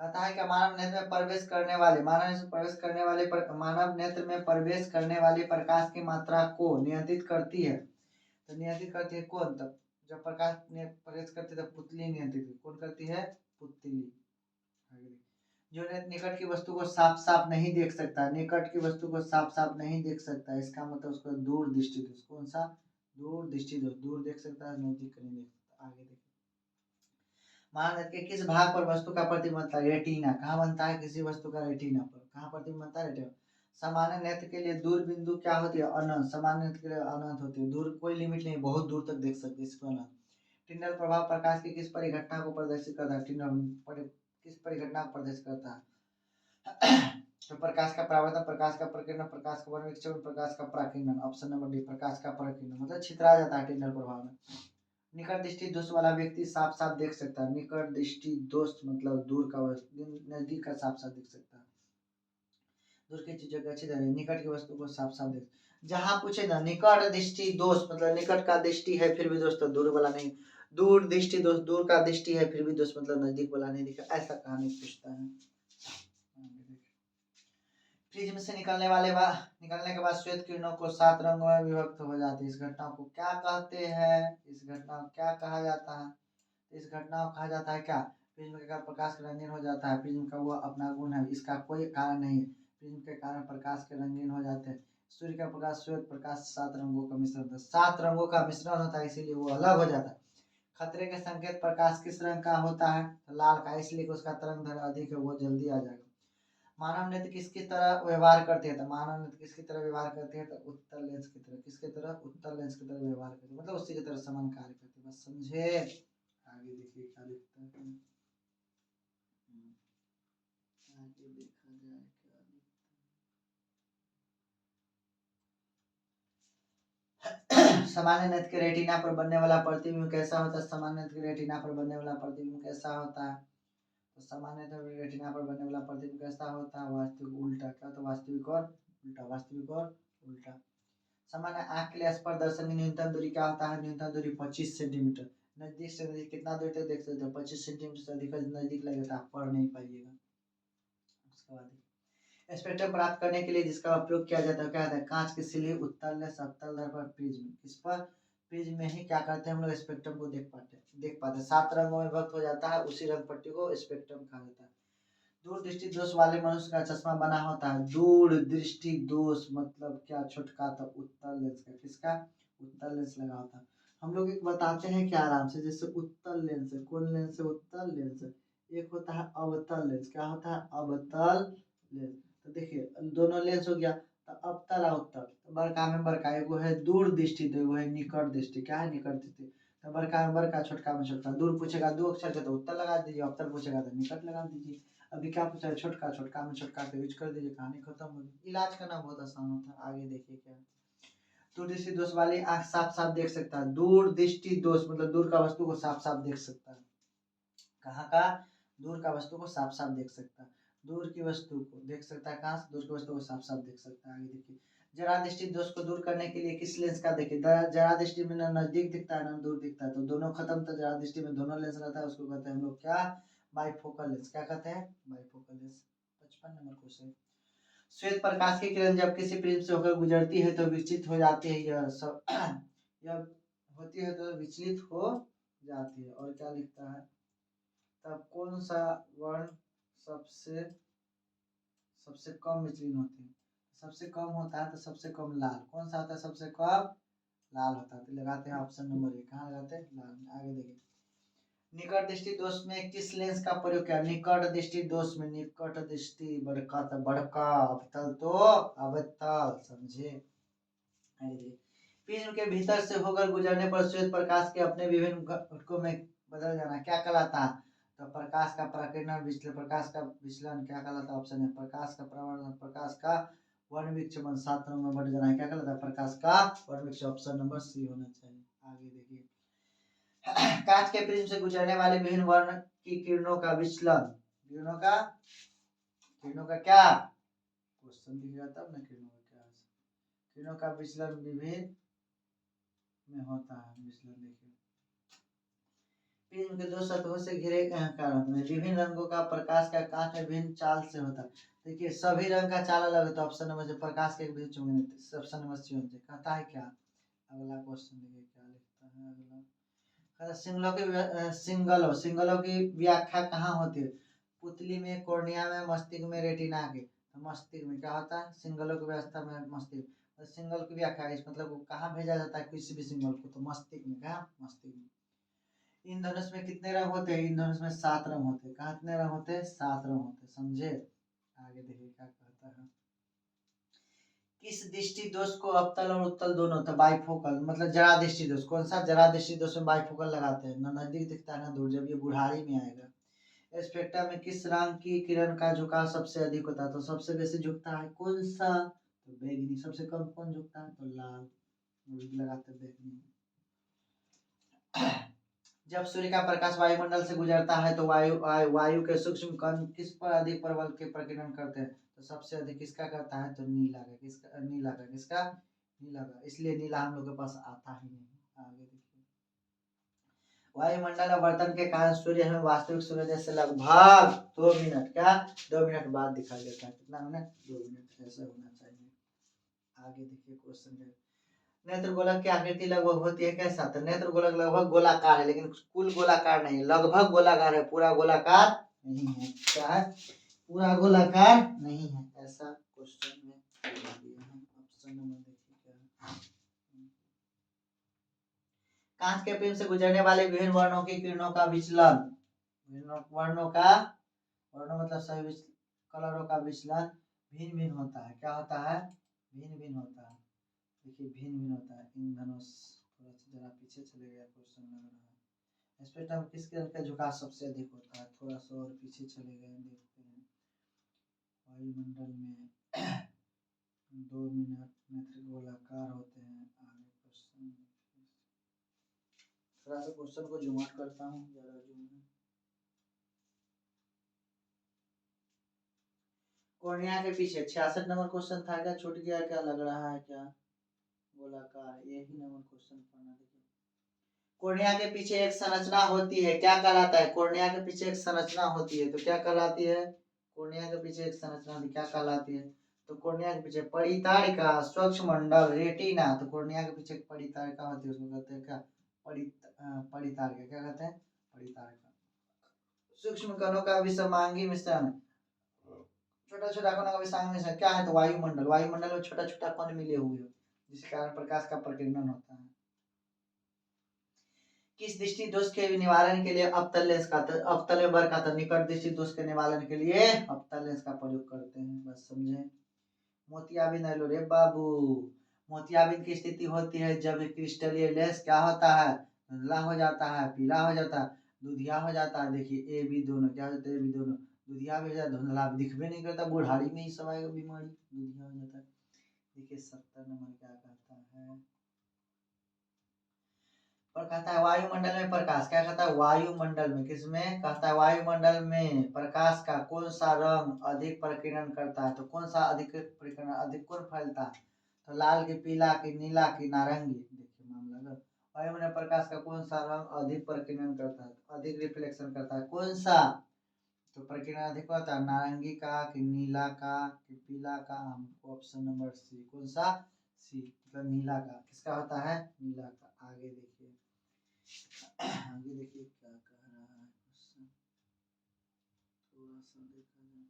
कहता है कि मानव नेत्र में प्रवेश करने वाले मानव नेत्र में प्रवेश करने वाली प्रकाश की मात्रा को नियंत्रित करती है। तो नियंत्रित करती है कौन? तब जब प्रकाश ने प्रवेश करती है तब पुतली नियंत्रित कौन करती है? पुतली। जो निकट की वस्तु को साफ साफ नहीं देख सकता, निकट की वस्तु को साफ साफ नहीं देख सकता, इसका मतलब उसको दूर दृष्टि दोष। कौन सा? दूर दृष्टि दोष। दूर देख सकता है, नजदीक नहीं देख सकता। आगे देखिए, मानव के किस भाग पर वस्तु का प्रतिबिंब बनता है? रेटिना। कहाँ बनता है किसी वस्तु का? रेटिना पर। कहाँ प्रतिबिंब बनता है? रेटिना। सामान्य नेत्र के लिए दूर बिंदु क्या होती है? अनंत। सामान्य नेत्र के लिए अनंत होती है। दूर कोई लिमिट नहीं, बहुत दूर तक देख सकते इसको अनंत। टिंडल प्रभाव प्रकाश की किस परिघटना को प्रदर्शित करता है? टिंडल किस परिघटना को प्रदर्शित करता है? तो प्रकाश का परावर्तन, प्रकाश का प्रकीर्णन, प्रकाश का वर्णविक्षेपण, प्रकाश का पराकिरणन। ऑप्शन नंबर डी, प्रकाश का पराकिरणन, मतलब छितरा जाता है टिंडल प्रभाव में। निकट दृष्टि दोष वाला व्यक्ति साफ साफ देख सकता है। निकट दृष्टि दोष मतलब दूर का, नजदीक का साफ साफ देख सकता है। दूर की चीजों की अच्छी तरह, निकट की वस्तु को साफ साफ देख। जहां पूछे ना निकट दृष्टि दोष मतलब निकट का दृष्टि है फिर भी दोष, तो दूर वाला नहीं। दूर दृष्टि दोष, दूर का दृष्टि है फिर भी दोष मतलब नजदीक वाला नहीं दिखा, ऐसा कहानी पूछता है। प्रिज्म से निकलने के बाद श्वेत किरणों को 7 रंगों में विभक्त हो जाती है। इस घटना को क्या कहते हैं? इस घटना को क्या कहा जाता है? इस घटना को कहा जाता है क्या? प्रिज्म के कारण प्रकाश का रंगीन हो जाता है। प्रिज्म का वो अपना गुण है, इसका कोई कारण नहीं है। प्रिज्म के कारण प्रकाश के रंगीन हो जाते हैं। सूर्य का प्रकाश, श्वेत प्रकाश 7 रंगों का मिश्रण होता है। 7 रंगों का मिश्रण होता है, इसीलिए वो अलग हो जाता है। खतरे के संकेत प्रकाश किस रंग का होता है? तो लाल का, इसलिए उसका तरंग दैर्घ्य अधिक है, वो जल्दी आ जाएगा। मानव नेत्र किसकी तरह व्यवहार करते हैं? तो मानव नेत्र किसकी तरह व्यवहार करते हैं? तो उत्तल लेंस की तरह। किसके तरह? उत्तल लेंस की तरह व्यवहार करते हैं, मतलब उसी की तरह समान कार्य करते हैं। बस समझे? आगे देखिए क्या लिखता है। आगे देखा जाए क्या लिखता है। सामान्य नेत्र के रेटिना पर बनने वाला प्रतिबिंब कैसा होता है? सामान्य नेत्र के रेटिना पर बनने वाला प्रतिबिंब कैसा होता है? तो सामान्य रेटिना पर बनने वाला प्रतिबिंब कैसा होता है? वास्तविक उल्टा। क्या होता है? वास्तविक और उल्टा। वास्तविक और उल्टा। सामान्य आंख के लिए स्पर्शदर्शन की न्यूनतम दूरी क्या होता है? न्यूनतम दूरी 25 सेंटीमीटर। नजदीक से नजदीक कितना दूरी तक देख सकते हो? 25 सेंटीमीटर से अधिक नजदीक लगेगा आप पढ़ नहीं पाइएगा। उसके बाद स्पेक्ट्रम प्राप्त करने के लिए जिसका उपयोग किया जाता है क्या होता है? कांच की सिल्ली, उत्तल लेंस, अवतल दर्पण, प्रिज्म। इस पर प्रिज्म में ही क्या करते हैं हम लोग स्पेक्ट्रम को देख पाते हैं। 7 रंगों में विभक्त हो जाता है, उसी रंग पट्टी को स्पेक्ट्रम कहा जाता है। दूर दृष्टि दोष वाले मनुष्य का चश्मा बना होता है। दूर दृष्टि दोष मतलब क्या, छुटका तो उत्तल लेंस का, किसका, उत्तल लेंस लगा होता है। हम लोग एक बताते हैं क्या आराम से, जैसे उत्तल लेंस है, कौन लेंस है, उत्तल लेंस है। एक होता है अवतल लेंस, क्या होता है, अवतल लेंस। तो देखिए दोनों लेंस हो गया, तो अवतल और उत्तल, तो बड़का में बड़का, एगो है दूर दृष्टि, तो एगो है निकट दृष्टि। क्या है, निकट दृष्टि। तो बड़का में बड़का, छोटका में छोटका। दूर पूछेगा 2 अक्षर के तो उत्तल लगा दीजिए, अवतल पूछेगा तो निकट लगा दीजिए। अभी क्या पूछा है, छोटका, छोटका में छोटका का यूज कर दीजिए, कहानी खत्म हो गई। इलाज करना बहुत आसान होता है। आगे देखिए क्या, दूर दृष्टि दोष वाली आंख साफ साफ देख सकता है। दूर दृष्टि दोष मतलब दूर का वस्तु को साफ साफ देख सकता है। कहाँ का, दूर का वस्तु को साफ साफ देख सकता है। दूर की वस्तु को देख सकता है, कहाँ से, दूर की वस्तु को साफ साफ देख सकता है। आगे देखिए, जरा दृष्टि दोष को दूर करने के लिए किस लेंस का देखिए, जरा दृष्टि में ना नजदीक दिखता है ना दूर दिखता है, तो दोनों खत्म, तो जरा दृष्टि में दोनों लेंस रहता है, उसको कहते हैं हम लोग क्या, बाइफोकल लेंस। क्या कहते हैं, बाइफोकल लेंस। 55 नंबर क्वेश्चन, श्वेत प्रकाश की किरण जब किसी प्रिज्म से होकर गुजरती है तो विचलित हो जाती है, यह सब यह होती है तो विचलित हो जाती है। और क्या लिखता है, तब कौन सा वर्ण सबसे सबसे कम विचलन होती है, सबसे कम होता है तो सबसे कम लाल, कौन सा होता है सबसे कम, लाल होता है। तो लगाते हैं ऑप्शन नंबर ए, कहाँ लगाते हैं, लाल में। आगे देखिए, निकट दृष्टि दोष में किस लेंस का प्रयोग किया, निकट दृष्टि दोष में, निकट दृष्टि बड़का तो बड़का, अवतल तो अवतल, समझे। आगे देखिए, प्रिज्म के भीतर से होकर गुजरने पर श्वेत प्रकाश के अपने विभिन्न घटकों में बदल जाना क्या कहलाता है, तो प्रकाश का प्रकीर्णन विचलन, प्रकाश का विचलन क्या कहलाता है, ऑप्शन है प्रकाश का प्रवर्धन, प्रकाश का वर्ण विक्षेपण, 7 रंगों में बढ़ जाना है, क्या कहलाता है, प्रकाश का वर्ण विक्षेपण। ऑप्शन नंबर सी होना चाहिए। आगे देखिए, कांच के प्रिज्म से गुजरने वाले विभिन्न वर्ण की किरणों का विचलन, किरणों का क्या, क्वेश्चन दिखेगा तब ना, किरणों का क्या, किरणों का विचलन विभिन्न में होता है। विचलन देखिए, प्रिज्म के 2 सतहों से घिरे कारण में विभिन्न रंगों का प्रकाश का कांच में विभिन्न चाल से होता है। देखिए सभी रंग का चाल अलग होता है। ऑप्शन नंबर से प्रकाश के बीच में, ऑप्शन नंबर सी होना चाहिए। कहता है क्या, अगला क्वेश्चन देखिए क्या लिखता है अगला, सिंगलों की व्याख्या कहाँ होती है, पुतली में, कॉर्निया में, मस्तिष्क में, रेटिना के। तो मस्तिष्क में क्या होता है, सिंगलों की व्यवस्था में मस्तिष्क, सिंगल की व्याख्या इस मतलब कहाँ भेजा जाता है किसी भी सिंगल को, तो मस्तिष्क में, क्या, मस्तिष्क में। इंद्रधनुष में कितने रंग होते हैं, इंद्रधनुष में 7 रंग होते हैं। कहाँ कितने रंग होते हैं, 7 रंग होते हैं, समझे। आगे देखिए क्या कहता है, किस दृष्टि दोष को अवतल और उत्तल दोनों होता है, बाइफोकल मतलब जरा दृष्टि दोष, कौन सा, जरा दृष्टि दोष में बाइफोकल लगाते हैं, ना नजदीक दिखता है ना दूर, जब ये बुढ़ारी में आएगा। स्पेक्ट्रम में किस रंग की किरण का झुकाव सबसे अधिक होता है, तो सबसे बेसी झुकता है कौन सा, तो बैगनी। सबसे कम कौन झुकता है, तो लाल, लगाते बैगनी। जब सूर्य का प्रकाश वायुमंडल से गुजरता है तो वायु के सूक्ष्म कण किस पर अधिक प्रबल के प्रकीर्णन करते हैं, तो सबसे अधिक किसका करता है, तो नीला का, किसका, नीला का, किसका, नीला का। इसलिए नीला हम लोग के पास आता ही नहीं। आगे देखिए, वायुमंडल आवर्तन के कारण सूर्य हमें वास्तविक सूर्योदय से लगभग 2 मिनट, क्या, 2 मिनट बाद दिखाई देता है। कितना मिनट, 2 मिनट, ऐसा होना चाहिए। आगे देखिए क्वेश्चन, नेत्र गोलक की आकृति लगभग होती है कैसा, तो नेत्र गोलक लगभग गोलाकार है, लेकिन कुल गोलाकार नहीं, लगभग गोलाकार है, पूरा गोलाकार नहीं है। क्या है, पूरा गोलाकार नहीं है, ऐसा क्वेश्चन में दिया है। ऑप्शन नंबर देखिए क्या है, कांच के प्रिज्म से गुजरने वाले विभिन्न वर्णों की किरणों का विचलन, वर्णों मतलब सभी कलरों का विचलन भिन्न भिन्न होता है। क्या होता है, भिन्न भिन्न होता है। देखिए भिन्न भिन्न होता है। इंद्रधनुष, थोड़ा सा जरा पीछे चले गया क्वेश्चन लग रहा है। स्पेक्ट्रम किसके रंग का झुकाव सबसे अधिक होता है, थोड़ा सा और पीछे चले गए, देखते हैं। वायुमंडल में 2 मिनट नेत्र गोलाकार होते हैं। आगे क्वेश्चन, थोड़ा सा क्वेश्चन को जूम आउट करता हूँ, जरा जूम है। कॉर्निया के पीछे 66 नंबर क्वेश्चन था, क्या छूट गया, क्या लग रहा है, क्या गोलाकार, यही नंबर क्वेश्चन पढ़ना। देखिए कॉर्निया के पीछे एक संरचना होती है, क्या कहलाता है, कॉर्निया के पीछे एक संरचना होती है, तो क्या कहलाती है, कॉर्निया के पीछे एक संरचना क्या कहलाती है, तो कॉर्निया के पीछे परितारिका, स्वच्छ मंडल, रेटिना, तो कॉर्निया के पीछे परितारिका होती है, उसको कहते हैं क्या, परितारिका, क्या कहते हैं, परितारिका। सूक्ष्म कणों का विषमांगी मिश्रण, छोटा छोटा कणों का विषमांगी मिश्रण क्या है, तो वायुमंडल, वायुमंडल में छोटा छोटा कण मिले हुए हो, जिसके कारण प्रकाश का प्रकीर्णन होता है। किस दृष्टि दोष के निवारण के लिए अवतल लेंस का, अवतल में बर का निकट दृष्टि दोष के निवारण के लिए अवतल लेंस का प्रयोग करते हैं, बस समझे। मोतियाबिंद हेलो रे बाबू, मोतियाबिंद की स्थिति होती है जब क्रिस्टलीय लेंस क्या होता है, धुंधला हो जाता है, पीला हो जाता है, दुधिया हो जाता है। देखिए ए बी दोनों क्या होते हैं, ए बी दोनों दुधिया भी हो जाता है, धुंधला दिखबे नहीं करता, बुढ़ारी में ही सब आएगा बीमारी, दुधिया हो जाता है। देखिए 70 नंबर क्या कहता है, और कहता है वायुमंडल में प्रकाश, क्या कहता है, वायुमंडल में, किसमें, कहता है वायुमंडल में प्रकाश का कौन सा रंग अधिक प्रकीर्णन करता है, तो कौन सा अधिक प्रकीर्णन, अधिक कौन फैलता है, तो लाल की, पीला की, नीला की, नारंगी। देखिए मामला लो, वायुमंडल प्रकाश का कौन सा रंग अधिक प्रकीर्णन करता है, अधिक रिफ्लेक्शन करता है, कौन सा, तो प्रकीर्णन अधिक होता है नारंगी का कि नीला का कि पीला का, हमको ऑप्शन नंबर सी, कौन सा, सी, मतलब नीला का, किसका होता है, नीला का। आगे देखिए, आगे देखिए क्या कह रहा है क्वेश्चन, थोड़ा सा देखा जाए।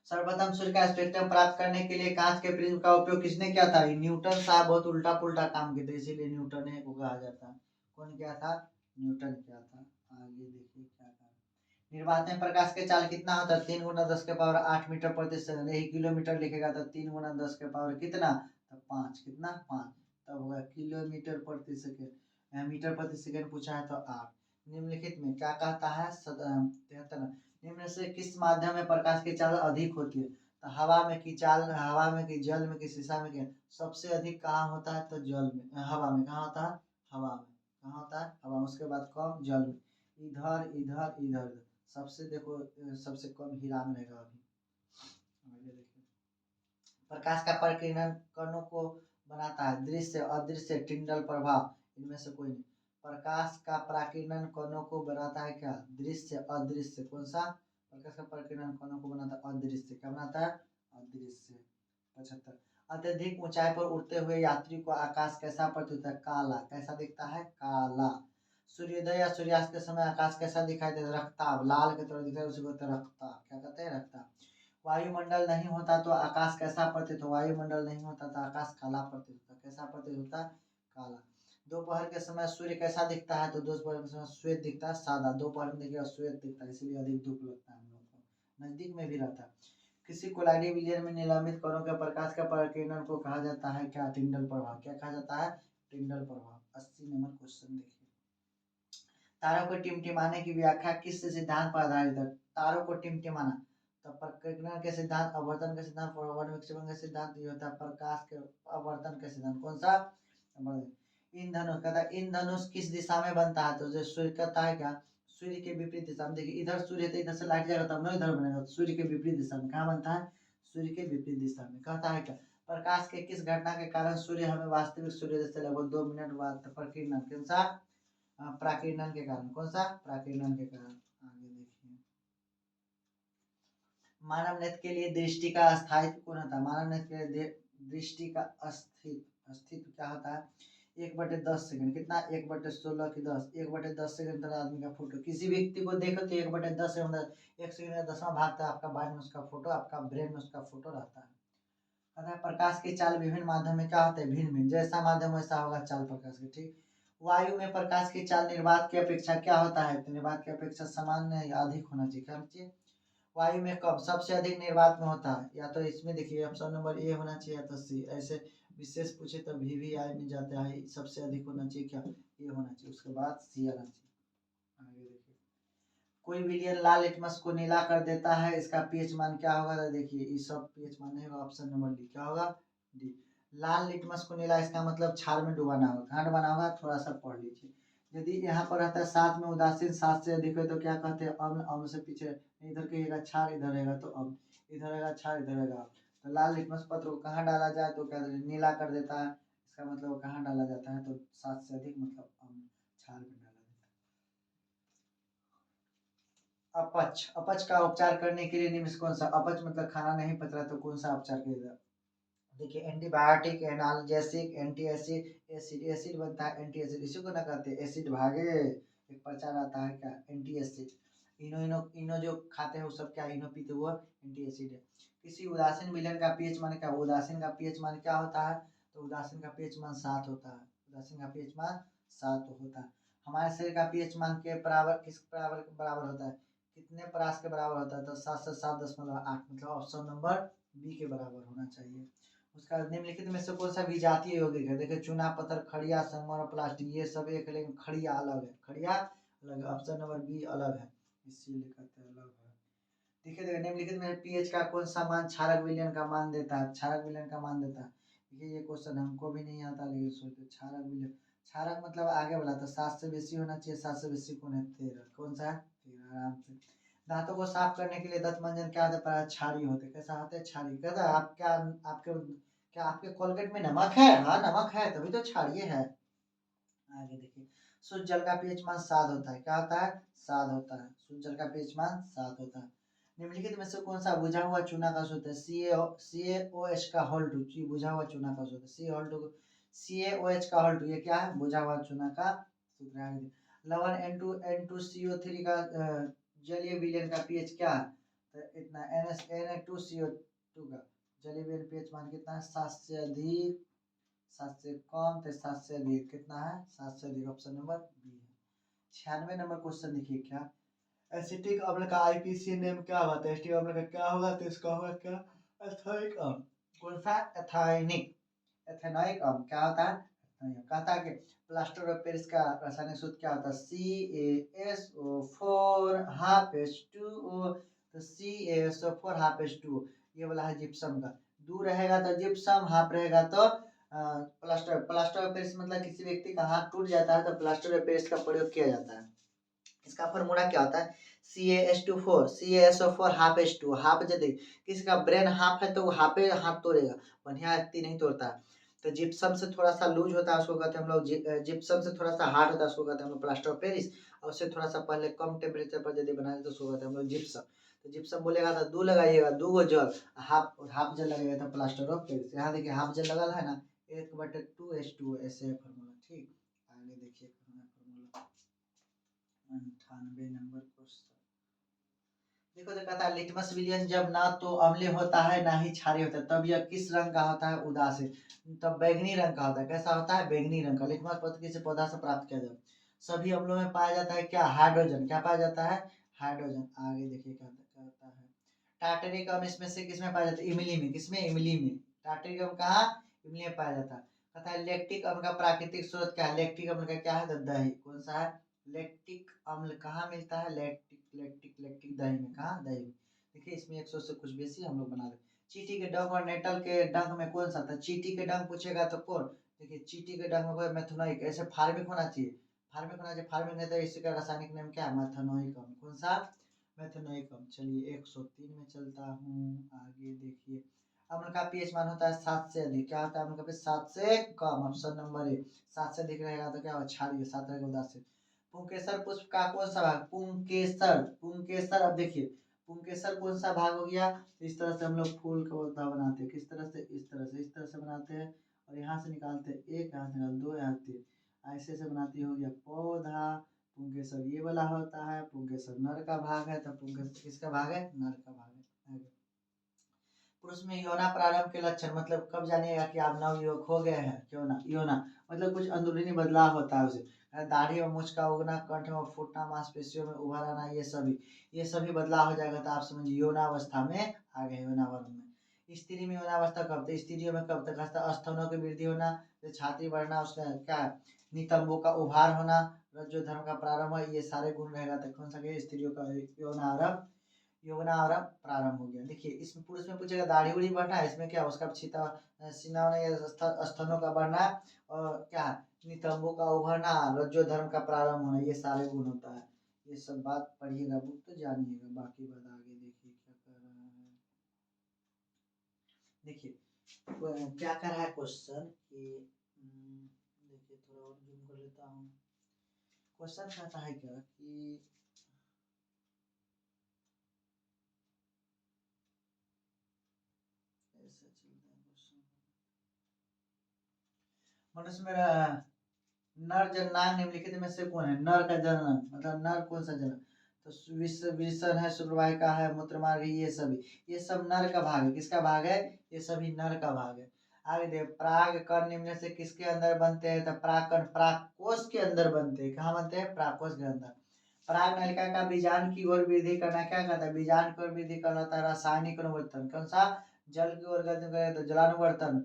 सर्वप्रथम सूर्य का स्पेक्ट्रम प्राप्त करने के लिए कांच के प्रिज्म का उपयोग किसने किया था, न्यूटन साहब बहुत उल्टा पुल्टा काम किए थे, इसीलिए न्यूटन है को कहा जाता है। कौन किया था, न्यूटन किया था। आगे देखिए क्या कहा, निर्वात में प्रकाश के चाल कितना होता है, 3 × 10 के पावर 8 मीटर प्रति सेकंड, यही किलोमीटर लिखेगा तो 3 × 10 के पावर कितना, तो 5, कितना 5, तब होगा किलोमीटर प्रति सेकंड, मीटर प्रति सेकंड पूछा है तो 8। निम्नलिखित में क्या कहता है, 73, निम्न से किस माध्यम में प्रकाश की चाल अधिक होती है, तो हवा में की चाल, हवा में की, जल में की, शीशा में की, सबसे अधिक कहाँ होता है, तो जल में, हवा में, कहाँ होता है, हवा में, कहाँ होता है, हवा में, उसके बाद कम जल में, इधर इधर इधर, सबसे देखो सबसे कम हीरा में रहेगा अभी। आगे देखिए, प्रकाश का प्रकीर्णन कणों को बनाता है, दृश्य, अदृश्य, टिंडल प्रभाव, इनमें से कोई नहीं। प्रकाश का प्रकीर्णन कणों को बनाता है क्या, दृश्य, अदृश्य, कौन सा, प्रकाश का प्रकीर्णन कणों को बनाता है अदृश्य, क्या बनाता है, अदृश्य। 75, अत्यधिक ऊंचाई पर उड़ते हुए यात्री को आकाश कैसा प्रतीत होता है, काला, कैसा दिखता है, काला। सूर्योदय या सूर्यास्त के समय आकाश कैसा दिखाई देता है, रक्ताभ, लाल के तरह दिखता है, उसी को कहते हैं रक्ताभ, क्या कहते हैं, रक्ताभ। वायुमंडल नहीं होता तो आकाश कैसा प्रतीत हो, वायुमंडल नहीं होता तो आकाश काला प्रतीत होता, कैसा प्रतीत होता, काला। दोपहर के समय सूर्य कैसा दिखता है, तो दोपहर के समय श्वेत दिखता है, सादा, दोपहर में देखिएगा श्वेत दिखता है, इसलिए अधिक धूप लगता है हम लोग को, नजदीक में भी रहता है। किसी कोलाइडी विलियन में निलंबित कणों के प्रकाश का प्रकीर्णन को कहा जाता है क्या, टिंडल प्रभाव, क्या कहा जाता है, टिंडल प्रभाव। 80 नंबर क्वेश्चन देखिए, तारों को टिमटिमाने की व्याख्या किस सिद्धांत पर आधारित है, तारों को टिमटिमाना, तो प्रकीर्णन के सिद्धांत, अवर्तन के सिद्धांत, प्रवर्धन विक्षेपण के सिद्धांत, ये होता है प्रकाश के अवर्तन के सिद्धांत, कौन सा, इंधनुष, कहता है इंधनुष किस दिशा में बनता है, तो जो सूर्य कहता है क्या, सूर्य के विपरीत दिशा में, देखिए इधर सूर्य है तो इधर से लाइट जाएगा तब ना इधर बनेगा, सूर्य के विपरीत दिशा में, कहाँ बनता है, सूर्य के विपरीत दिशा में। कहता है क्या, प्रकाश के किस घटना के कारण सूर्य हमें वास्तविक सूर्योदय से लगभग 2 मिनट बाद प्रकीर्णन, कौन सा, प्राकीर्णन के कारण, कौन सा, प्राकीर्णन के कारण। आगे देखिए, मानव नेत्र के लिए दृष्टि का स्थायित्व कौन होता है, मानव नेत्र के लिए दृष्टि का अस्तित्व क्या होता है, 1/10 सेकंड, कितना, 1/16 की 10, 1/10 सेकंड तक आदमी का फोटो, किसी व्यक्ति को देखो तो 1/10 सेकंड, 1 सेकंड का 10वां भाग तक आपका माइंड में उसका फोटो, आपका ब्रेन में उसका फोटो रहता है। कहता है प्रकाश की चाल विभिन्न माध्यम में क्या होता है, भिन्न भिन्न, जैसा माध्यम वैसा होगा चाल प्रकाश की, ठीक। वायु में प्रकाश की चाल निर्वात की अपेक्षा क्या होता है, तो निर्वात की अपेक्षा सामान्य या अधिक होना चाहिए, क्या होना चाहिए, वायु में कब सबसे अधिक निर्वात में होता है, या तो इसमें देखिए ऑप्शन नंबर ए होना चाहिए या तो सी, ऐसे विशेष पूछे तो भी आई में जाता है, सबसे अधिक होना चाहिए क्या, ए होना चाहिए, उसके बाद सी आना चाहिए। आगे देखिए, कोई विलियन लाल लिटमस को नीला कर देता है, इसका पीएच मान क्या होगा, तो देखिए ये सब पीएच मान नहीं होगा, ऑप्शन नंबर डी, क्या होगा, डी। लाल लिटमस को नीला, इसका मतलब क्षार में डुबाना होगा, कहाँ डुबाना होगा, थोड़ा सा पढ़ लीजिए। यदि यहाँ पर रहता है 7 में उदासीन 7 से अधिक है तो क्या कहते हैं, अम्ल, अम्ल से पीछे, इधर कहिएगा क्षार, इधर रहेगा तो अम्ल, इधर रहेगा क्षार, इधर रहेगा अम्ल। तो लाल लिटमस पत्र को कहाँ डाला जाए, तो क्या नीला कर देता है, इसका मतलब कहाँ डाला जाता है, तो 7 से अधिक मतलब अम्ल, क्षार में डाला जाता है। अपच, अपच का उपचार करने के लिए निम्न में से कौन सा, अपच मतलब खाना नहीं पच रहा तो कौन सा उपचार किया? देखिए antibiotic, analgesic, anti acid, acid acid बनता है एंटी एसिड, इसी को ना कहते हैं एसिड भागे। एक प्रचार आता है क्या, एंटी एसिड। इनो इनो इनो जो खाते हैं वो सब क्या इनो पीते हुआ एंटी एसिड है। किसी उदासीन विलयन का पीएच मान क्या, उदासीन का पीएच मान क्या होता है, तो उदासीन का पीएच मान 7 होता है। उदासीन का पीएच मान 7 होता है। हमारे शरीर का पीएच मान के बराबर किस बराबर बराबर होता है, कितने परास के बराबर होता है, तो 7 से 7.8, मतलब ऑप्शन नंबर बी के बराबर होना चाहिए। उसका निम्नलिखित में से कौन सा विजातीय यौगिक है, देखिए चूना पत्थर, खड़िया, संगमरमर, प्लास्टिक, ये सब एक, लेकिन खड़िया अलग है, खड़िया अलग है, ऑप्शन नंबर बी अलग है, इसीलिए कहते हैं अलग है। देखिए देखिए निम्नलिखित में पीएच का कौन सा मान क्षारक विलयन का मान देता है, क्षारक विलयन का मान देता है। देखिए ये क्वेश्चन हमको भी नहीं आता, लेकिन सोचते क्षारक विलयन, क्षारक मतलब आगे वाला, तो 7 से बेसी होना चाहिए, 7 से बेसी कौन है, 13, कौन सा है 13, आराम से। दांतों को साफ करने के लिए दंत मंजन क्या होता है, क्षारी होते, कैसा होता है, क्षारी। कहता है आप क्या, आपके क्या आपके कोलगेट में नमक है, हाँ नमक है तभी तो क्षारीय है। आगे देखिए शुद्ध जल का पीएच मान 7 होता है, क्या होता है, 7 होता है, शुद्ध जल का पीएच मान 7 होता है। निम्नलिखित में से कौन सा बुझा हुआ चूना का सूत्र है, CaOH का होल टू, बुझा हुआ चूना का सूत्र, CaOH का होल टू, ये क्या है, बुझा हुआ चूना का सूत्र है। लवण N2CO3 का जलीय विलयन का पीएच क्या है, तो इतना Na2CO2 का जलीय विलयन पीएच मान कितना है, 7 से अधिक, 7 से कम, तो 7 से अधिक, कितना है 7 से अधिक, ऑप्शन नंबर बी है। 96 नंबर क्वेश्चन देखिए क्या, एसिटिक अम्ल का आईपीसी नेम क्या होता है, एसिटिक अम्ल का क्या होगा, तो इसका होगा क्या, एथाइक अम्ल, कौन सा, एथाइनिक, एथेनॉइक अम्ल क्या होता है, कहता है कि प्लास्टर ऑफ पेरिस का रासायनिक सूत्र क्या होता है, CaSO4 हाफ H2O, तो CaSO4 हाफ H2O, ये वाला है जिप्सम का, दूर रहेगा तो जिप्सम, हाफ रहेगा तो प्लास्टर। प्लास्टर ऑफ पेरिस मतलब किसी व्यक्ति का हाथ टूट जाता है तो प्लास्टर ऑफ पेरिस का प्रयोग किया जाता है। इसका फॉर्मूला क्या होता है, CaS4 हाफ H2, हाफ यदि किसी का ब्रेन हाफ है तो वो हाफे हाथ तोड़ेगा, बढ़िया व्यक्ति नहीं तोड़ता। तो जिप्सम से थोड़ा सा लूज होता है उसको कहते हैं हम लोग, जिप्सम से थोड़ा सा हार्ड होता है उसको कहते हैं हम लोग प्लास्टर ऑफ पेरिस, और उससे थोड़ा सा पहले कम टेम्परेचर पर यदि बनाए तो उसको कहते हैं हम लोग जिप्सम। तो जिप्सम बोलेगा तो दो लगाइएगा, दो गो जल, हाफ हाफ जल लगेगा तो प्लास्टर ऑफ पेरिस। यहाँ देखिए हाफ जल लगा है ना, 1/2H2, ऐसे है फॉर्मूला, ठीक। आगे देखिए फॉर्मूला 98 नंबर क्वेश्चन, देखो तो कहता है लिटमस विलियन जब ना तो अम्लीय होता है ना ही क्षारीय होता है, तब यह किस रंग का होता है, उदासीन, तब बैंगनी रंग का होता है, कैसा होता है, बैंगनी रंग का। लिटमस पत्र किसी पौधा से प्राप्त किया जाए, सभी अम्लों में पाया जाता है क्या, हाइड्रोजन, क्या पाया जाता है, हाइड्रोजन। आगे देखिए क्या होता है, टार्टरिक अम्ल इसमें से किसमें पाया जाता है, इमली में, किसमें, इमली में, टार्टरिक अम्ल कहाँ, इमली में पाया जाता है। कहता है लैक्टिक अम्ल का प्राकृतिक स्रोत क्या है, लैक्टिक अम्ल का क्या है, तो दही, कौन सा है, लैक्टिक अम्ल कहाँ मिलता है, लैक्टिक दही में, कहाँ, दही में। देखिए इसमें 100 से कुछ बेसी हम लोग बना रहे। चींटी के डंक और नेटल के डंक में कौन सा था, चींटी के डंक पूछेगा तो कौन, देखिए चींटी के डंक में मेथनोइक, ऐसे फार्मिक होना चाहिए, फार्मिक होना चाहिए, फार्मिक नहीं तो इसका रासायनिक नाम क्या है, मेथनोइक अम्ल, कौन सा, मेथनोइक अम्ल। चलिए 103 में चलता हूँ, आगे देखिए अम्ल का पीएच मान होता है 7 से अधिक, क्या होता है अम्ल का पीएच 7 से कम, ऑप्शन नंबर ए, 7 से अधिक रहेगा तो क्या होगा, क्षारीय, 7 रहेगा उदासीन। पुंकेसर पुष्प का कौन सा भाग, पुंकेसर, पुंकेसर, अब देखिए पुंकेसर कौन सा भाग हो गया, इस तरह से हम लोग फूल का पौधा बनाते हैं, किस तरह से, इस तरह से बनाते हैं, और यहाँ से निकालते हैं एक, यहाँ से निकालते दो, यहाँ से ऐसे से बनाते हो गया पौधा। पुंकेसर ये वाला होता है, पुंकेसर नर का भाग है, तो पुंकेसर किसका भाग है, नर का भाग है। पुरुष में यौना प्रारंभ के लक्षण, मतलब कब जानिएगा कि आप नवयुवक हो गए हैं, क्यों ना, यौना मतलब कुछ अंदरूनी बदलाव होता है उसे, दाढ़ी और मूछ का उगना, कंठ में फूटना, मांसपेशियों में उभर आना, ये सभी बदलाव हो जाएगा तो आप समझिए यौनावस्था में आ गए, यौनावस्था में। स्त्री में यौनावस्था कब तक, स्त्रियों में कब तक, स्तनों की वृद्धि होना, छाती बढ़ना, उसका क्या, नितंबों का उभार होना, रज्जु धर्म का प्रारंभ है, ये सारे गुण रहेगा तो कौन सा, स्त्रियों का यौनारंभ, यौवनारंभ प्रारंभ हो गया। देखिए इसमें पुरुष में पूछेगा दाढ़ी उड़ी बढ़ना है, इसमें क्या उसका सीता सीना स्तनों का बढ़ना, और क्या नितंबों का उभरना, रज्जो धर्म का प्रारंभ होना, ये सारे गुण होता है। ये सब बात पढ़िएगा बुक तो जानिएगा, बाकी बात आगे देखिए क्या कर रहा है। देखिए क्या कर रहा है क्वेश्चन कि देखिए थोड़ा और जूम कर लेता हूँ। क्वेश्चन कहता है क्या कि कैसे चलता है क्वेश्चन। मनुष्य में नर जननांग निम्नलिखित में से कौन है? नर का जनन मतलब नर कौन सा जनन? तो विषण है, शुक्रवाहिका है, मूत्रमार्ग, ये सब नर का भाग है। किसका भाग है? ये सभी नर का भाग है। आगे देख, प्राग कण निम्न से किसके अंदर बनते हैं? तो प्राकण प्राकोष के अंदर बनते हैं। कहाँ बनते हैं? प्राकोष के अंदर। प्राग नलिका का बीजांड की ओर वृद्धि करना क्या कहता है? बीजांड की ओर वृद्धि करना होता है रासायनिक अनुवर्तन। कौन सा? जल की ओर गति करे तो जलानुवर्तन,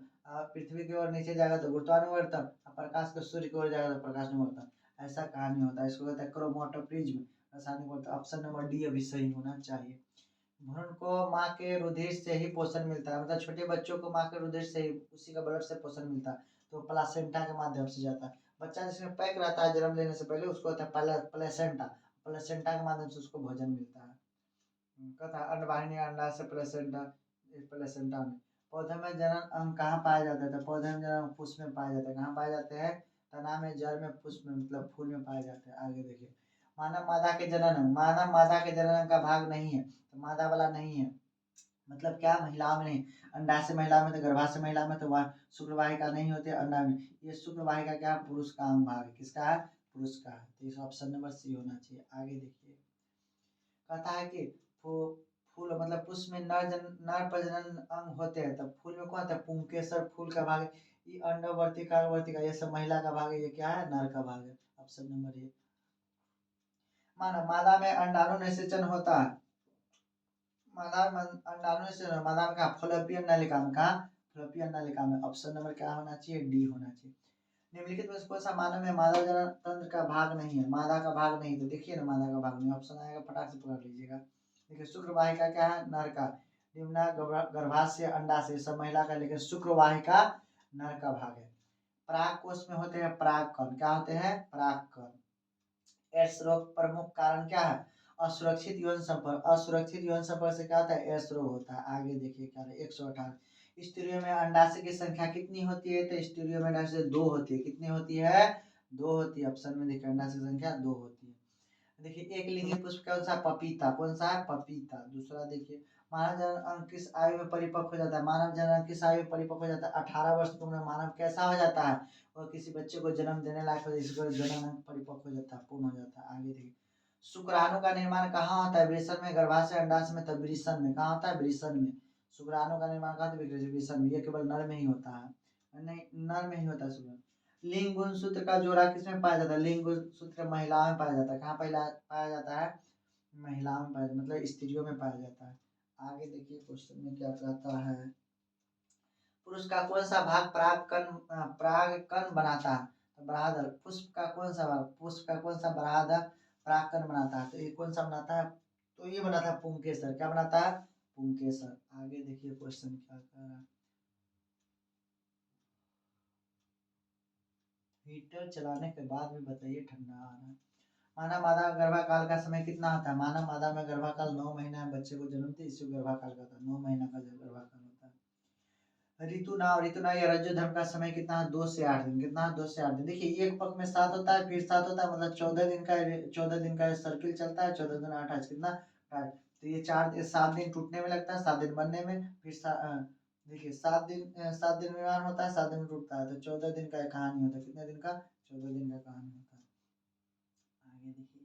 पृथ्वी की ओर नीचे जाएगा तो गुरुत्वानुवर्तन, प्रकाश को सूर्य की ओर जाएगा तो प्रकाशानुवर्तन। ऐसा कहानी होता है। इसको कहते हैं क्रोमैटोप्रिज्म, रासायनिक वर्तन। ऑप्शन नंबर डी अभी सही होना चाहिए। भ्रूण को माँ के रुधिर से ही पोषण मिलता है, मतलब छोटे बच्चों को माँ के रुधिर से ही, उसी का ब्लड से पोषण मिलता है। तो प्लासेंटा के माध्यम से जाता है। बच्चा जिसमें पैक रहता है जन्म लेने से पहले, उसको होता है प्लेसेंटा। प्लेसेंटा के माध्यम से उसको भोजन मिलता है। कहता है अंडवाहिनी अंडा से प्लेसेंटा, प्लेसेंटा में। पौधे में जनन अंग कहाँ पाया जाता है? तो पौधे में जनन पुष्प में पाए जाते हैं। कहाँ पाए जाते हैं? तना में, जड़ में, पुष्प में, मतलब फूल में पाए जाते हैं। आगे देखिए, मानव मादा के जनन अंग, मानव मादा के जनन अंग का भाग नहीं है, तो मादा वाला नहीं है। मतलब क्या? महिलाओं में नहीं। अंडा से महिला में, तो गर्भा से महिला में, तो वह शुक्रवाहिका नहीं होती अंडा में। ये शुक्रवाहिका क्या है? पुरुष का अंग भाग है। किसका है? पुरुष का है। तो इस ऑप्शन नंबर सी होना चाहिए। आगे देखिए, कहता है कि फूल मतलब पुष्प में नर प्रजनन अंग होते हैं, तब फूल में कौन होता है? पुंकेसर फूल का भाग है। ये अंडवर्ती कालवर्ती का, ये सब महिला का भाग है। ये क्या है? नर का भाग है। ऑप्शन नंबर ए। मानव मादा में अंडाणु निषेचन होता है। मादा में अंडाणु निषेचन, मादा में कहा? फलोपियन नलिका में। कहा? फलोपियन नलिका में। ऑप्शन नंबर क्या होना चाहिए? डी होना चाहिए। निम्नलिखित में से कौन सा मानव में मादा जनन तंत्र का भाग नहीं है? मादा का भाग नहीं, तो देखिए ना, मादा का भाग नहीं। ऑप्शन आएगा, फटाक से पकड़ लीजिएगा। देखिए, शुक्रवाहिका क्या है? नर का। निम्ना गर्भाशय अंडा से, सब महिला का, लेकिन शुक्रवाहिका नर का भाग है। पराग कोष में होते हैं पराग कण। क्या होते हैं? पराग कण। एड्स रोग प्रमुख कारण क्या है? असुरक्षित यौन संपर्क। असुरक्षित यौन संपर्क से क्या होता है? एड्स रोग होता है। आगे देखिए क्या है? 118। स्त्रियों में अंडाशय की संख्या कितनी होती है? तो स्त्रियों में अंडाशय 2 होती है। कितनी होती है? 2 होती है। ऑप्शन में देखिए, अंडाशय की संख्या 2 होती है। देखिए, एक लिंगी पुष्प कौन सा? पपीता। कौन सा है? पपीता। दूसरा देखिए, मानव जनन अंग किस आयु में परिपक्व हो जाता है? मानव जनन किस आयु में परिपक्व हो जाता है? 18 वर्ष की उम्र में मानव कैसा हो जाता है? और किसी बच्चे को जन्म देने लायक हो, इसको जनन अंग परिपक्व हो जाता है, पूर्ण हो जाता है। आगे देखिए, शुक्राणु का निर्माण कहाँ होता है? वृषण में, गर्भाशय, अंडाशय में, तब वृषण में। कहाँ होता है? वृषण में। शुक्राणु का निर्माण कहाँ होता है? वृषण में। ये केवल नर में ही होता है, नहीं, नर में ही होता है शुक्राणु। लिंग गुणसूत्र का जोड़ा किसमें पाया जाता है? लिंग गुणसूत्र महिलाओं में पाया जाता है। कहाँ पाया जाता है? महिलाओं में पाया जाता है, मतलब स्त्रियों में पाया जाता है। आगे देखिए क्वेश्चन में क्या कहता है। पुरुष का कौन सा भाग परागकण बनाता है? तो बरादर। पुष्प का कौन सा भाग? पुष्प का कौन सा बरादर परागकण बनाता है? तो ये कौन सा बनाता है? तो ये बनाता है पुंकेसर। क्या बनाता है? पुंकेसर। आगे देखिए क्वेश्चन क्या कह रहा है। हीटर चलाने के बाद भी बताइए ठंडा आ रहा है। मानव मादा गर्भाकाल का समय कितना होता है? मानव मादा में गर्भाकाल 9 महीना है। बच्चे को जन्म दे, इसी गर्भाकाल का होता है। 9 महीना का गर्भाकाल होता है। ऋतुनाव या रज्जु धर्म का समय कितना है? 2 से 8 दिन। कितना है? 2 से 8 दिन। देखिए, एक पक्ष में 7 होता है, फिर 7 होता है, मतलब 14 दिन का सर्किल चलता है। 14 दिन 28 कितना? 28। तो ये 7 दिन टूटने में लगता है, 7 दिन बनने में, फिर देखिए 7 दिन निर्माण होता है, 7 दिन में टूटता है। तो 14 दिन का कहानी होता है। कितने दिन का? 14 दिन का कहानी होता है। आगे देखिए,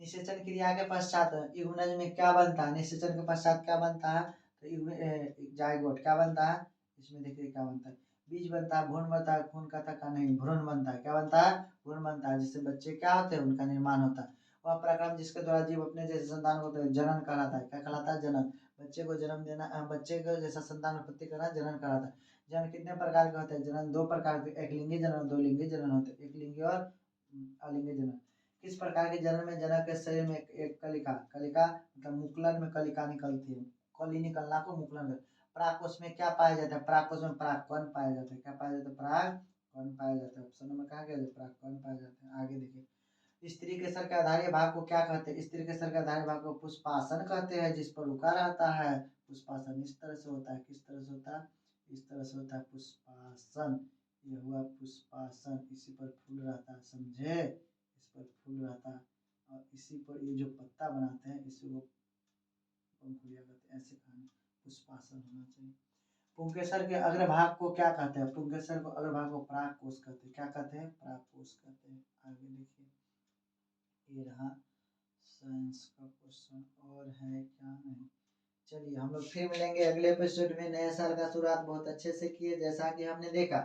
निषेचन क्रिया के पश्चात युग्मनज में क्या बनता है? निषेचन के पश्चात क्या बनता है? तो जायगोट क्या बनता है? इसमें देखिए क्या बनता है। बीज बनता है, भ्रूण बनता है, खून का थक्का नहीं, भ्रूण बनता है। क्या बनता है? भ्रूण बनता है, जिससे बच्चे क्या होते हैं? उनका निर्माण होता है। वह प्रक्रम जिसके द्वारा जीव अपने जैसे संतान को जनन कहलाता है। क्या कहलाता है? जनन। बच्चे को जन्म देना, बच्चे को जैसा संतान उत्पत्ति करना जनन कहलाता है। जनन कितने प्रकार के होते हैं? जनन 2 प्रकार के, एक लिंगी जनन, 2 लिंगी जनन होते हैं। एक लिंगी और अलिंगी जनन। किस प्रकार के जनन में जनक के शरीर में एक कलिका, कलिका मतलब मुकुलन में कलिका निकलती है। कली निकलना को मुकुलन कहते हैं। परागकोश में क्या पाया जाता है? परागकोश में परागकण पाया जाता है। क्या पाया जाता है? परागकण पाया जाता है। ऑप्शन नंबर कहाँ गया? परागकण पाया जाता है। आगे देखिए, स्त्री के सर के आधारी भाग को क्या कहते हैं? स्त्री के सर के आधारी भाग को पुष्पासन कहते हैं, जिस पर उकार आता है। पुष्पासन इस तरह से होता है। किस तरह से होता है? इस तरह से होता है पुष्पासन। ये हुआ पुष्पासन। इसी पर फूल रहता है, समझे? इस पर फूल रहता है, और इसी पर ये जो पत्ता बनाते हैं, इसी को पंखुड़िया कहते हैं। ऐसे कहानी पुष्पासन होना चाहिए। पुंकेसर के अग्रभाग को क्या कहते हैं? पुंकेसर को अग्रभाग को पराग कोश कहते हैं। क्या कहते हैं? पराग कोश कहते हैं। आगे देखिए, ये रहा साइंस का क्वेश्चन और है क्या नहीं। चलिए हम लोग फिर मिलेंगे अगले एपिसोड में। नए साल का शुरुआत बहुत अच्छे से किए, जैसा कि हमने देखा।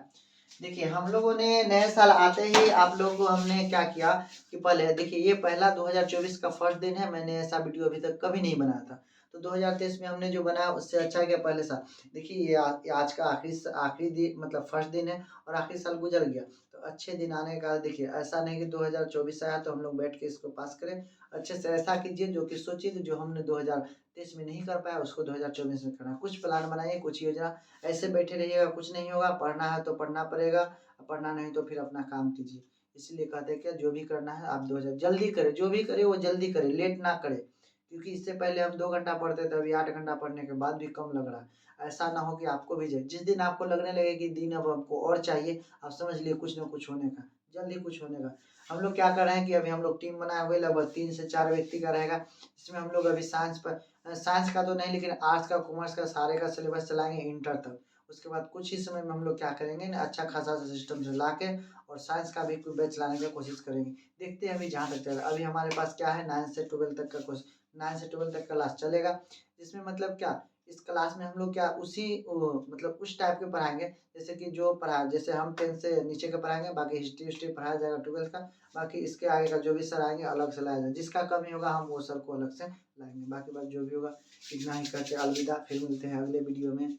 देखिए हम लोगों ने नए साल आते ही आप लोगों को हमने क्या किया कि पहले देखिए, ये पहला 2024 का फर्स्ट दिन है। मैंने ऐसा वीडियो अभी तक कभी नहीं बनाया था। तो 2023 में हमने जो बनाया उससे अच्छा गया पहले साल। देखिए ये आज का आखिरी दिन मतलब फर्स्ट दिन है और आखिरी साल गुजर गया। तो अच्छे दिन आने का देखिए, ऐसा नहीं कि 2024 आया तो हम लोग बैठ के इसको पास करें। अच्छे से ऐसा कीजिए जो कि सोचिए कि जो हमने 2023 में नहीं कर पाया उसको 2024 में करना। कुछ प्लान बनाइए, कुछ योजना। ऐसे बैठे रहिएगा कुछ नहीं होगा। पढ़ना है तो पढ़ना पड़ेगा, पढ़ना नहीं तो फिर अपना काम कीजिए। इसलिए कहते हैं क्या, जो भी करना है आप 2000 जल्दी करें, जो भी करें वो जल्दी करें, लेट ना करें। क्योंकि इससे पहले हम 2 घंटा पढ़ते थे, अभी 8 घंटा पढ़ने के बाद भी कम लग रहा है। ऐसा ना हो कि आपको भी जिस दिन आपको लगने लगे कि दिन अब हमको और चाहिए, आप समझ लिए कुछ ना कुछ होने का, जल्दी कुछ होने का। हम लोग क्या कर रहे हैं कि अभी हम लोग टीम बनाए हुए लगभग 3 से 4 व्यक्ति का रहेगा। इसमें हम लोग अभी साइंस का तो नहीं, लेकिन आर्ट्स का, कॉमर्स का सारे का सिलेबस चलाएंगे इंटर तक। उसके बाद कुछ ही समय में हम लोग क्या करेंगे ना, अच्छा खासा सिस्टम से ला के और साइंस का भी कोई बैच लाने की कोशिश करेंगे। देखते हैं अभी जहाँ तक चलेगा। अभी हमारे पास क्या है, 9 से 12 तक का कुछ 9 से 12 तक क्लास चलेगा। जिसमें मतलब क्या, इस क्लास में हम लोग क्या उसी मतलब उस टाइप के पढ़ाएंगे जैसे कि जो पढ़ा, जैसे हम 10 से नीचे का पढ़ाएंगे, बाकी हिस्ट्री पढ़ाया जाएगा 12 का। बाकी इसके आगे का जो भी सर आएंगे अलग से लाया जाएगा। जिसका कमी होगा हम वो सर को अलग से लाएंगे। बाकी बात जो भी होगा, इतना ही करके अलविदा। फिर मिलते हैं अगले वीडियो में।